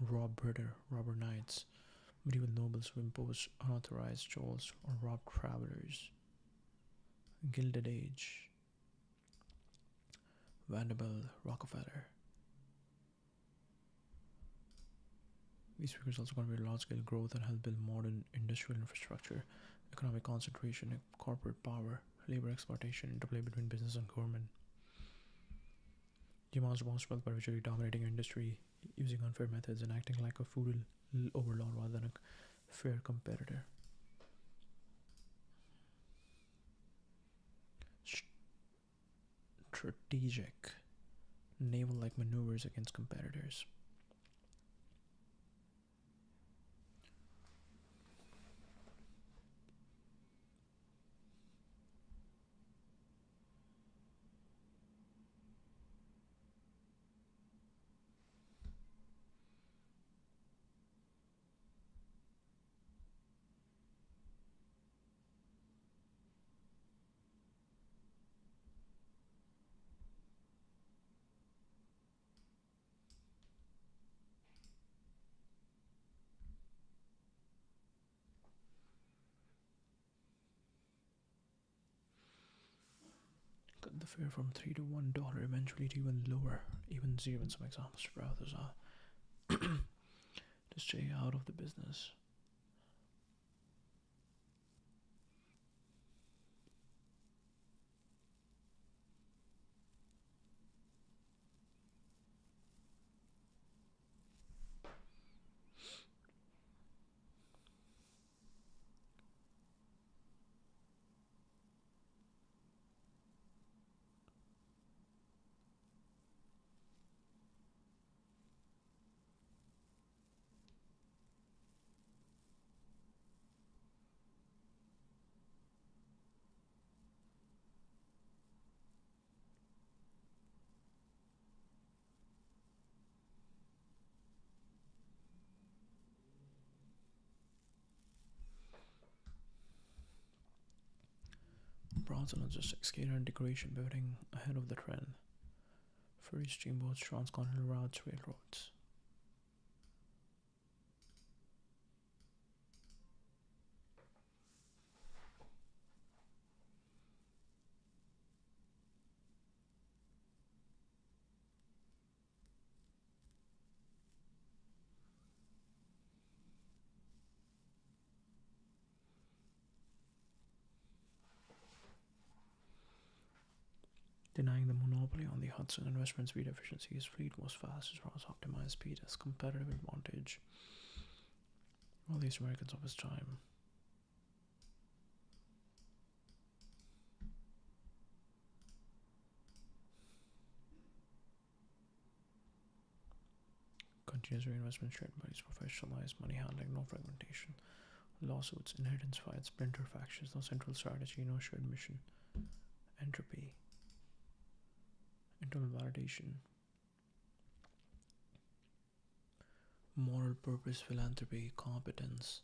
S1: Robber knights, medieval nobles who imposed unauthorized tolls or robbed travelers. Gilded Age, Vanderbilt, Rockefeller. These figures also contribute large-scale growth and help build modern industrial infrastructure, economic concentration, corporate power, labor exploitation, interplay between business and government. The amounts responsible for visually dominating industry, using unfair methods and acting like a feudal overlord rather than a fair competitor. Strategic, naval-like maneuvers against competitors. Cut the fare from $3 to $1, eventually to even lower, even zero in some examples. Brothers are to stay out of the business. Bronze logistics, skater and decoration building ahead of the trend. Ferry steamboats, transcontinental routes, railroads. Denying the monopoly on the Hudson investment speed efficiency, his fleet was fast as well as optimized speed as competitive advantage. All these Americans of his time. Continuous reinvestment, shared bodies, professionalized money handling, no fragmentation. Lawsuits, inheritance fights, splinter factions, no central strategy, no shared mission. Entropy. Internal validation. Moral purpose, philanthropy, competence,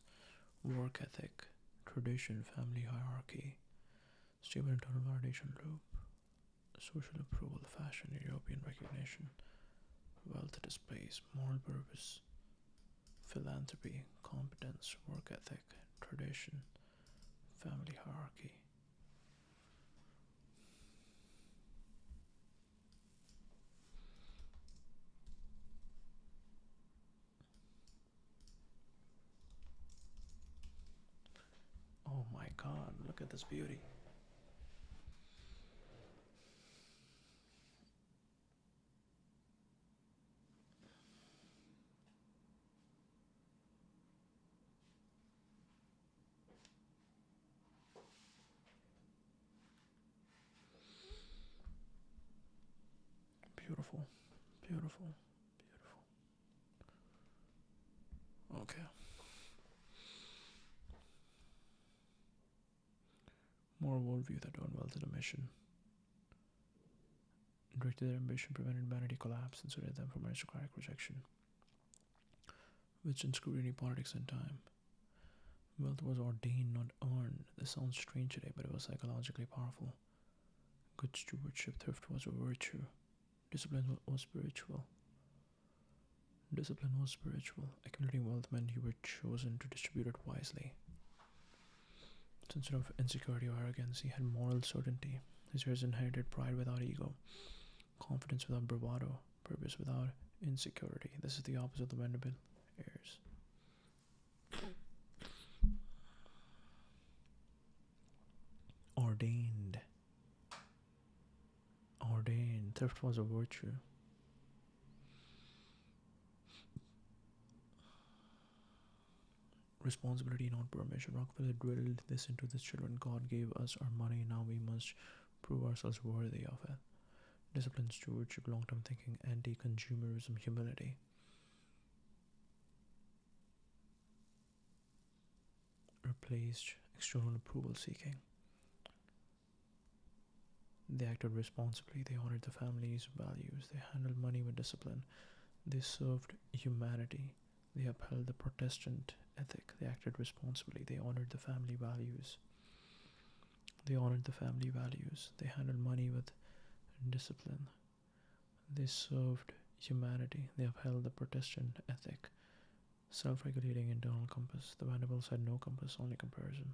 S1: work ethic, tradition, family hierarchy, stable internal validation loop, social approval, fashion, European recognition, wealth displays, moral purpose, philanthropy, competence, work ethic, ambition, family hierarchy. Oh my god, look at this beauty. Beautiful, beautiful, beautiful. Okay. More worldview that don't well to the mission. Directed their ambition, prevented humanity collapse, and insulated them from aristocratic rejection. Which in scrutiny, politics, and time. Wealth was ordained, not earned. This sounds strange today, but it was psychologically powerful. Good stewardship, thrift was a virtue. Discipline was spiritual. Discipline was spiritual. Accumulating wealth meant you were chosen to distribute it wisely. So instead of insecurity or arrogance, he had moral certainty. His heirs inherited pride without ego, confidence without bravado, purpose without insecurity. This is the opposite of the Vanderbilt heirs. Ordained. Ordained. Thrift was a virtue. Responsibility, not permission. Rockefeller drilled this into his children. God gave us our money, now we must prove ourselves worthy of it. Discipline, stewardship, long term thinking, anti consumerism, humility. Replaced external approval seeking. They acted responsibly, they honored the family's values, they handled money with discipline, they served humanity, they upheld the Protestant ethic, they acted responsibly, they honored the family values. They honored the family values, they handled money with discipline, they served humanity, they upheld the Protestant ethic. Self regulating internal compass. The Vanderbilts had no compass, only comparison.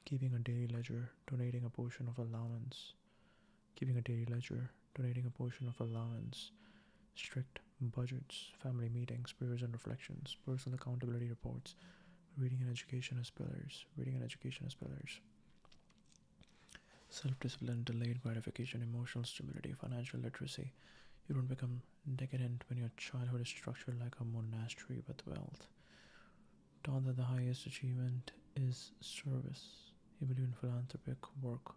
S1: Keeping a daily ledger, donating a portion of allowance. Keeping a daily ledger, donating a portion of allowance. Strict budgets, family meetings, prayers and reflections, personal accountability reports. Reading and education as pillars. Reading and education as pillars. Self-discipline, delayed gratification, emotional stability, financial literacy. You don't become decadent when your childhood is structured like a monastery with wealth. Taught that the highest achievement is service. He believed in philanthropic work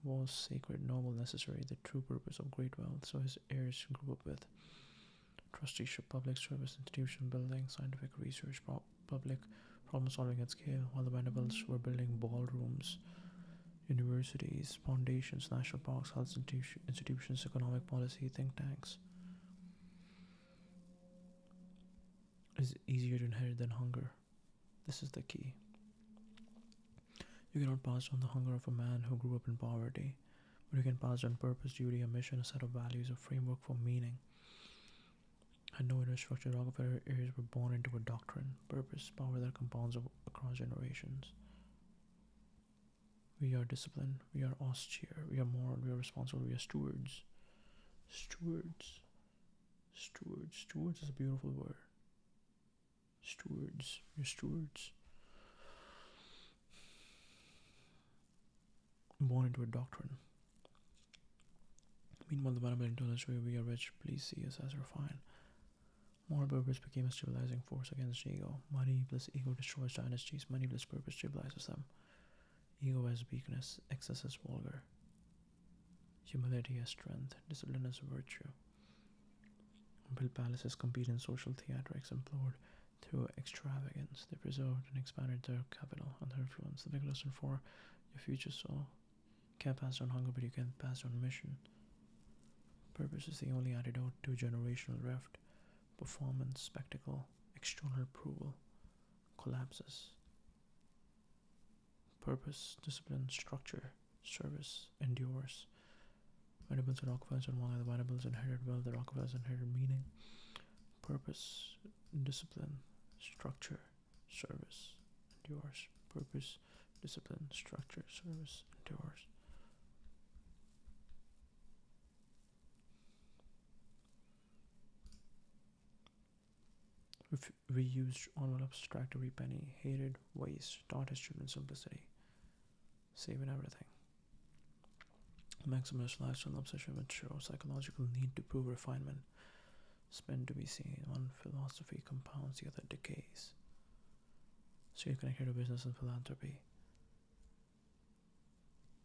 S1: was sacred, noble, necessary, the true purpose of great wealth. So his heirs grew up with trusteeship, public service, institution building, scientific research, public problem solving at scale, while the Vanderbilts were building ballrooms, universities, foundations, national parks, health institutions, economic policy, think tanks. Is easier to inherit than hunger. This is the key. You cannot pass on the hunger of a man who grew up in poverty, but you can pass on purpose, duty, a mission, a set of values, a framework for meaning. Had no inner structure, Rockefeller heirs were born into a doctrine, purpose, power that compounds across generations. We are disciplined, we are austere, we are moral, we are responsible, we are stewards. Stewards. Stewards. Stewards is a beautiful word. Stewards. You're stewards. Born into a doctrine. Meanwhile, the Vanderbilt told us we are rich, please see us as refined. Moral purpose became a stabilizing force against ego. Money plus ego destroys dynasties, money plus purpose stabilizes them. Ego as weakness, excess as vulgar. Humility as strength, discipline as virtue. Built palaces, compete in social theatrics, implored through extravagance. They preserved and expanded their capital and their influence. The big lesson for your future soul. Can't pass on hunger, but you can pass on mission. Purpose is the only antidote to generational rift. Performance, spectacle, external approval collapses. Purpose, discipline, structure, service, endures. Vanderbilts and Rockefellers and while the Vanderbilts inherited wealth, the Rockefellers inherited meaning. Purpose, discipline, structure, service, endures. Purpose, discipline, structure, service, endures. Reused envelopes, tracked every penny, hated waste, taught his children simplicity, saving everything. Maximalist lifestyle obsession with show, psychological need to prove refinement, spent to be seen. One philosophy compounds, the other decays. Stay connected to business and philanthropy.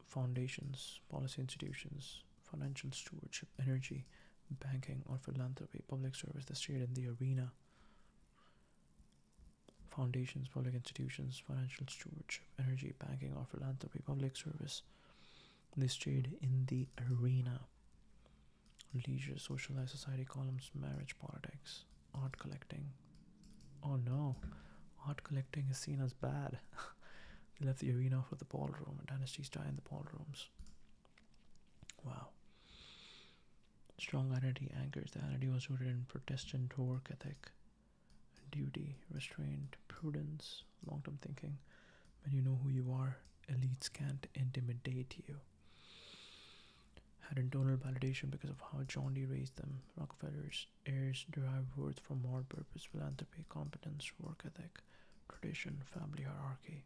S1: Foundations, policy institutions, financial stewardship, energy, banking, or philanthropy, public service, the state in the arena. Foundations, public institutions, financial stewardship, energy, banking, or philanthropy, public service. They stayed in the arena. Leisure, socialized society, columns, marriage, politics, art collecting. Oh no, art collecting is seen as bad. They left the arena for the ballroom, and dynasties die in the ballrooms. Wow. Strong identity anchors. The identity was rooted in Protestant work ethic, duty, restraint, prudence, long term thinking. When you know who you are, elites can't intimidate you. Had internal validation because of how John D raised them. Rockefeller's heirs derived worth from moral purpose, philanthropy, competence, work ethic, tradition, family hierarchy.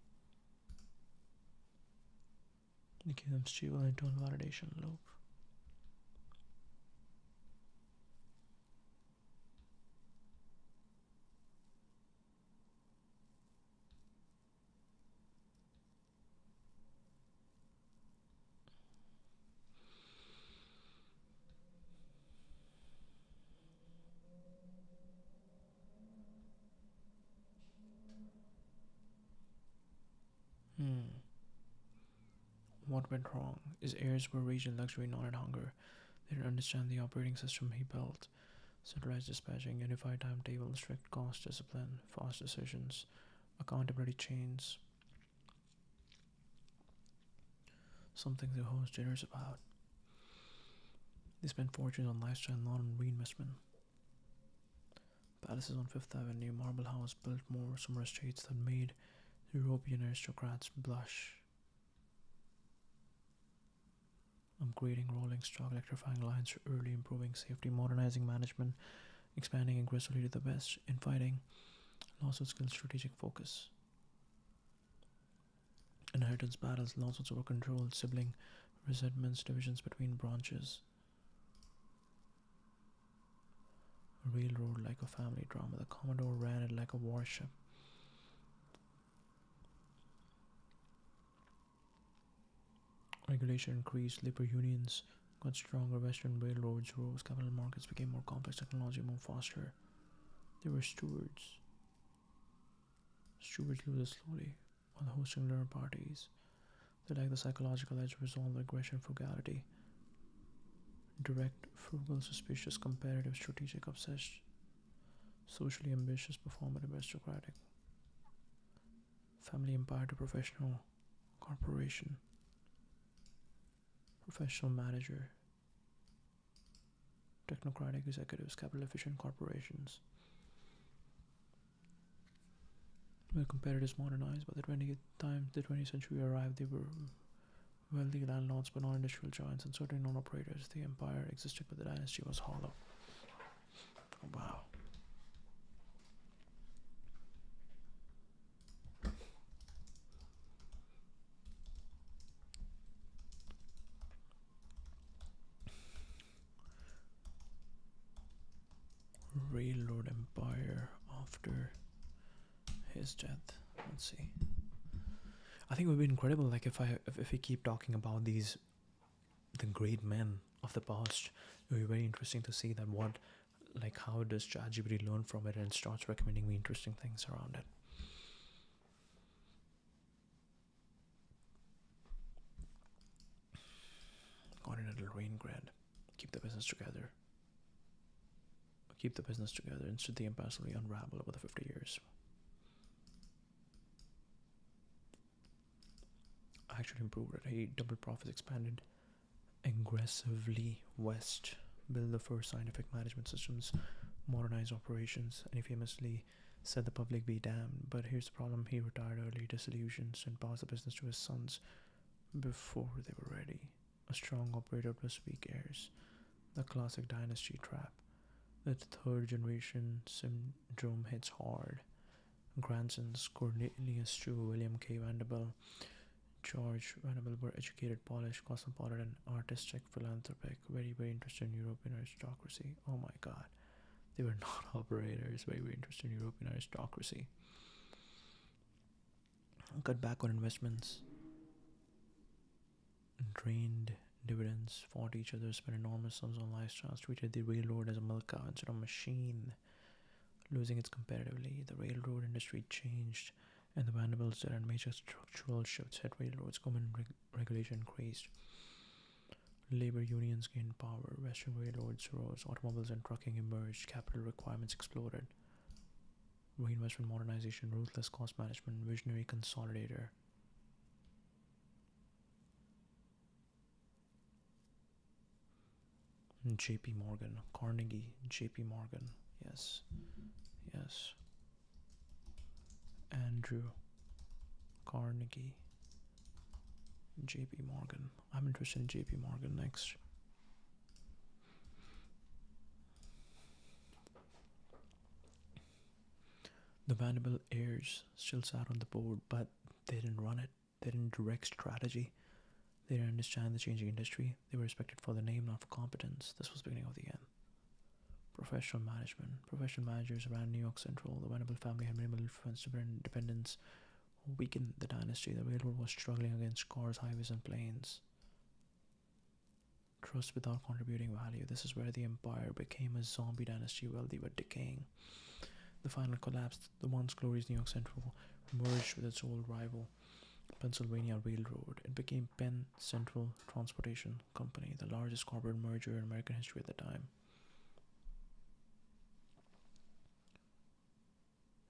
S1: They gave them stable internal validation loop. What went wrong? His heirs were raised in luxury, not in hunger. They didn't understand the operating system he built. Centralized dispatching, unified timetables, strict cost discipline, fast decisions, accountability chains. Something to host dinners about. They spent fortunes on lifestyle, not on reinvestment. Palaces on Fifth Avenue, Marble House built more summer estates that made European aristocrats blush. Upgrading rolling stock, electrifying lines early, improving safety, modernizing management, expanding aggressively to the west, infighting, lawsuit skills, strategic focus. Inheritance battles, lawsuits over control, sibling resentments, divisions between branches. A railroad like a family drama. The Commodore ran it like a warship. Regulation increased, labor unions got stronger, western railroads rose, capital markets became more complex, technology moved faster. They were stewards. Stewards lose slowly while hosting dinner parties. They lack the psychological edge, resolve, aggression, frugality. Direct, frugal, suspicious, competitive, strategic, obsessed, socially ambitious, performative, aristocratic. Family empire to professional corporation. Professional manager. Technocratic executives, capital efficient corporations. Where competitors modernized, by the 20th century arrived, they were wealthy landlords but not industrial giants and certainly non operators. The empire existed, but the dynasty was hollow. Oh, wow. Railroad empire after his death. Let's see. I think it would be incredible, like if we keep talking about the great men of the past. It would be very interesting to see that how does ChatGPT learn from it and starts recommending me interesting things around it. Continental rain grid. Keep the business together. Instead the empire slowly unravel over the 50 years. Actually improved it. He doubled profits, expanded aggressively west, built the first scientific management systems, modernized operations, and he famously Said the public be damned, but here's the problem: he retired early, disillusioned, and passed the business to his sons before they were ready. A strong operator plus weak heirs. The classic dynasty trap. The third generation syndrome hits hard. Grandsons Cornelius Chu, William K. Vanderbilt, George Vanderbilt were educated, polished, cosmopolitan, artistic, philanthropic, very, very interested in European aristocracy. Oh my god. They were not operators, very, very interested in European aristocracy. Cut back on investments, drained dividends, fought each other, spent enormous sums on lifestyles, treated the railroad as a milk cow instead of a machine, losing its competitively. The railroad industry changed, and the Vanderbilts did, and major structural shifts hit railroads. Government regulation increased. Labor unions gained power. Western railroads rose. Automobiles and trucking emerged. Capital requirements exploded. Reinvestment, modernization, ruthless cost management, visionary consolidator. JP Morgan, Carnegie, JP Morgan, yes, yes. Andrew Carnegie, JP Morgan. I'm interested in JP Morgan next. The Vanderbilt heirs still sat on the board, but they didn't run it. They didn't direct strategy. They didn't understand the changing industry. They were respected for the name, not for competence. This was the beginning of the end. Professional management. Professional managers ran New York Central. The Vanderbilt family had minimal influence over independence, weakened the dynasty. The railroad was struggling against cars, highways, and planes. Trust without contributing value. This is where the empire became a zombie dynasty, wealthy but decaying. The final collapse. The once glorious New York Central merged with its old rival, Pennsylvania Railroad. It became Penn Central Transportation Company, the largest corporate merger in American history at the time.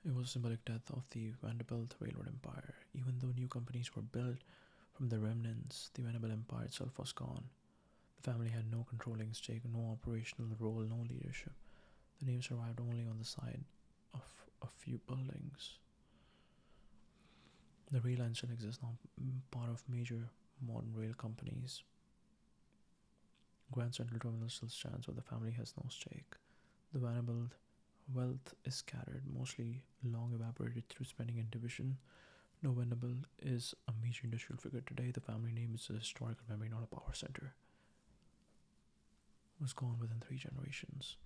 S1: It was a symbolic death of the Vanderbilt Railroad Empire. Even though new companies were built from the remnants, the Vanderbilt Empire itself was gone. The family had no controlling stake, no operational role, no leadership. The name survived only on the side of a few buildings. The rail line still exists now, part of major modern rail companies. Grand Central Terminal still stands, but the family has no stake. The Vanderbilt wealth is scattered, mostly long evaporated through spending and division. No Vanderbilt is a major industrial figure today. The family name is a historical memory, not a power center. It was gone within 3 generations.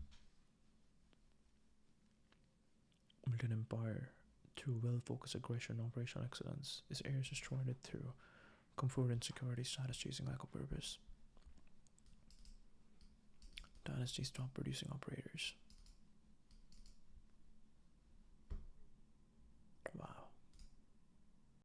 S1: Built an empire through well-focused aggression and operational excellence. His heirs destroyed it through comfort, insecurity, status chasing, lack of purpose. Dynasty stopped producing operators.